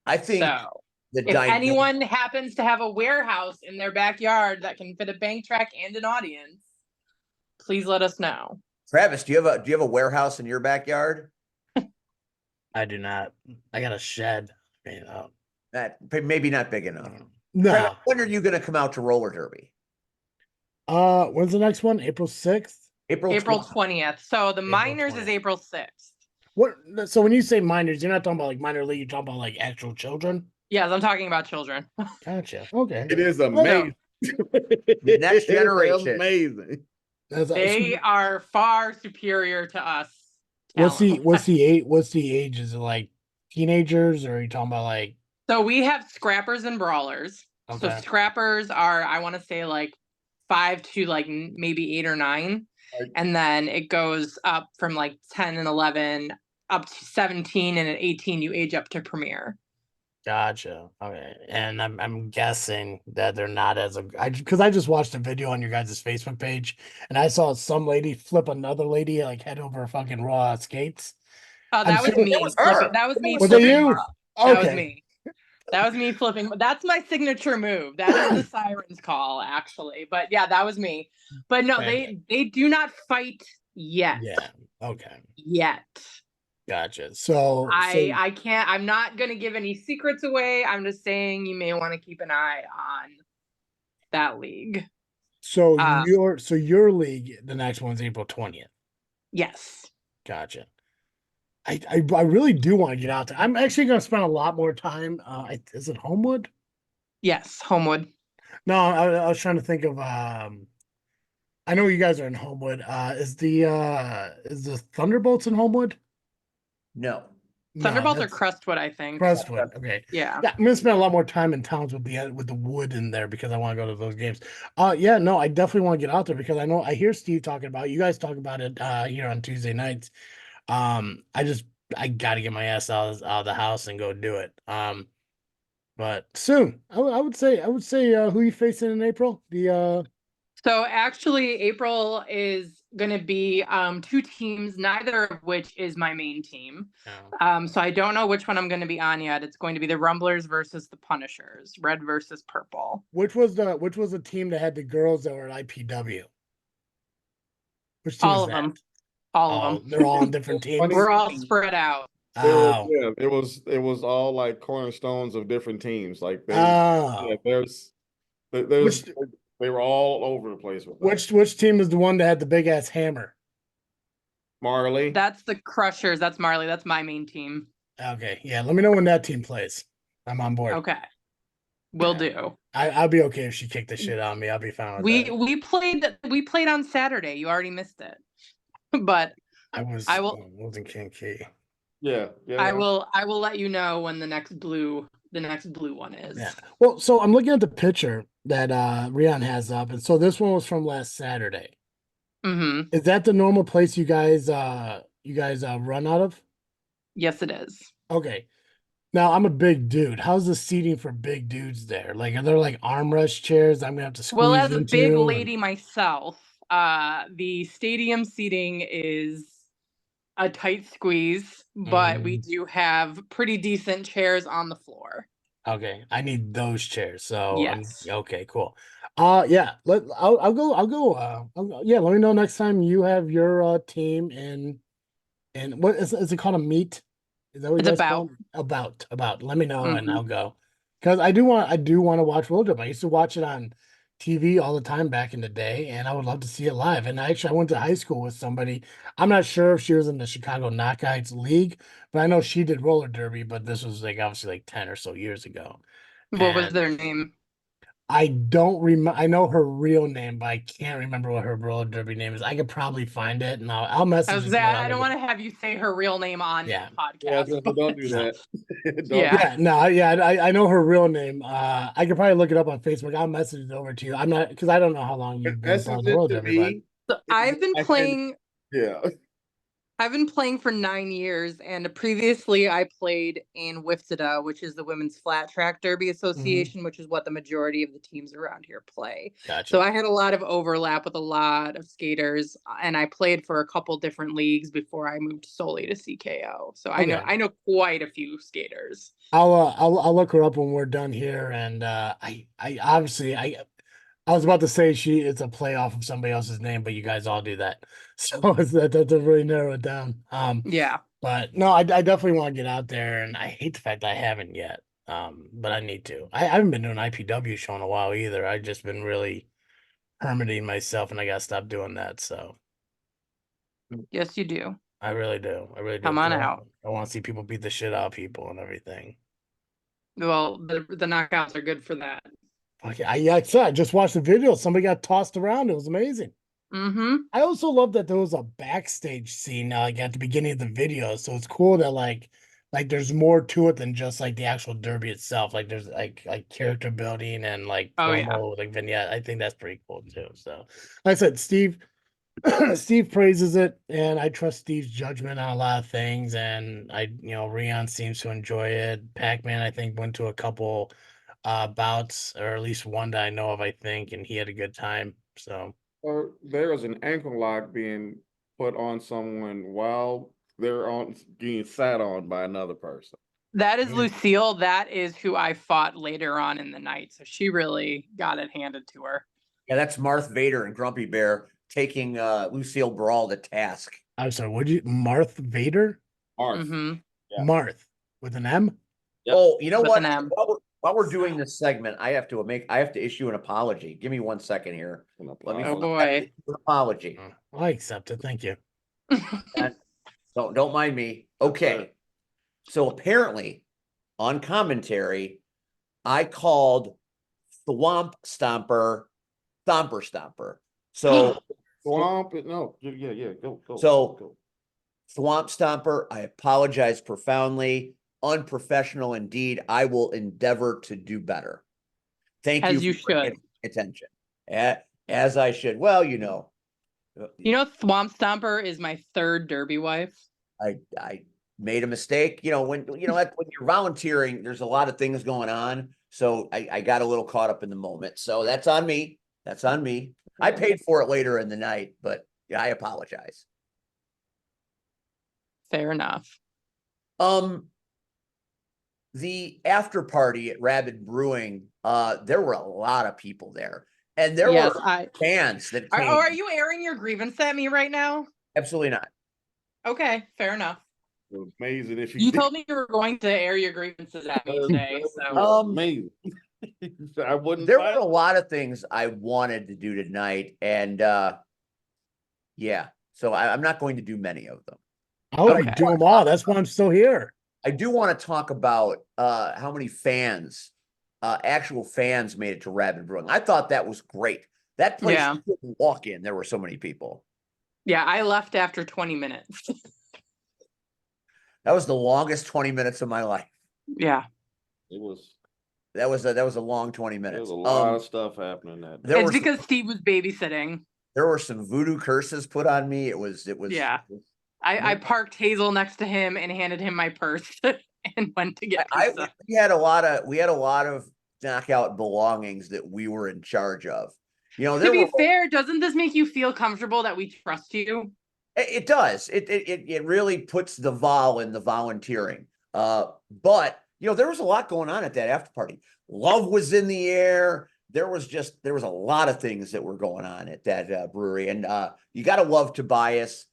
Speaker 1: I think
Speaker 4: So
Speaker 1: the
Speaker 4: if anyone happens to have a warehouse in their backyard that can fit a bank track and an audience, please let us know.
Speaker 1: Travis, do you have a warehouse in your backyard?
Speaker 2: I do not. I got a shed.
Speaker 1: That maybe not big enough.
Speaker 2: No.
Speaker 1: Travis, when are you going to come out to roller derby?
Speaker 2: When's the next one? April 6th?
Speaker 4: April 20th. So the minors
Speaker 2: 20th.
Speaker 4: is April 6th.
Speaker 2: What? So when you say minors, you're not talking about like minor league. You're talking about like actual children.
Speaker 4: Yes, I'm talking about children.
Speaker 2: Gotcha. Okay.
Speaker 5: It is amazing.
Speaker 1: The next generation.
Speaker 5: Amazing.
Speaker 4: They are far superior to us.
Speaker 2: What's the
Speaker 4: talent-wise.
Speaker 2: what's the age? Is it like teenagers, or are you talking about like?
Speaker 4: So we have scrappers and brawlers. So
Speaker 2: Okay.
Speaker 4: scrappers are, I want to say, like 5 to like maybe 8 or 9.
Speaker 5: Right.
Speaker 4: And then it goes up from like 10 and 11 up to 17, and at 18 you age up to premier.
Speaker 2: Gotcha. Okay. And I'm guessing that they're not as because I just watched a video on your guys' Facebook page and I saw some lady flip another lady like head over fucking raw skates.
Speaker 4: Oh,
Speaker 2: I'm
Speaker 4: that was
Speaker 2: sure-
Speaker 4: me.
Speaker 1: That was her.
Speaker 4: That was me.
Speaker 2: Was it
Speaker 4: flipping
Speaker 2: you?
Speaker 4: her. That was
Speaker 2: Okay.
Speaker 4: me. That was me flipping. That's my signature move. That is the siren's call, actually. But yeah, that was me. But no,
Speaker 2: Fantastic.
Speaker 4: they do not fight yet.
Speaker 2: Yeah. Okay.
Speaker 4: Yet.
Speaker 2: Gotcha. So
Speaker 4: I can't, I'm not gonna give any secrets away. I'm just saying you may want to keep an eye on that league.
Speaker 2: so
Speaker 4: uh,
Speaker 2: your league, the next one's April 20th.
Speaker 4: Yes.
Speaker 2: Gotcha. I really do want to get out there. I'm actually going to spend a lot more time. Is it Homewood?
Speaker 4: Yes, Homewood.
Speaker 2: No, I was trying to think of. I know you guys are in Homewood. Is the Thunderbolts in Homewood?
Speaker 1: No.
Speaker 4: Thunderbolts
Speaker 2: No,
Speaker 4: are Crestwood, I think.
Speaker 2: Crestwood. Okay.
Speaker 4: Yeah.
Speaker 2: Yeah, I'm gonna spend a lot more time in towns with the wood in there because I want to go to those games. Yeah, no, I definitely want to get out there because I hear Steve talking about it. You guys talk about it here on Tuesday nights. I got to get my ass out of the house and go do it. But soon, I would say who you facing in April?
Speaker 4: So actually, April is going to be 2 teams, neither of which is my main team. So I don't know which one I'm going to be on yet. It's going to be the Rumblers versus the Punishers, red versus purple.
Speaker 2: Which was the team that had the girls that were at IPW? Which team
Speaker 4: All
Speaker 2: is
Speaker 4: of
Speaker 2: that?
Speaker 4: them. All of them.
Speaker 2: They're all on different teams.
Speaker 4: We're all spread out.
Speaker 2: Oh.
Speaker 5: Yeah, it was all like cornerstones of different teams. Like there's they were all over the place with that.
Speaker 2: Which team is the one that had the big ass hammer?
Speaker 5: Marley.
Speaker 4: That's the Crushers. That's Marley. That's my main team.
Speaker 2: Okay, yeah. Let me know when that team plays. I'm on board.
Speaker 4: Okay. Will do.
Speaker 2: I'll be okay if she kicked the shit out of me. I'll be fine with that.
Speaker 4: We played on Saturday. You already missed it. But
Speaker 2: I was in Kankakee.
Speaker 5: Yeah.
Speaker 4: I will let you know when the next blue one is.
Speaker 2: Yeah. Well, so I'm looking at the picture that Rion has up, and so this one was from last Saturday.
Speaker 4: Mm-hmm.
Speaker 2: Is that the normal place you guys you guys run out of?
Speaker 4: Yes, it is.
Speaker 2: Okay. Now I'm a big dude. How's the seating for big dudes there? Like, are there like armrest chairs I'm gonna have to squeeze
Speaker 4: Well, as a
Speaker 2: into?
Speaker 4: big
Speaker 2: and-
Speaker 4: lady myself, the stadium seating is a tight squeeze, but we do have pretty decent chairs on the floor.
Speaker 2: Okay, I need those chairs. So
Speaker 4: Yes.
Speaker 2: okay, cool. Yeah, I'll go. Yeah, let me know next time you have your team and what is it called, a meet? Is that what
Speaker 4: It's
Speaker 2: you guys
Speaker 4: about.
Speaker 2: call it? About. Let me know and
Speaker 4: Mhm.
Speaker 2: I'll go. Because I do want to watch World Cup. I used to watch it on TV all the time back in the day, and I would love to see it live. And I went to high school with somebody. I'm not sure if she was in the Chicago Knockouts League, but I know she did roller derby, but this was like obviously like 10 or so years ago.
Speaker 4: What was
Speaker 2: And
Speaker 4: their name?
Speaker 2: I don't remember. I know her real name, but I can't remember what her roller derby name is. I could probably find it, and I'll message you.
Speaker 4: I don't want to have you say her real name on
Speaker 2: Yeah.
Speaker 4: the podcast.
Speaker 5: Don't do that. Don't-
Speaker 4: Yeah.
Speaker 2: Yeah, no, yeah, I know her real name. I could probably look it up on Facebook. I'll message it over to you. I'm not because I don't know how long you've been
Speaker 5: Message
Speaker 2: part of the
Speaker 5: it
Speaker 2: roller
Speaker 5: to
Speaker 2: derby, but
Speaker 5: me.
Speaker 4: So I've been
Speaker 5: I can-
Speaker 4: playing.
Speaker 5: Yeah.
Speaker 4: I've been playing for 9 years, and previously I played in WIFSDA, which is the Women's Flat Track Derby Association, which is what the majority of the teams around here play.
Speaker 2: gotcha.
Speaker 4: So I had a lot of overlap with a lot of skaters, and I played for a couple different leagues before I moved solely to CKO. So I know
Speaker 2: Okay.
Speaker 4: quite a few skaters.
Speaker 2: I'll look her up when we're done here, and I obviously I was about to say it's a playoff of somebody else's name, but you guys all do that, so that to really narrow it down.
Speaker 4: Yeah.
Speaker 2: But no, I definitely want to get out there, and I hate the fact that I haven't yet. But I need to. I haven't been doing IPW show in a while either. I've just been really hermiting myself, and I gotta stop doing that. So
Speaker 4: Yes, you do.
Speaker 2: I really do. I really do.
Speaker 4: Come on
Speaker 2: 'cause
Speaker 4: out.
Speaker 2: I want to see people beat the shit out of people and everything.
Speaker 4: Well, the knockouts are good for that.
Speaker 2: Okay, I said I just watched the video. Somebody got tossed around. It was amazing.
Speaker 4: Mm-hmm.
Speaker 2: I also love that there was a backstage scene like at the beginning of the video. So it's cool that like there's more to it than just like the actual derby itself. Like there's like character building and like
Speaker 4: Oh, yeah.
Speaker 2: promo, like vignette. I think that's pretty cool too. So like I said, Steve Steve praises it, and I trust Steve's judgment on a lot of things. And Rion seems to enjoy it. Pac-Man, I think, went to a couple bouts, or at least one that I know of, I think, and he had a good time. So
Speaker 5: Or there is an ankle lock being put on someone while they're on being sat on by another person.
Speaker 4: That is
Speaker 2: Yeah.
Speaker 4: Lucille. That is who I fought later on in the night. So she really got it handed to her.
Speaker 1: Yeah, that's Marth Vader and Grumpy Bear taking Lucille Brawl to task.
Speaker 2: I'm sorry, would you Marth Vader?
Speaker 5: Arth.
Speaker 4: Hmm.
Speaker 5: Yeah.
Speaker 2: Marth with an M?
Speaker 5: Yep.
Speaker 1: Oh, you know
Speaker 4: With
Speaker 1: what?
Speaker 4: an M.
Speaker 1: While we're doing this segment, I have to issue an apology. Give me 1 second here. Let me
Speaker 4: Oh,
Speaker 1: an
Speaker 4: boy.
Speaker 1: apology.
Speaker 2: I accept it. Thank you.
Speaker 1: Don't mind me. Okay. So apparently on commentary, I called Thwomp Stomper Thomper Stomper. So
Speaker 5: Swamp. No. Yeah. Go.
Speaker 1: So-
Speaker 5: go.
Speaker 1: Thwomp Stomper, I apologize profoundly. Unprofessional indeed. I will endeavor to do better. Thank
Speaker 4: As you
Speaker 1: for
Speaker 4: should.
Speaker 1: getting attention. As I should. Well,
Speaker 4: You know, Thwomp Stomper is my third derby wife.
Speaker 1: I made a mistake. When you're volunteering, there's a lot of things going on. So I got a little caught up in the moment. So that's on me. That's on me. I paid for it later in the night, but yeah, I apologize.
Speaker 4: Fair enough.
Speaker 1: The after party at Rabid Brewing, there were a lot of people there. And there
Speaker 4: Yes,
Speaker 1: were fans that
Speaker 4: Are,
Speaker 1: came.
Speaker 4: are you airing your grievance at me right now?
Speaker 1: Absolutely not.
Speaker 4: Okay, fair enough.
Speaker 5: It was amazing if
Speaker 4: You told me you were going to air your grievances at me today, so
Speaker 5: amazing. I wouldn't.
Speaker 1: There were a lot of things I wanted to do tonight, and yeah, so I'm not going to do many of them.
Speaker 2: I hope
Speaker 4: Okay.
Speaker 2: you do them all. That's why I'm still here.
Speaker 1: I do want to talk about how many fans, actual fans, made it to Rabid Brewing. I thought that was great. That place,
Speaker 4: Yeah.
Speaker 1: you couldn't walk in. There were so many people.
Speaker 4: yeah, I left after 20 minutes.
Speaker 1: That was the longest 20 minutes of my life.
Speaker 4: Yeah.
Speaker 5: It was.
Speaker 1: That was a long 20
Speaker 5: There
Speaker 1: minutes.
Speaker 5: was a lot of stuff happening that day.
Speaker 1: There
Speaker 4: It's
Speaker 1: were
Speaker 4: because Steve was babysitting.
Speaker 1: there were some voodoo curses put on me. It was
Speaker 4: Yeah. I parked Hazel next to him and handed him my purse and went to get
Speaker 1: I
Speaker 4: pizza.
Speaker 1: we had a lot of knockout belongings that we were in charge of. You know,
Speaker 4: To
Speaker 1: there
Speaker 4: be
Speaker 1: were
Speaker 4: fair, doesn't this make you feel comfortable that we trust you?
Speaker 1: it does. It really puts the vol in the volunteering. But you know, there was a lot going on at that after party. Love was in the air. There was a lot of things that were going on at that brewery, and you got to love Tobias.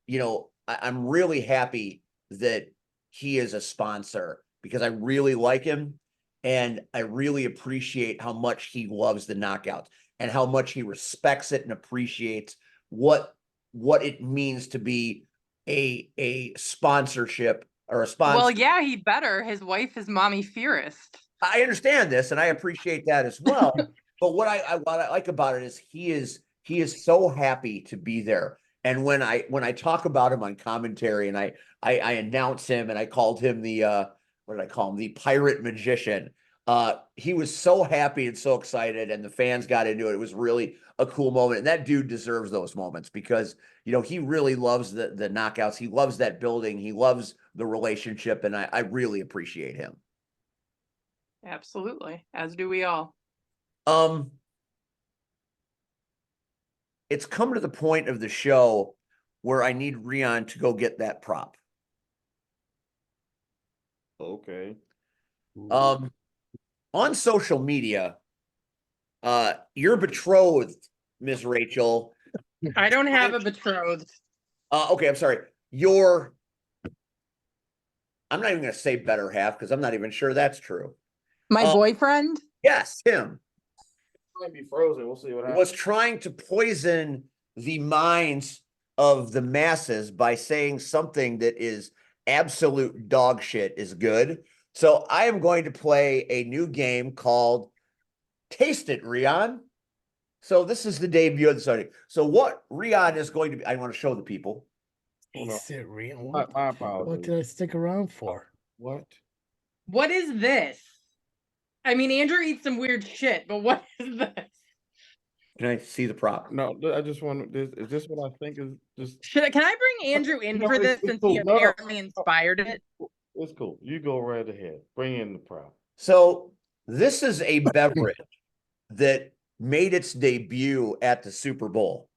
Speaker 1: You know, I'm really happy that he is a sponsor because I really like him, and I really appreciate how much he loves the knockouts and how much he respects it and appreciates what it means to be a sponsorship or a sponsor.
Speaker 4: Well, yeah, he better. His wife is Mommy Fearest.
Speaker 1: I understand this and I appreciate that as well. But what I like about it is he is so happy to be there. And when I talk about him on commentary and I announce him and I called him the what did I call him? The pirate magician. He was so happy and so excited, and the fans got into it. It was really a cool moment. And that dude deserves those moments because you know he really loves the knockouts. He loves that building, he loves the relationship, and I really appreciate him.
Speaker 4: Absolutely, as do we all.
Speaker 1: It's come to the point of the show where I need Rion to go get that prop.
Speaker 5: Okay.
Speaker 1: On social media, you're betrothed, Miss Rachel.
Speaker 4: I don't have a betrothed.
Speaker 1: Okay, I'm sorry. I'm not even going to say better half because I'm not even sure that's true.
Speaker 4: My boyfriend?
Speaker 1: Yes, him
Speaker 5: Might be frozen. We'll see what happens.
Speaker 1: was trying to poison the minds of the masses by saying something that is absolute dog shit is good. So I am going to play a new game called Taste It, Rion. So this is the debut of the Sunday. So what Rion is going to be, I want to show the people.
Speaker 2: Is it real?
Speaker 5: My
Speaker 2: What the
Speaker 5: apologies.
Speaker 2: did I stick around for?
Speaker 5: What?
Speaker 4: What is this? I mean, Andrew eats some weird shit, but what is this?
Speaker 1: Can I see the prop?
Speaker 5: No, I just want to. Is this what I think is just?
Speaker 4: Can I bring Andrew in
Speaker 5: No,
Speaker 4: for
Speaker 5: it's-
Speaker 4: this
Speaker 5: it's
Speaker 4: since
Speaker 5: cool.
Speaker 4: he
Speaker 5: No, no.
Speaker 4: apparently inspired it?
Speaker 5: It's cool. You go right ahead. Bring in the prop.
Speaker 1: So this is a beverage that made its debut at the Super Bowl.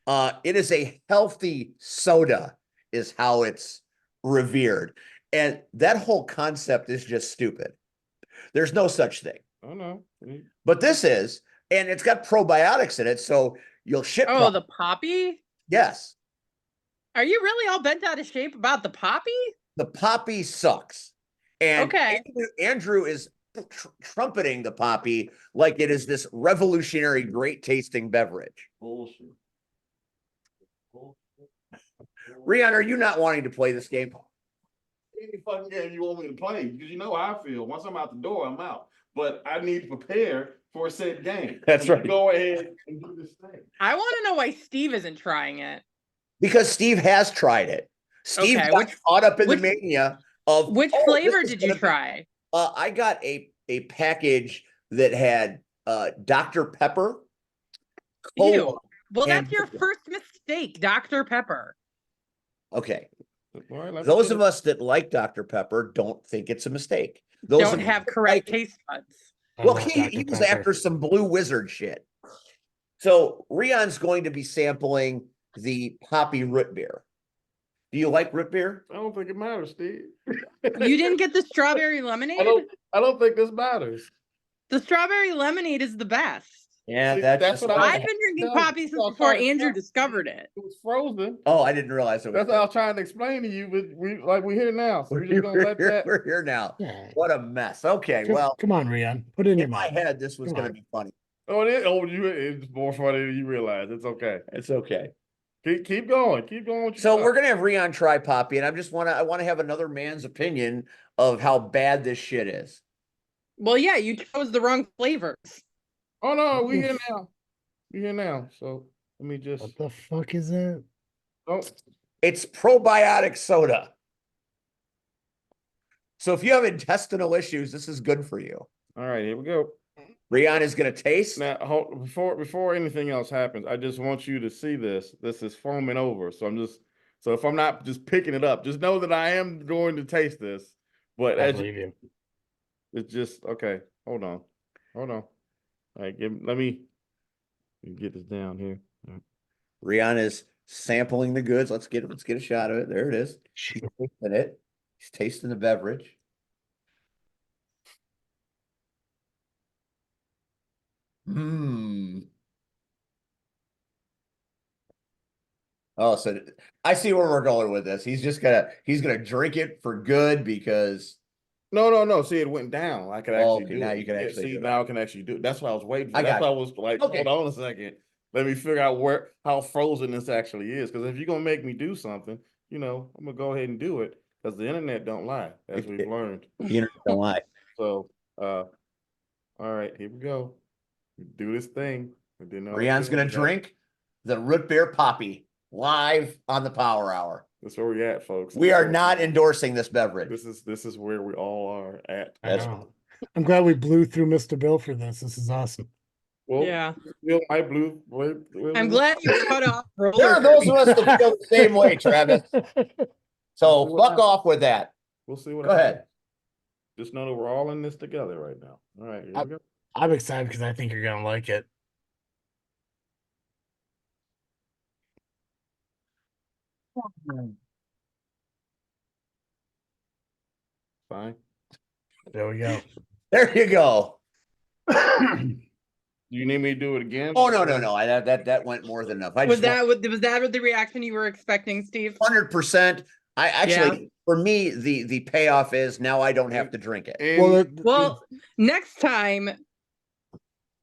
Speaker 1: It is a healthy soda, is how it's revered. And that whole concept is just stupid. There's no such thing.
Speaker 5: Oh no.
Speaker 1: But this is, and it's got probiotics in it, so you'll shit.
Speaker 4: Oh, the poppy?
Speaker 1: Yes,
Speaker 4: Are you really all bent out of shape about the poppy?
Speaker 1: the poppy sucks. And
Speaker 4: Okay.
Speaker 1: Andrew is trumpeting the poppy like it is this revolutionary, great tasting beverage.
Speaker 5: Bullshit.
Speaker 1: Rion, are you not wanting to play this game?
Speaker 5: Any fucking game you want me to play, because you know how I feel. Once I'm out the door, I'm out. But I need to prepare for a said game.
Speaker 1: That's
Speaker 5: So
Speaker 1: right.
Speaker 5: Go ahead and do this thing.
Speaker 4: I want to know why Steve isn't trying it.
Speaker 1: Because Steve has tried it. Steve
Speaker 4: Okay,
Speaker 1: got caught up in the
Speaker 4: which-
Speaker 1: mania of
Speaker 4: Which
Speaker 1: "Oh,
Speaker 4: flavor
Speaker 1: this is
Speaker 4: did you
Speaker 1: gonna be-"
Speaker 4: try?
Speaker 1: I got a package that had Dr. Pepper.
Speaker 4: Ew.
Speaker 1: Cola,
Speaker 4: Well,
Speaker 1: and
Speaker 4: that's your
Speaker 1: vodka.
Speaker 4: first mistake, Dr. Pepper.
Speaker 1: Okay.
Speaker 5: All right, let me
Speaker 1: Those
Speaker 5: get
Speaker 1: of
Speaker 5: it.
Speaker 1: us that like Dr. Pepper don't think it's a mistake. Those
Speaker 4: Don't
Speaker 1: of us
Speaker 4: have
Speaker 1: that
Speaker 4: correct
Speaker 1: like-
Speaker 4: taste buds.
Speaker 2: I
Speaker 1: Well,
Speaker 2: love
Speaker 1: he
Speaker 2: Dr.
Speaker 1: was
Speaker 2: Pepper.
Speaker 1: after some blue wizard shit. So Rion's going to be sampling the poppy root beer. Do you like root beer?
Speaker 5: I don't think it matters, Steve.
Speaker 4: You didn't get the strawberry lemonade?
Speaker 5: I don't think this matters.
Speaker 4: The strawberry lemonade is the best.
Speaker 1: Yeah,
Speaker 5: See,
Speaker 1: that's
Speaker 5: that's
Speaker 1: just
Speaker 5: what
Speaker 1: what
Speaker 5: I-
Speaker 4: I've been drinking
Speaker 5: No,
Speaker 4: poppy since
Speaker 5: no,
Speaker 4: before
Speaker 5: sorry,
Speaker 4: Andrew
Speaker 5: no.
Speaker 4: discovered it.
Speaker 5: It was frozen.
Speaker 1: Oh, I didn't realize it was.
Speaker 5: That's what I was trying to explain to you, but we're here now. So we're just gonna let
Speaker 1: We're
Speaker 5: that.
Speaker 1: we're here now.
Speaker 2: Yeah.
Speaker 1: What a mess. Okay,
Speaker 2: Come,
Speaker 1: well,
Speaker 2: come on, Rion. Put it in your
Speaker 1: in my
Speaker 2: mouth.
Speaker 1: head, this was
Speaker 2: Come
Speaker 1: going to
Speaker 2: on.
Speaker 1: be funny.
Speaker 5: Oh, it is. Oh, it's more funny than you realize. It's okay.
Speaker 1: It's okay.
Speaker 5: Keep going. Keep going. With your
Speaker 1: So
Speaker 5: stuff.
Speaker 1: we're going to have Rion try poppy, and I want to have another man's opinion of how bad this shit is.
Speaker 4: Well, yeah, you chose the wrong flavors.
Speaker 5: Oh no, we here now. We here now. So let me just.
Speaker 2: What the fuck is that?
Speaker 5: Oh,
Speaker 1: It's probiotic soda. So if you have intestinal issues, this is good for you.
Speaker 5: all right. Here we go.
Speaker 1: Rion is going to taste.
Speaker 5: Now, before anything else happens, I just want you to see this. This is foaming over. So I'm just So if I'm not just picking it up, just know that I am going to taste this. But
Speaker 2: I
Speaker 5: as
Speaker 2: believe you.
Speaker 5: it's just okay. Hold on. All right, let me get this down here.
Speaker 1: Rihanna is sampling the goods. Let's get a shot of it. There it is. She's tasting it. He's tasting the beverage. Oh, so I see where we're going with this. He's gonna drink it for good because
Speaker 5: No. See, it went down. I could actually
Speaker 1: okay,
Speaker 5: do
Speaker 1: now
Speaker 5: it.
Speaker 1: you can
Speaker 5: Yeah,
Speaker 1: actually
Speaker 5: see,
Speaker 1: do it.
Speaker 5: now I can actually do it. That's what I was waiting for.
Speaker 1: I
Speaker 5: That's
Speaker 1: got
Speaker 5: why I
Speaker 1: you.
Speaker 5: was like,
Speaker 1: Okay.
Speaker 5: hold on a second. Let me figure out how frozen this actually is. Because if you're gonna make me do something, I'm gonna go ahead and do it. Because the internet don't lie, as we've learned.
Speaker 1: You know, don't lie.
Speaker 5: So, all right, here we go. Do this thing. I didn't know
Speaker 1: Rihanna's gonna drink the root beer poppy live on the Power Hour.
Speaker 5: That's where we're at, folks.
Speaker 1: We are not endorsing this beverage.
Speaker 5: This is where we all are at.
Speaker 2: I know. I'm glad we blew through Mr. Bill for this. This is awesome.
Speaker 5: Well,
Speaker 4: Yeah.
Speaker 5: I blew.
Speaker 4: I'm glad you cut off.
Speaker 1: There
Speaker 4: roller
Speaker 1: are those of
Speaker 4: derby.
Speaker 1: us that feel the same way, Travis. So
Speaker 5: We'll see what
Speaker 1: fuck off with that.
Speaker 5: We'll see what
Speaker 1: Go
Speaker 5: happens.
Speaker 1: ahead.
Speaker 5: Just know that we're all in this together right now. All right, here we go.
Speaker 2: I'm excited because I think you're gonna like it.
Speaker 5: Fine.
Speaker 2: There we go.
Speaker 1: There you go.
Speaker 5: Do you need me to do it again?
Speaker 1: Oh no. That went more than enough. I
Speaker 4: Was
Speaker 1: just
Speaker 4: that the reaction you were expecting, Steve?
Speaker 1: 100%. I actually, for me, the payoff is now I don't have to drink it.
Speaker 5: And
Speaker 4: Well, next time,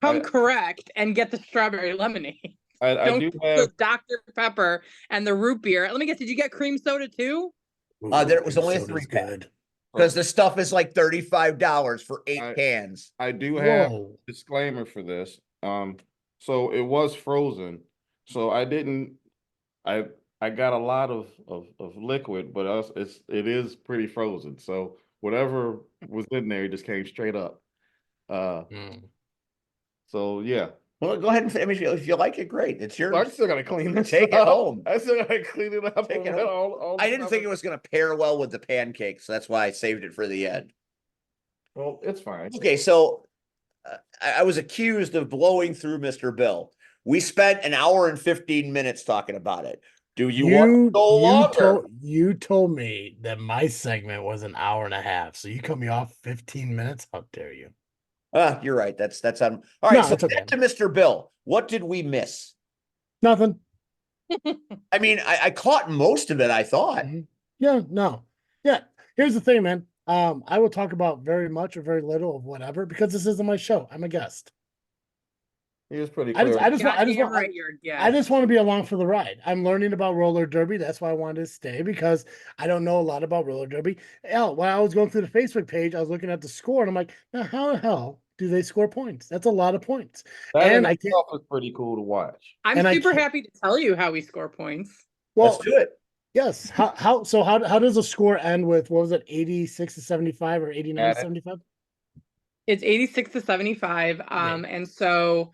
Speaker 4: come
Speaker 5: I-
Speaker 4: correct and get the strawberry lemonade.
Speaker 5: I
Speaker 4: Don't
Speaker 5: do
Speaker 4: get
Speaker 5: have.
Speaker 4: the Dr. Pepper and the root beer. Let me guess, did you get cream soda too?
Speaker 1: There was only a
Speaker 2: Soda's
Speaker 1: 3-pack.
Speaker 2: good.
Speaker 1: Because the stuff is like $35 for 8 cans.
Speaker 5: I do have
Speaker 2: Whoa.
Speaker 5: disclaimer for this. So it was frozen. So I didn't. I got a lot of liquid, but it is pretty frozen. So whatever was in there just came straight up. So yeah.
Speaker 1: Well, go ahead and finish. If you like it, great. It's yours.
Speaker 5: I still gotta clean this.
Speaker 1: Take it
Speaker 5: up.
Speaker 1: home.
Speaker 5: I still gotta clean it up.
Speaker 1: Take it
Speaker 5: and
Speaker 1: home.
Speaker 5: all
Speaker 1: I
Speaker 5: the
Speaker 1: didn't
Speaker 5: stuff
Speaker 1: think
Speaker 5: is-
Speaker 1: it was going to pair well with the pancakes. So that's why I saved it for the end.
Speaker 5: Well, it's fine.
Speaker 1: Okay, so I was accused of blowing through Mr. Bill. We spent an hour and 15 minutes talking about it. Do you want to go longer?
Speaker 2: You told me that my segment was an hour and a half. So you cut me off 15 minutes. How dare you?
Speaker 1: You're right. That's on. All right,
Speaker 2: No,
Speaker 1: so
Speaker 2: it's okay.
Speaker 1: back to Mr. Bill. What did we miss?
Speaker 2: Nothing.
Speaker 1: I mean, I caught most of it, I thought.
Speaker 2: Yeah, no. Yeah. Here's the thing, man. I will talk about very much or very little of whatever because this isn't my show. I'm a guest.
Speaker 5: He was pretty
Speaker 2: I
Speaker 5: clear.
Speaker 2: just want
Speaker 4: you're a guest.
Speaker 2: I just want to be along for the ride. I'm learning about roller derby. That's why I wanted to stay because I don't know a lot about roller derby. Hell, when I was going through the Facebook page, I was looking at the score and I'm like, now how the hell do they score points? That's a lot of points.
Speaker 5: That
Speaker 2: and
Speaker 5: in
Speaker 2: I can't-
Speaker 5: itself is pretty cool to watch.
Speaker 4: I'm
Speaker 2: and I
Speaker 4: super
Speaker 2: can't-
Speaker 4: happy to tell you how we score points.
Speaker 2: Well,
Speaker 1: Let's do it.
Speaker 2: yes. How does a score end with what was it, 86 to 75 or 89 to 75?
Speaker 4: It's 86 to 75. And so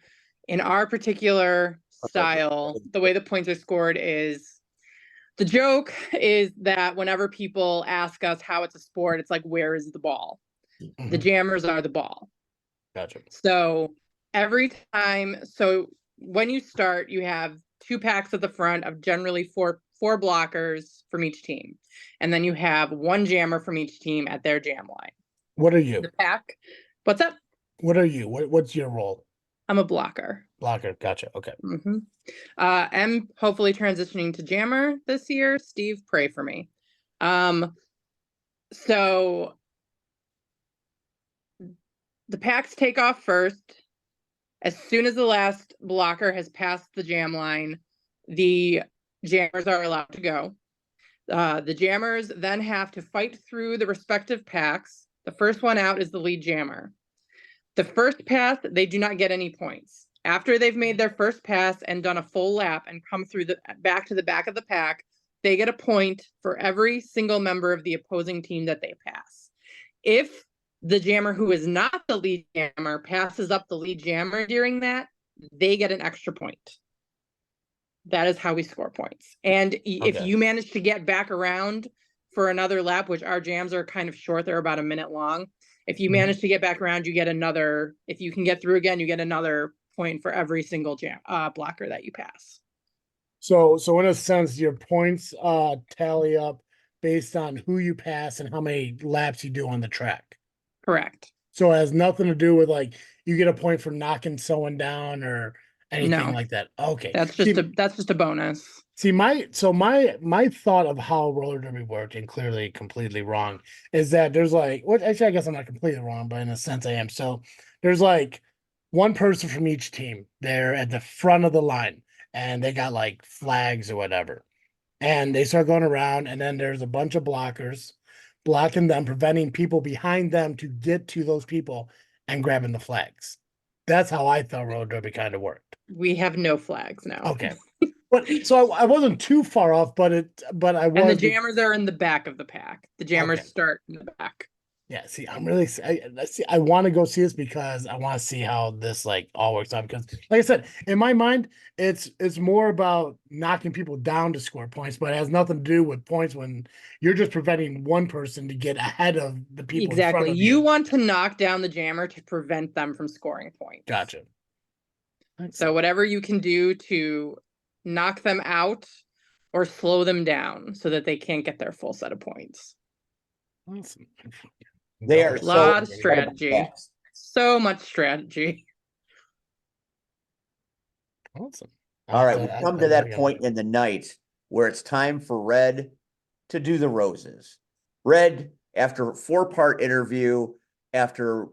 Speaker 4: in our particular style, the way the points are scored is the joke is that whenever people ask us how it's a sport, it's like, where is the ball? The jammers are the ball.
Speaker 2: Gotcha.
Speaker 4: So every time, so when you start, you have 2 packs at the front of generally four blockers from each team. And then you have 1 jammer from each team at their jam line.
Speaker 2: What are you?
Speaker 4: The pack, what's up?
Speaker 2: What are you? What's your role?
Speaker 4: I'm a blocker.
Speaker 2: Blocker. Gotcha. Okay.
Speaker 4: I'm hopefully transitioning to jammer this year. Steve, pray for me. So the packs take off first. As soon as the last blocker has passed the jam line, the jammers are allowed to go. The jammers then have to fight through the respective packs. The first one out is the lead jammer. The first pass, they do not get any points. After they've made their first pass and done a full lap and come through the back to the back of the pack, they get a point for every single member of the opposing team that they pass. If the jammer who is not the lead jammer passes up the lead jammer during that, they get an extra point. That is how we score points. And if
Speaker 2: Okay.
Speaker 4: you manage to get back around for another lap, which our jams are kind of short, they're about a minute long. If you
Speaker 2: Mhm.
Speaker 4: manage to get back around, you get another, if you can get through again, you get another point for every single jam blocker that you pass.
Speaker 2: So in a sense, your points tally up based on who you pass and how many laps you do on the track.
Speaker 4: Correct.
Speaker 2: So it has nothing to do with like you get a point for knocking someone down or anything
Speaker 4: No.
Speaker 2: like that. Okay.
Speaker 4: That's just a bonus.
Speaker 2: See, my thought of how roller derby worked, and clearly completely wrong, is that there's like, what actually I guess I'm not completely wrong, but in a sense I am. So there's like one person from each team there at the front of the line, and they got like flags or whatever. And they start going around, and then there's a bunch of blockers blocking them, preventing people behind them to get to those people and grabbing the flags. That's how I thought roller derby kind of worked.
Speaker 4: We have no flags now.
Speaker 2: Okay. But so I wasn't too far off, but I was.
Speaker 4: And the jammers are in the back of the pack. The jammers
Speaker 2: Okay.
Speaker 4: start in the back.
Speaker 2: Yeah, see, I'm really I want to go see this because I want to see how this like all works out. Because, like I said, in my mind, it's more about knocking people down to score points, but it has nothing to do with points when you're just preventing one person to get ahead of the people in front
Speaker 4: Exactly.
Speaker 2: of
Speaker 4: You want to knock down the jammer to prevent them from scoring points.
Speaker 2: Gotcha.
Speaker 4: So whatever you can do to knock them out or slow them down so that they can't get their full set of points.
Speaker 2: Awesome.
Speaker 1: They are
Speaker 4: A lot of
Speaker 1: so
Speaker 4: strategy. So much strategy.
Speaker 2: Awesome.
Speaker 1: All right, we've come to that point in the night where it's time for Red to do the roses. Red, after a 4-part interview, after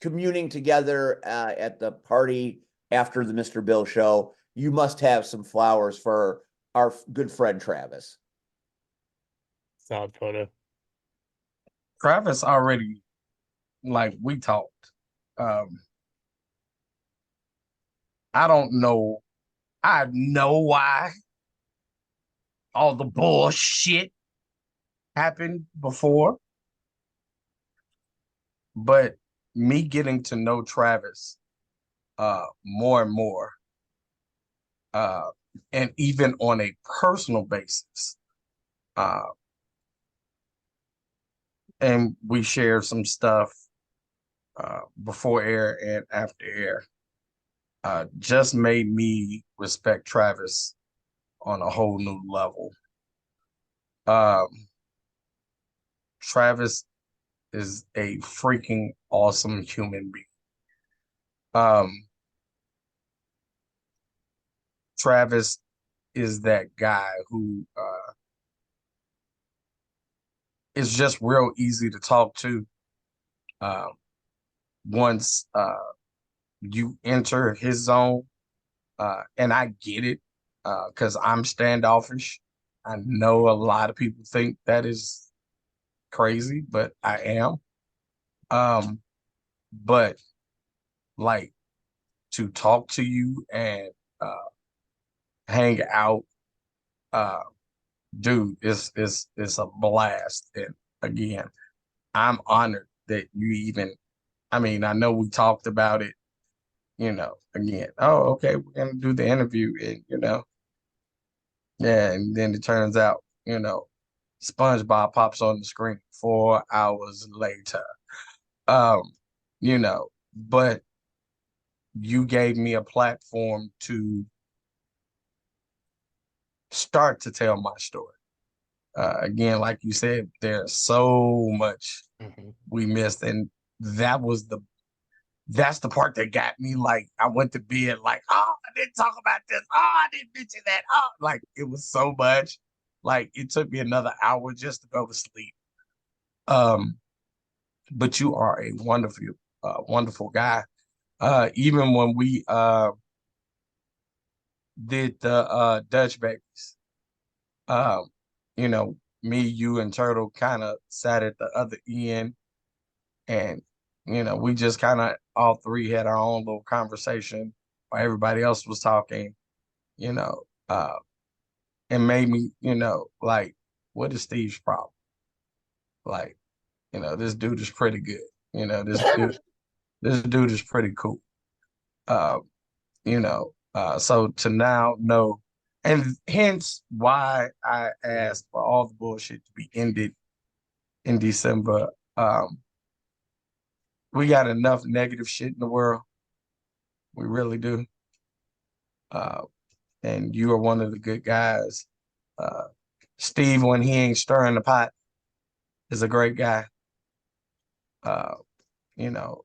Speaker 1: communing together at the party after the Mr. Bill show, you must have some flowers for our good friend Travis.
Speaker 2: Solid photo.
Speaker 3: Travis already, like we talked. I don't know. I know why all the bullshit happened before, but me getting to know Travis more and more, and even on a personal basis, and we share some stuff before air and after air, just made me respect Travis on a whole new level. Travis is a freaking awesome human being. Travis is that guy who is just real easy to talk to. Once you enter his zone, and I get it, because I'm standoffish. I know a lot of people think that is crazy, but I am. But like to talk to you and hang out, dude, it's a blast. And again, I'm honored that you even, I mean, I know we talked about it, again, oh, okay, we're gonna do the interview, and yeah, and then it turns out, SpongeBob pops on the screen 4 hours later. But you gave me a platform to start to tell my story. Again, like you said, there's so much we missed, and that's the part that got me. Like, I went to bed like, oh, I didn't talk about this. Oh, I didn't mention that. Oh, like it was so much. Like it took me another hour just to go to sleep. But you are a wonderful guy. Even when we did the Dutch babies, me, you, and Turtle kind of sat at the other end, and we just kind of all three had our own little conversation while everybody else was talking, and made me, like, what is Steve's problem? Like, this dude is pretty good. This dude is pretty cool. So to now know, and hence why I asked for all the bullshit to be ended in December. We got enough negative shit in the world. We really do. Uh, and you are one of the good guys. Uh, Steve, when he ain't stirring the pot, is a great guy. Uh, you know,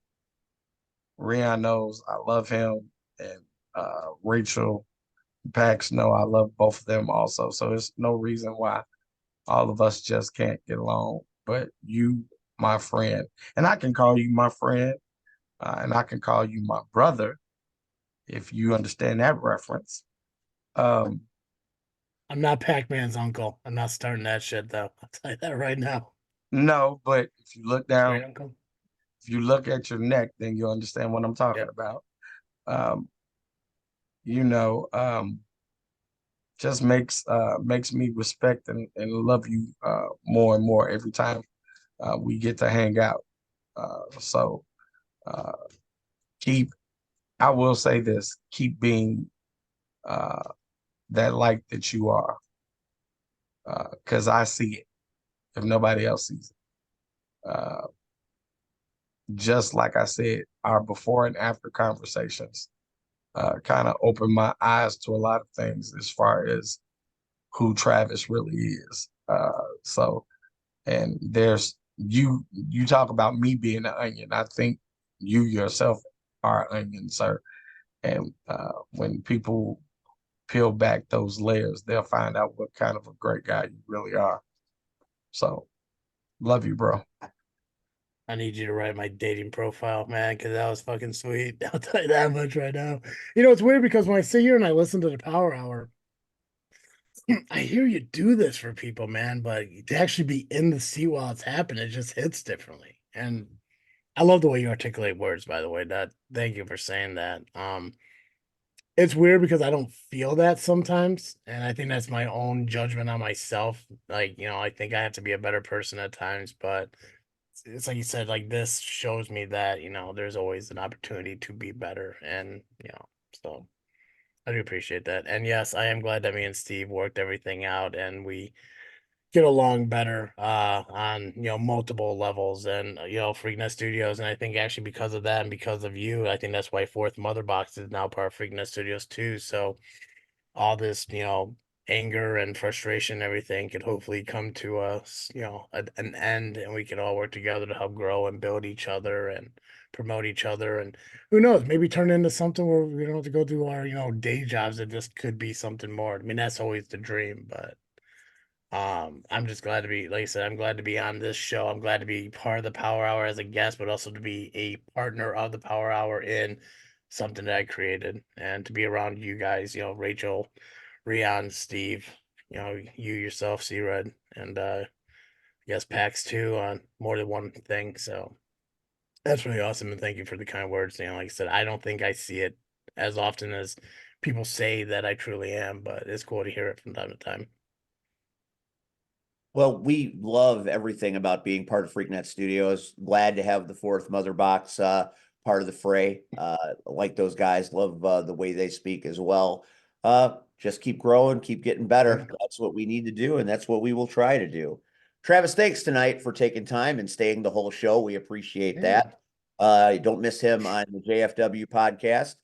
Speaker 3: Rion knows I love him, and Rachel, Pax know I love both of them also. So there's no reason why all of us just can't get along. But you, my friend, and I can call you my friend, and I can call you my brother if you understand that reference. Um,
Speaker 2: I'm not Pac-Man's uncle. I'm not starting that shit though. I'll tell you that right now.
Speaker 3: no, but if you look
Speaker 2: Straight
Speaker 3: down,
Speaker 2: uncle.
Speaker 3: if you look at your neck, then you'll understand what I'm talking
Speaker 2: Yep.
Speaker 3: about. Um, you know, just makes me respect and love you more and more every time we get to hang out. So uh, keep, I will say this, keep being that light that you are, because I see it if nobody else sees it. Just like I said, our before and after conversations kind of opened my eyes to a lot of things as far as who Travis really is. So, and there's you talk about me being an onion. I think you yourself are an onion, sir. And when people peel back those layers, they'll find out what kind of a great guy you really are. So, love you, bro.
Speaker 2: I need you to write my dating profile, man, because that was fucking sweet. I'll tell you that much right now. You know, it's weird because when I sit here and I listen to the Power Hour, I hear you do this for people, man, but to actually be in the seat while it's happening, it just hits differently. And I love the way you articulate words, by the way. That thank you for saying that. It's weird because I don't feel that sometimes, and I think that's my own judgment on myself. Like, you know, I think I have to be a better person at times, but it's like you said, like this shows me that, you know, there's always an opportunity to be better. And, you know, so I do appreciate that. And yes, I am glad that me and Steve worked everything out and we get along better on, you know, multiple levels and, you know, Freaknet Studios. And I think actually because of that and because of you, I think that's why Fourth Mother Box is now part of Freaknet Studios too. So all this, you know, anger and frustration and everything could hopefully come to us, you know, an end, and we can all work together to help grow and build each other and promote each other. And who knows, maybe turn into something where we don't have to go through our, you know, day jobs. It just could be something more. I mean, that's always the dream, but I'm just glad to be, like I said, I'm glad to be on this show. I'm glad to be part of the Power Hour as a guest, but also to be a partner of the Power Hour in something that I created and to be around you guys, you know, Rachel, Rion, Steve, you know, you yourself, C Red, and I guess Pax too on more than one thing. So that's really awesome. And thank you for the kind words. You know, like I said, I don't think I see it as often as people say that I truly am, but it's cool to hear it from time to time.
Speaker 1: Well, we love everything about being part of Freaknet Studios. Glad to have the Fourth Mother Box part of the fray. Like those guys, love the way they speak as well. Just keep growing, keep getting better. That's what we need to do, and that's what we will try to do. Travis, thanks tonight for taking time and staying the whole show. We appreciate that. Don't miss him on the JFW podcast.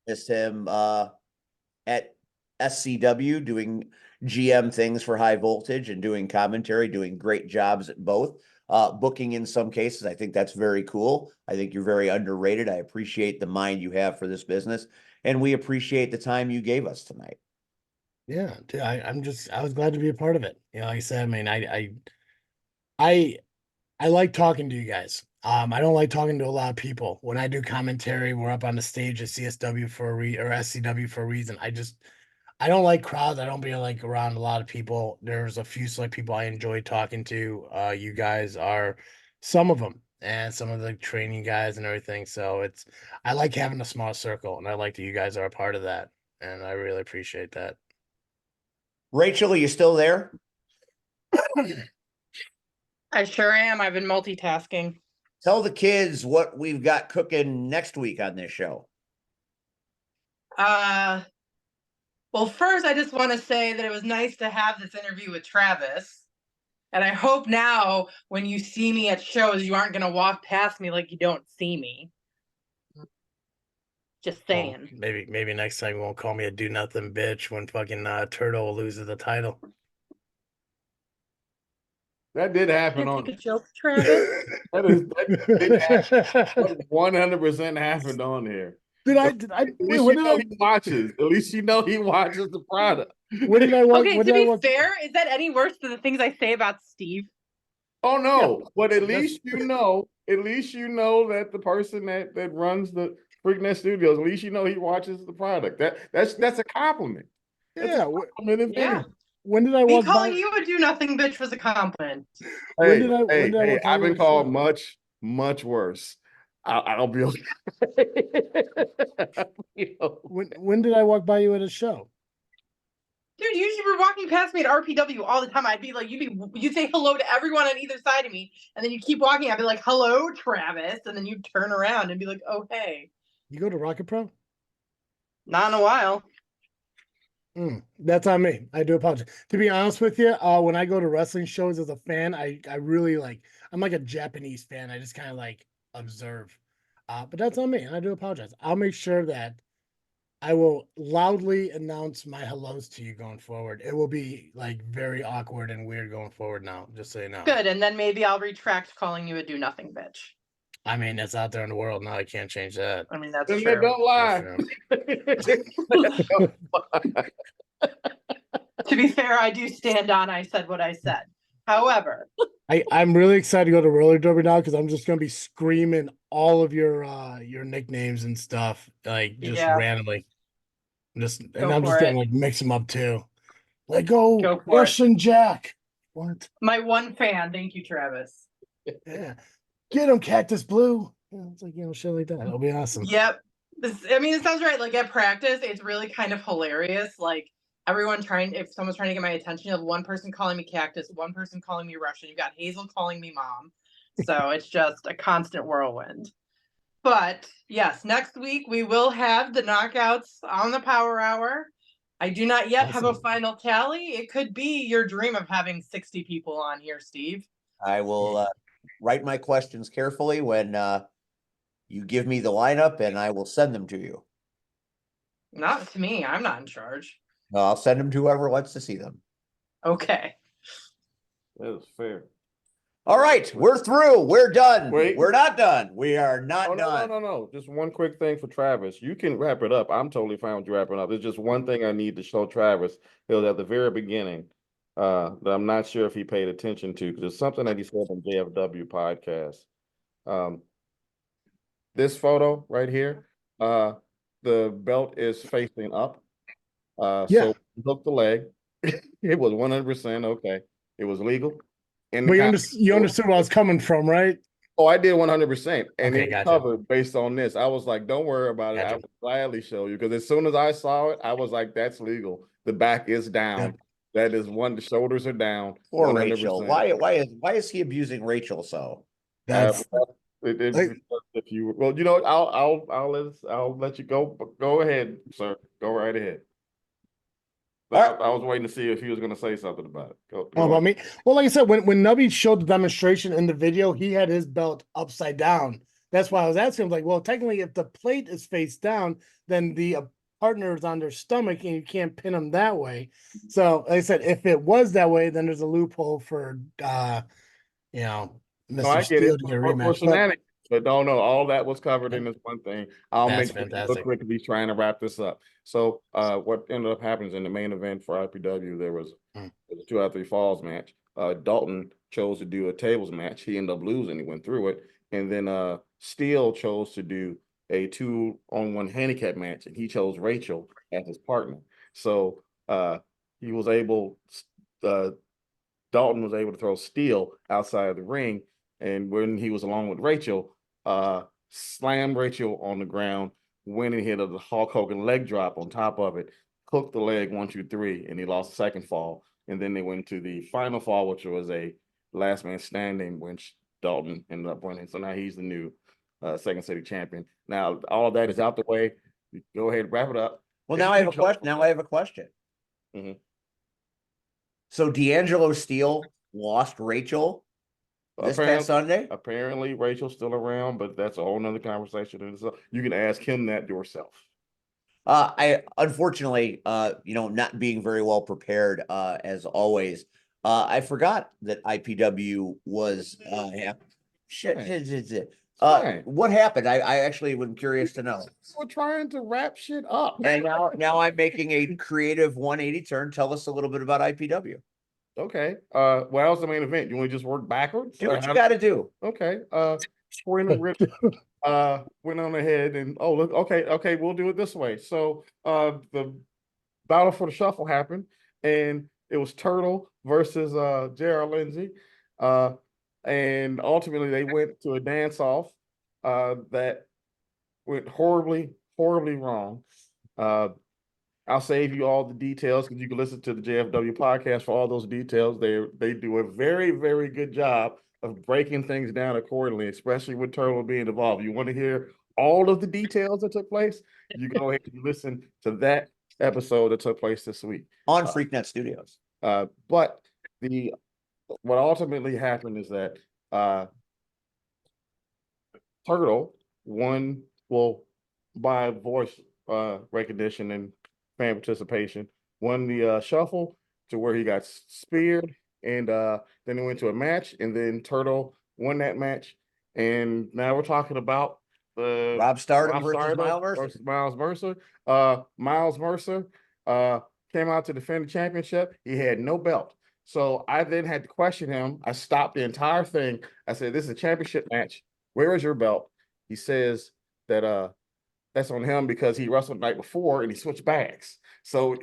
Speaker 1: Miss him at SCW doing GM things for high voltage and doing commentary, doing great jobs at both. Booking in some cases, I think that's very cool. I think you're very underrated. I appreciate the mind you have for this business, and we appreciate the time you gave us tonight.
Speaker 2: Yeah, dude, I was glad to be a part of it. You know, like I said, I mean, I I like talking to you guys. I don't like talking to a lot of people. When I do commentary, we're up on the stage at CSW for or SCW for a reason. I don't like crowds. I don't be like around a lot of people. There's a few select people I enjoy talking to. You guys are some of them, and some of the training guys and everything. So I like having a small circle, and I like that you guys are a part of that, and I really appreciate that.
Speaker 1: Rachel, are you still there?
Speaker 4: I sure am. I've been multitasking.
Speaker 1: Tell the kids what we've got cooking next week on this show.
Speaker 4: Well, first, I just want to say that it was nice to have this interview with Travis. And I hope now when you see me at shows, you aren't going to walk past me like you don't see me. Just
Speaker 2: Well,
Speaker 4: saying.
Speaker 2: maybe next time you won't call me a do nothing bitch when fucking Turtle loses the title.
Speaker 5: That did happen
Speaker 4: Can I
Speaker 5: on.
Speaker 4: take a joke, Travis?
Speaker 5: That 100% happened on here.
Speaker 2: Did I
Speaker 5: At
Speaker 2: wait,
Speaker 5: least
Speaker 2: what
Speaker 5: you
Speaker 2: did
Speaker 5: know
Speaker 2: I
Speaker 5: he watches. At least you know he watches the product.
Speaker 2: what did I watch?
Speaker 4: Okay,
Speaker 2: what
Speaker 4: to
Speaker 2: did I
Speaker 4: be
Speaker 2: watch?
Speaker 4: fair, is that any worse than the things I say about Steve?
Speaker 5: Oh no, but at
Speaker 2: that's-
Speaker 5: least you know. At least you know that the person that runs the Freaknet Studios. At least you know he watches the product. That's a compliment. That's
Speaker 2: Yeah,
Speaker 5: a compliment in
Speaker 4: Yeah.
Speaker 5: thing.
Speaker 2: when did I
Speaker 4: Me
Speaker 2: walk
Speaker 4: calling
Speaker 2: by?
Speaker 4: you a do nothing bitch was a compliment.
Speaker 2: When
Speaker 5: Hey,
Speaker 2: did I
Speaker 5: hey,
Speaker 2: walk by
Speaker 5: I've
Speaker 2: you
Speaker 5: been
Speaker 2: at a
Speaker 5: called
Speaker 2: show?
Speaker 5: much worse. I'll be okay. You know.
Speaker 2: When did I walk by you at a show?
Speaker 4: Dude, you usually were walking past me at RPW all the time. I'd be like, you'd say hello to everyone on either side of me, and then you keep walking. I'd be like, hello, Travis, and then you'd turn around and be like, oh hey.
Speaker 2: You go to Rocket Pro?
Speaker 4: Not in a while.
Speaker 2: That's on me. I do apologize. To be honest with you, when I go to wrestling shows as a fan, I really like. I'm like a Japanese fan. I just kind of like observe. But that's on me, and I do apologize. I'll make sure that I will loudly announce my hellos to you going forward. It will be like very awkward and weird going forward now, just so you know.
Speaker 4: Good, and then maybe I'll retract calling you a do nothing bitch.
Speaker 2: I mean, it's out there in the world now. I can't change that.
Speaker 4: I mean, that's
Speaker 5: Then
Speaker 4: true.
Speaker 5: don't lie.
Speaker 4: To be fair, I do stand on I said what I said. However,
Speaker 2: I'm really excited to go to roller derby now because I'm just gonna be screaming all of your nicknames and stuff like just
Speaker 4: Yeah.
Speaker 2: randomly. I'm just
Speaker 4: Go for
Speaker 2: gonna
Speaker 4: it.
Speaker 2: like mix them up too. Like go
Speaker 4: Go for it.
Speaker 2: Russian Jack. What?
Speaker 4: My one fan, thank you, Travis.
Speaker 2: Yeah. Get him, Cactus Blue. Yeah, it's like, shit like that. It'll be awesome.
Speaker 4: Yep. It sounds right. Like at practice, it's really kind of hilarious. Like if someone's trying to get my attention, you have one person calling me Cactus, one person calling me Russian. You've got Hazel calling me Mom. So it's just a constant whirlwind. But yes, next week we will have the knockouts on the Power Hour. I do not yet have a
Speaker 2: Awesome.
Speaker 4: final tally. It could be your dream of having 60 people on here, Steve.
Speaker 1: I will write my questions carefully when you give me the lineup, and I will send them to you.
Speaker 4: Not to me. I'm not in charge.
Speaker 1: No, I'll send them to whoever wants to see them.
Speaker 4: Okay.
Speaker 5: That is fair.
Speaker 1: All right, we're through. We're done.
Speaker 5: Wait.
Speaker 1: We're not done. We are not
Speaker 5: Oh,
Speaker 1: done.
Speaker 5: no. Just one quick thing for Travis. You can wrap it up. I'm totally fine with you wrapping up. There's just one thing I need to show Travis. It was at the very beginning that I'm not sure if he paid attention to because it's something that he said on JFW podcast. This photo right here, the belt is facing up.
Speaker 2: Yeah.
Speaker 5: So hook the leg. It was 100% okay. It was legal.
Speaker 2: But you understood where I was coming from, right?
Speaker 5: Oh, I did 100%, and
Speaker 2: Okay,
Speaker 5: it
Speaker 2: gotcha.
Speaker 5: covered based on this. I was like, "Don't worry about it. I
Speaker 2: Gotcha.
Speaker 5: will gladly show you." Because as soon as I saw it, I was like, "That's legal. The back is down.
Speaker 2: Yep.
Speaker 5: That is one. The shoulders are down."
Speaker 1: Poor
Speaker 5: 100%.
Speaker 1: Rachel. Why is he abusing Rachel so?
Speaker 2: That's
Speaker 5: If you I'll let you go. Go ahead, sir. Go right ahead. I was waiting to see if he was going to say something about it. Go
Speaker 2: about
Speaker 5: ahead.
Speaker 2: me. Well, like I said, when Nubby showed the demonstration in the video, he had his belt upside down. That's why I was asking him, like, well, technically, if the plate is face down, then the partner is on their stomach and you can't pin them that way. So, like I said, if it was that way, then there's a loophole for, Mr.
Speaker 5: No, I get
Speaker 2: Steele
Speaker 5: it.
Speaker 2: to get a
Speaker 5: For
Speaker 2: rematch. But
Speaker 5: shenanigans. But no, all that was covered in this one thing. I'll
Speaker 2: That's
Speaker 5: make it real
Speaker 2: fantastic.
Speaker 5: quick to be trying to wrap this up. So what ended up happening in the main event for IPW, there was a 2 out of 3 falls match. Dalton chose to do a tables match. He ended up losing. He went through it. And then Steele chose to do a 2-on-1 handicap match, and he chose Rachel as his partner. So he was able Dalton was able to throw Steele outside of the ring. And when he was along with Rachel, slammed Rachel on the ground, went and hit a Hulk Hogan leg drop on top of it, hooked the leg 1, 2, 3, and he lost the second fall. And then they went to the final fall, which was a last man standing, which Dalton ended up winning. So now he's the new Second City champion. Now all of that is out the way. Go ahead, wrap it up.
Speaker 1: Well,
Speaker 3: It's
Speaker 1: now I have a
Speaker 3: mutual.
Speaker 1: question. Now I have a question.
Speaker 5: Mhm.
Speaker 1: So D'Angelo Steele lost Rachel this past Sunday.
Speaker 5: Apparently Rachel's still around, but that's a whole nother conversation. And so you can ask him that yourself.
Speaker 1: I unfortunately, not being very well prepared, as always. I forgot that IPW was yeah. Shit.
Speaker 5: Fine.
Speaker 1: What happened? I actually was curious to know.
Speaker 5: We're trying to wrap shit up.
Speaker 1: And now I'm making a creative 180 turn. Tell us a little bit about IPW.
Speaker 5: Okay. What else the main event? You want to just work backwards?
Speaker 1: Do what you got to do.
Speaker 5: Okay. Quinn Rip went on ahead and look, okay, we'll do it this way. So the battle for the shuffle happened, and it was Turtle versus JR Lindsay. And ultimately they went to a dance off that went horribly, horribly wrong. I'll save you all the details because you can listen to the JFW podcast for all those details. They do a very, very good job of breaking things down accordingly, especially with Turtle being involved. You want to hear all of the details that took place, you go ahead and listen to that episode that took place this week
Speaker 1: On Freaknet Studios.
Speaker 5: But what ultimately happened is that Turtle won, well, by voice recognition and fan participation, won the shuffle to where he got speared, and then he went to a match, and then Turtle won that match, and now we're talking about the
Speaker 1: Rob Stardom versus Miles Mercer.
Speaker 5: Miles Mercer. Miles Mercer came out to defend the championship. He had no belt. So I then had to question him. I stopped the entire thing. I said, "This is a championship match. Where is your belt?" He says that that's on him because he wrestled the night before and he switched bags. So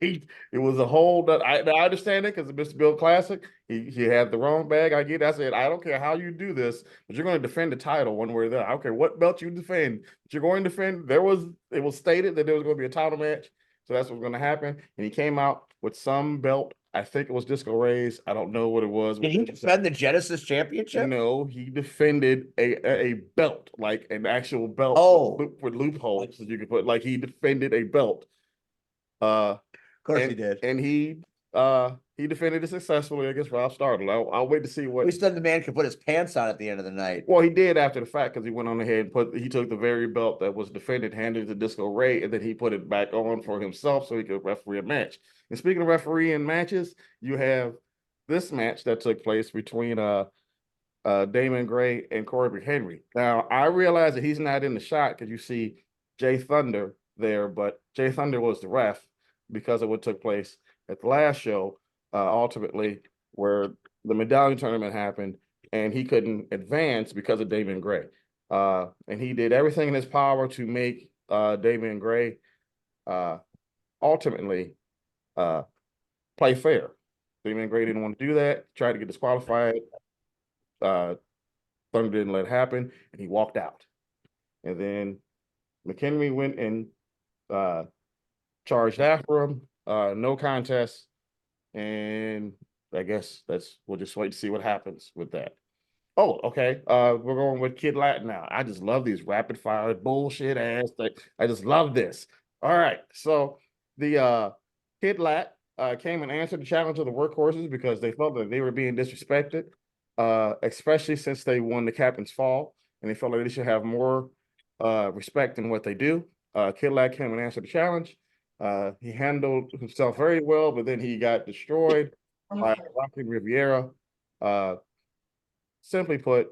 Speaker 5: it was a whole that I understand it because it's Mr. Bill Classic. He had the wrong bag. I get it. I said, I don't care how you do this, but you're going to defend the title one way or the other. I don't care what belt you defend, but you're going to defend. It was stated that there was going to be a title match. So that's what's going to happen. And he came out with some belt. I think it was Disco Ray's. I don't know what it was.
Speaker 1: Did he defend the Genesis Championship?
Speaker 5: No, he defended a belt, like an actual belt with loopholes that you could put. Like he defended a belt.
Speaker 1: Of course he did.
Speaker 5: And he defended it successfully against Rob Stardom. I'll wait to see what.
Speaker 1: At least then the man could put his pants on at the end of the night.
Speaker 5: Well, he did after the fact because he went on ahead and he took the very belt that was defended, handed it to Disco Ray, and then he put it back on for himself so he could referee a match. And speaking of refereeing matches, you have this match that took place between Damon Gray and Corey McHenry. Now, I realize that he's not in the shot because you see Jay Thunder there, but Jay Thunder was the ref because of what took place at the last show, ultimately, where the medallion tournament happened, and he couldn't advance because of Damon Gray. And he did everything in his power to make Damon Gray ultimately play fair. Damon Gray didn't want to do that, tried to get disqualified. Thunder didn't let it happen, and he walked out. And then McHenry went and charged after him, no contest. And I guess we'll just wait to see what happens with that. Oh, okay. We're going with Kid Latin now. I just love these rapid fire bullshit ass things. I just love this. All right. So the Kid Lat came and answered the challenge of the Workhorses because they felt that they were being disrespected, especially since they won the Captain's Fall, and they felt like they should have more respect in what they do. Kid Lat came and answered the challenge. He handled himself very well, but then he got destroyed by Rocky Riviera. Simply put,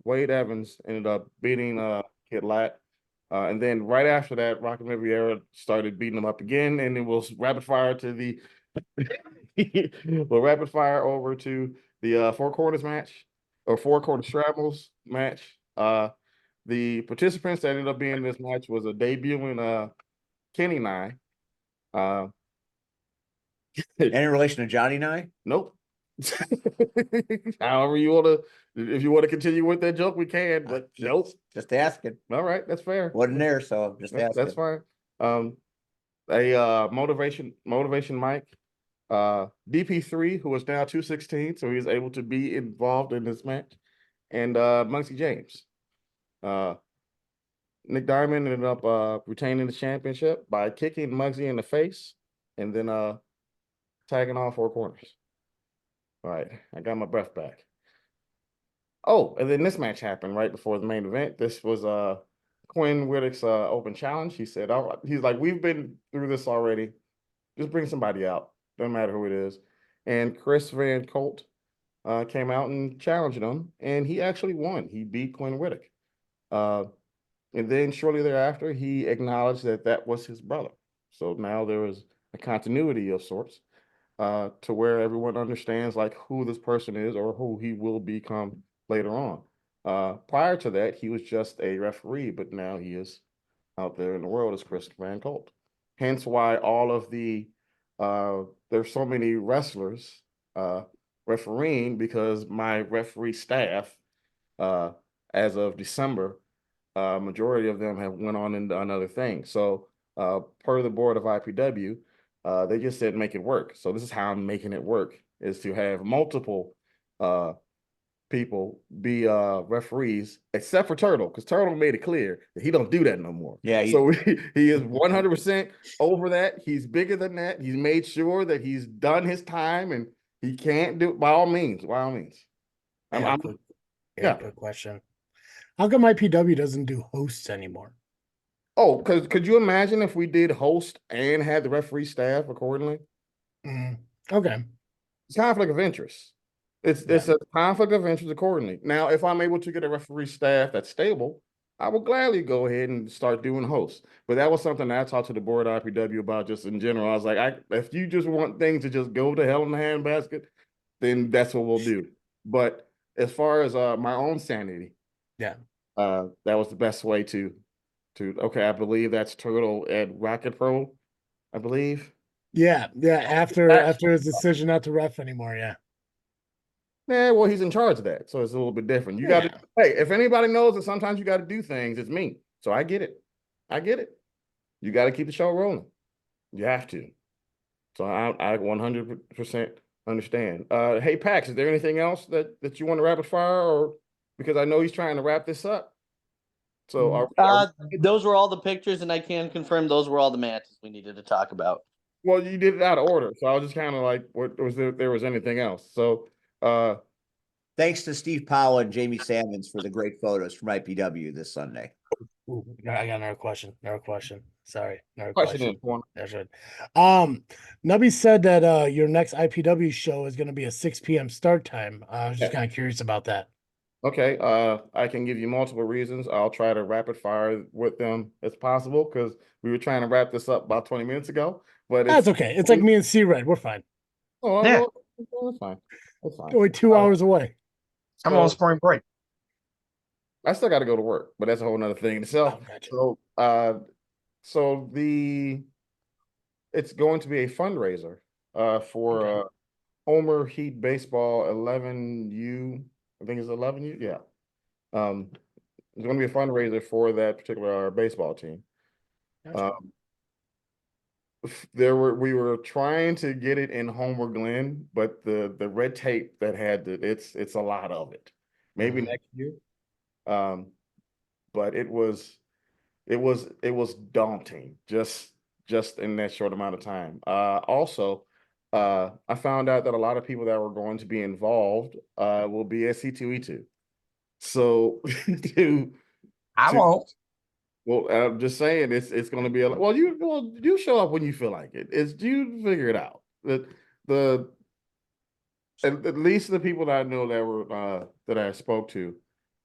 Speaker 5: Wade Evans ended up beating Kid Lat. And then right after that, Rocky Riviera started beating him up again, and it was rapid fire to the rapid fire over to the Four Corners match or Four Corner Scrambles match. The participants that ended up being in this match was a debuting Kenny Nye.
Speaker 1: Any relation to Johnny Nye?
Speaker 5: Nope. However you want to, if you want to continue with that joke, we can, but nope.
Speaker 1: Just asking.
Speaker 5: All right, that's fair.
Speaker 1: Wasn't there, so just asking.
Speaker 5: That's fine. A motivation Mike, DP3, who is now 216, so he's able to be involved in this match, and Muncie James. Nick Diamond ended up retaining the championship by kicking Muggsy in the face and then tagging all four corners. All right, I got my breath back. Oh, and then this match happened right before the main event. This was Quinn Whittick's open challenge. He said, "All right," he's like, "We've been through this already. Just bring somebody out. Doesn't matter who it is." And Chris Van Colt came out and challenged him, and he actually won. He beat Quinn Whittick. And then shortly thereafter, he acknowledged that that was his brother. So now there was a continuity of sorts to where everyone understands like who this person is or who he will become later on. Prior to that, he was just a referee, but now he is out there in the world as Chris Van Colt. Hence why all of the there's so many wrestlers refereeing, because my referee staff as of December, majority of them have went on into another thing. So per the board of IPW, they just said make it work. So this is how I'm making it work, is to have multiple people be referees, except for Turtle, because Turtle made it clear that he don't do that no more.
Speaker 1: Yeah,
Speaker 5: So he is 100% over that. He's bigger than that. He's made sure that he's done his time, and he can't do it by all means. By all means.
Speaker 2: Quick question. How come IPW doesn't do hosts anymore?
Speaker 5: Oh, because could you imagine if we did host and had the referee staff accordingly?
Speaker 2: Okay.
Speaker 5: It's conflict of interest. It's a conflict of interest accordingly. Now, if I'm able to get a referee staff that's stable, I will gladly go ahead and start doing hosts. But that was something that I talked to the board of IPW about just in general. I was like, if you just want things to just go to hell in the handbasket, then that's what we'll do. But as far as my own sanity,
Speaker 2: yeah,
Speaker 5: that was the best way to okay, I believe that's Turtle at Rocket Pro, I believe.
Speaker 2: Yeah. After his decision not to ref anymore, yeah.
Speaker 5: Yeah, well, he's in charge of that, so it's a little bit different. You got to, hey, if anybody knows that sometimes you got to do things, it's me. So I get it. I get it. You got to keep the show rolling. You have to. So I 100% understand. Hey, Pax, is there anything else that you want to rapid fire, or because I know he's trying to wrap this up? So
Speaker 6: those were all the pictures, and I can confirm those were all the matches we needed to talk about.
Speaker 5: well, you did it out of order, so I was just kind of like, what was there was anything else? So
Speaker 1: thanks to Steve Powell and Jamie Salmons for the great photos from IPW this Sunday.
Speaker 2: Ooh, I got another question. Sorry. Another
Speaker 5: question.
Speaker 2: question. That's right. Nubby said that your next IPW show is going to be a 6 p.m. start time. I was just kind of curious about that.
Speaker 5: Okay, I can give you multiple reasons. I'll try to rapid fire with them as possible, because we were trying to wrap this up about 20 minutes ago. But
Speaker 2: That's okay. It's like me and C-Red. We're fine.
Speaker 5: Oh,
Speaker 3: Yeah.
Speaker 5: that's fine. That's fine.
Speaker 2: Only 2 hours away.
Speaker 3: I'm on spring break.
Speaker 5: I still got to go to work, but that's a whole nother thing in itself.
Speaker 2: Gotcha.
Speaker 5: So it's going to be a fundraiser for Homer Heat Baseball 11U. I think it's 11U. Yeah. It's going to be a fundraiser for that particular baseball team.
Speaker 2: Gotcha.
Speaker 5: We were trying to get it in Homer Glen, but the red tape that had it's a lot of it. Maybe next year. But it was daunting just in that short amount of time. Also, I found out that a lot of people that were going to be involved will be at C2E2. So
Speaker 3: I won't.
Speaker 5: well, I'm just saying it's going to be you show up when you feel like it. It's you figure it out. At least the people that I know that were that I spoke to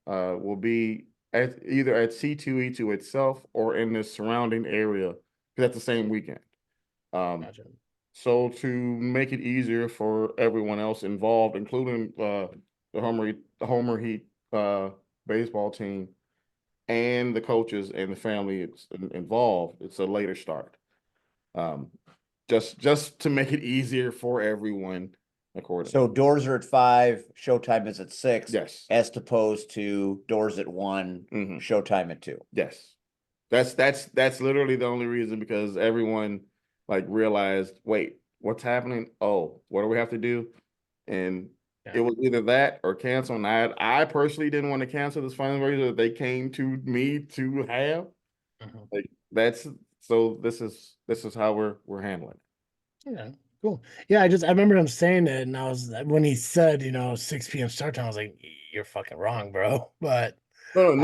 Speaker 5: will be either at C2E2 itself or in the surrounding area, because that's the same weekend.
Speaker 2: Gotcha.
Speaker 5: So to make it easier for everyone else involved, including the Homer Heat baseball team and the coaches and the family involved, it's a later start. Just to make it easier for everyone accordingly.
Speaker 1: So doors are at 5, showtime is at 6.
Speaker 5: Yes.
Speaker 1: As opposed to doors at 1, showtime at 2.
Speaker 5: Yes. That's literally the only reason, because everyone like realized, wait, what's happening? Oh, what do we have to do? And It
Speaker 2: Yeah.
Speaker 5: was either that or cancel. And I personally didn't want to cancel this fundraiser that they came to me to have.
Speaker 2: Mhm.
Speaker 5: Like this is how we're handling it.
Speaker 2: Yeah, cool. Yeah, I remember him saying it, and I was when he said, 6 p.m. start time, I was like, you're fucking wrong, bro. But
Speaker 5: No,
Speaker 2: um,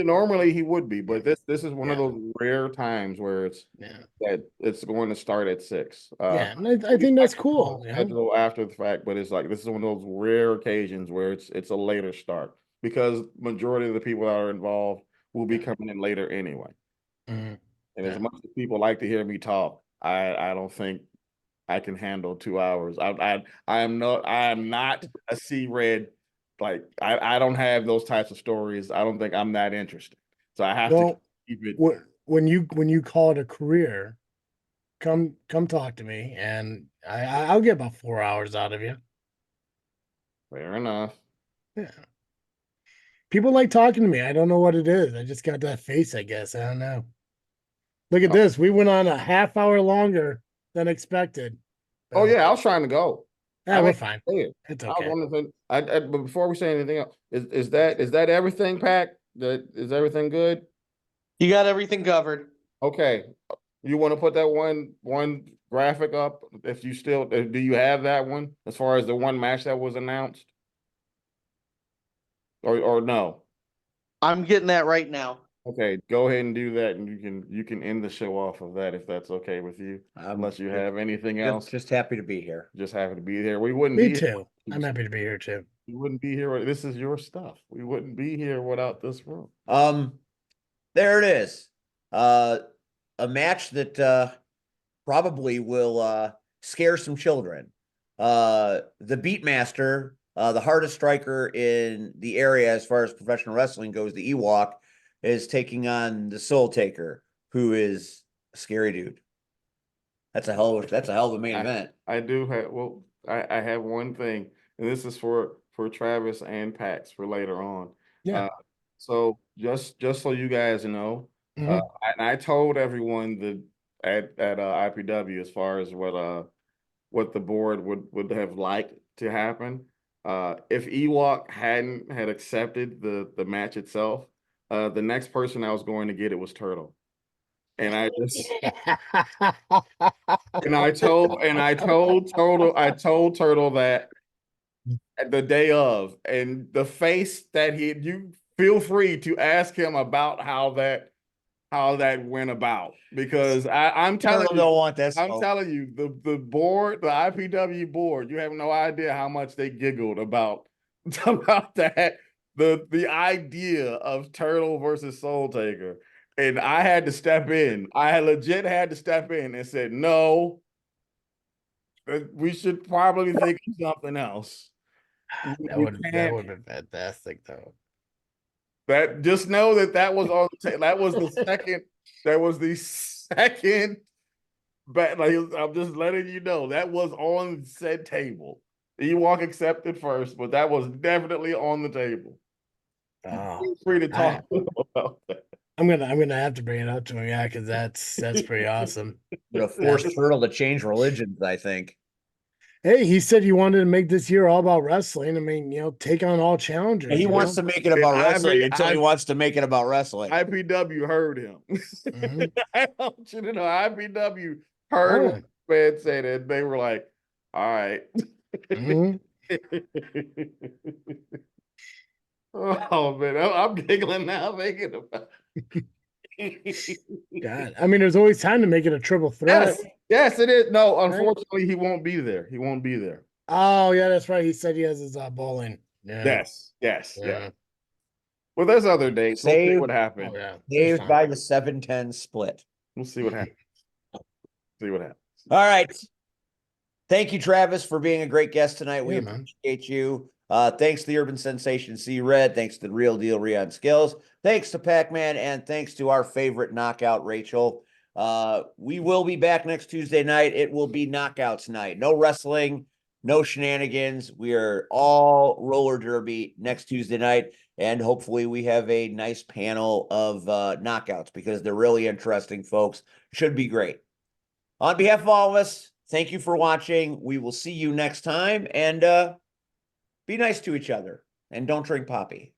Speaker 5: normally he would be, but this is one of
Speaker 2: yeah,
Speaker 5: those rare times where
Speaker 2: yeah,
Speaker 5: it's going to start at 6.
Speaker 2: yeah, and I
Speaker 5: We
Speaker 2: think that's
Speaker 5: might get on
Speaker 2: cool.
Speaker 5: schedule after the fact, but it's like this is one of those rare occasions where it's a later start because majority of the people that are involved will be coming in later anyway.
Speaker 2: Mhm.
Speaker 5: And as
Speaker 2: Yeah.
Speaker 5: much as people like to hear me talk, I don't think I can handle 2 hours. I am not a C red. Like I don't have those types of stories. I don't think I'm that interested. So I have to
Speaker 2: Well,
Speaker 5: keep it
Speaker 2: when you call it a career, come talk to me, and I'll get about 4 hours out of you.
Speaker 5: fair enough.
Speaker 2: Yeah. People like talking to me. I don't know what it is. I just got that face, I guess. I don't know. Look at this. We went on a half hour longer than expected.
Speaker 5: Oh
Speaker 2: So,
Speaker 5: yeah, I was trying to go.
Speaker 2: yeah,
Speaker 5: I
Speaker 2: we're
Speaker 5: mean,
Speaker 2: fine.
Speaker 5: hey,
Speaker 2: It's
Speaker 5: I was
Speaker 2: okay.
Speaker 5: wondering. But before we say anything else, is that everything, Pack? That is everything good?
Speaker 6: You got everything covered.
Speaker 5: Okay, you want to put that one graphic up? If you still do, you have that one as far as the one match that was announced, or no?
Speaker 6: I'm getting that right now.
Speaker 5: Okay, go ahead and do that, and you can end the show off of that if that's okay with you. Unless you have anything else,
Speaker 1: Just happy to be here.
Speaker 5: just happy to be here. We wouldn't
Speaker 2: Me
Speaker 5: be
Speaker 2: too.
Speaker 5: here.
Speaker 2: I'm happy to be here too.
Speaker 5: We wouldn't be here. This is your stuff. We wouldn't be here without this room.
Speaker 1: There it is. A match that probably will scare some children. The Beatmaster, the hardest striker in the area as far as professional wrestling goes, the Ewok, is taking on the Soul Taker, who is a scary dude. That's a hell of a main event.
Speaker 5: I do have I have one thing, and this is for Travis and Pax for later on.
Speaker 2: Yeah.
Speaker 5: So just so you guys know,
Speaker 2: Mhm.
Speaker 5: and I told everyone that at IPW as far as what the board would have liked to happen. If Ewok hadn't had accepted the match itself, the next person I was going to get it was Turtle. And I just I told Turtle that the day of, and the face that you feel free to ask him about how that went about, because I'm telling
Speaker 1: Turtle
Speaker 5: you,
Speaker 1: don't want this.
Speaker 5: I'm telling you, the board, the IPW board, you have no idea how much they giggled about about that, the idea of Turtle versus Soul Taker. And I had to step in. I legit had to step in and said, no, we should probably think of something else.
Speaker 2: That
Speaker 5: You
Speaker 2: would
Speaker 5: can't.
Speaker 2: have been fantastic though.
Speaker 5: That just know that was on that was the second. That was the second. But like, I'm just letting you know that was on said table. Ewok accepted first, but that was definitely on the table.
Speaker 2: Oh,
Speaker 5: Feel free to talk about that.
Speaker 2: I'm gonna have to bring it up to him, yeah, because that's pretty awesome.
Speaker 1: Gonna force Turtle to change religions, I think.
Speaker 2: Hey, he said he wanted to make this year all about wrestling. I mean, take on all challengers.
Speaker 1: He wants to make it about wrestling until he wants to make it about wrestling.
Speaker 5: IPW heard him.
Speaker 2: Mhm.
Speaker 5: I want you to know IPW heard what the man said, and they were like, all right.
Speaker 2: Mhm.
Speaker 5: Oh man, I'm giggling now thinking about
Speaker 2: God, I mean, there's always time to make it a triple threat.
Speaker 5: Yes, it is. No,
Speaker 2: Right?
Speaker 5: unfortunately, he won't be there. He won't be there.
Speaker 2: Oh, yeah, that's right. He said he has his bowling. Yeah.
Speaker 5: Yes.
Speaker 2: Yeah.
Speaker 5: Well, there's other dates. We'll see
Speaker 1: Saved.
Speaker 5: what happens.
Speaker 2: Oh, yeah.
Speaker 1: Saved by the 7-10 split.
Speaker 5: We'll see what happens. See what happens.
Speaker 1: All right. Thank you, Travis, for being a great guest tonight. We
Speaker 2: Yeah, man.
Speaker 1: appreciate you. Thanks to the Urban Sensation C Red. Thanks to the Real Deal Rion Skills. Thanks to Pac-Man, and thanks to our favorite knockout, Rachel. We will be back next Tuesday night. It will be knockouts night. No wrestling, no shenanigans. We are all roller derby next Tuesday night, and hopefully we have a nice panel of knockouts, because they're really interesting, folks. Should be great. On behalf of all of us, thank you for watching. We will see you next time, and be nice to each other and don't drink poppy.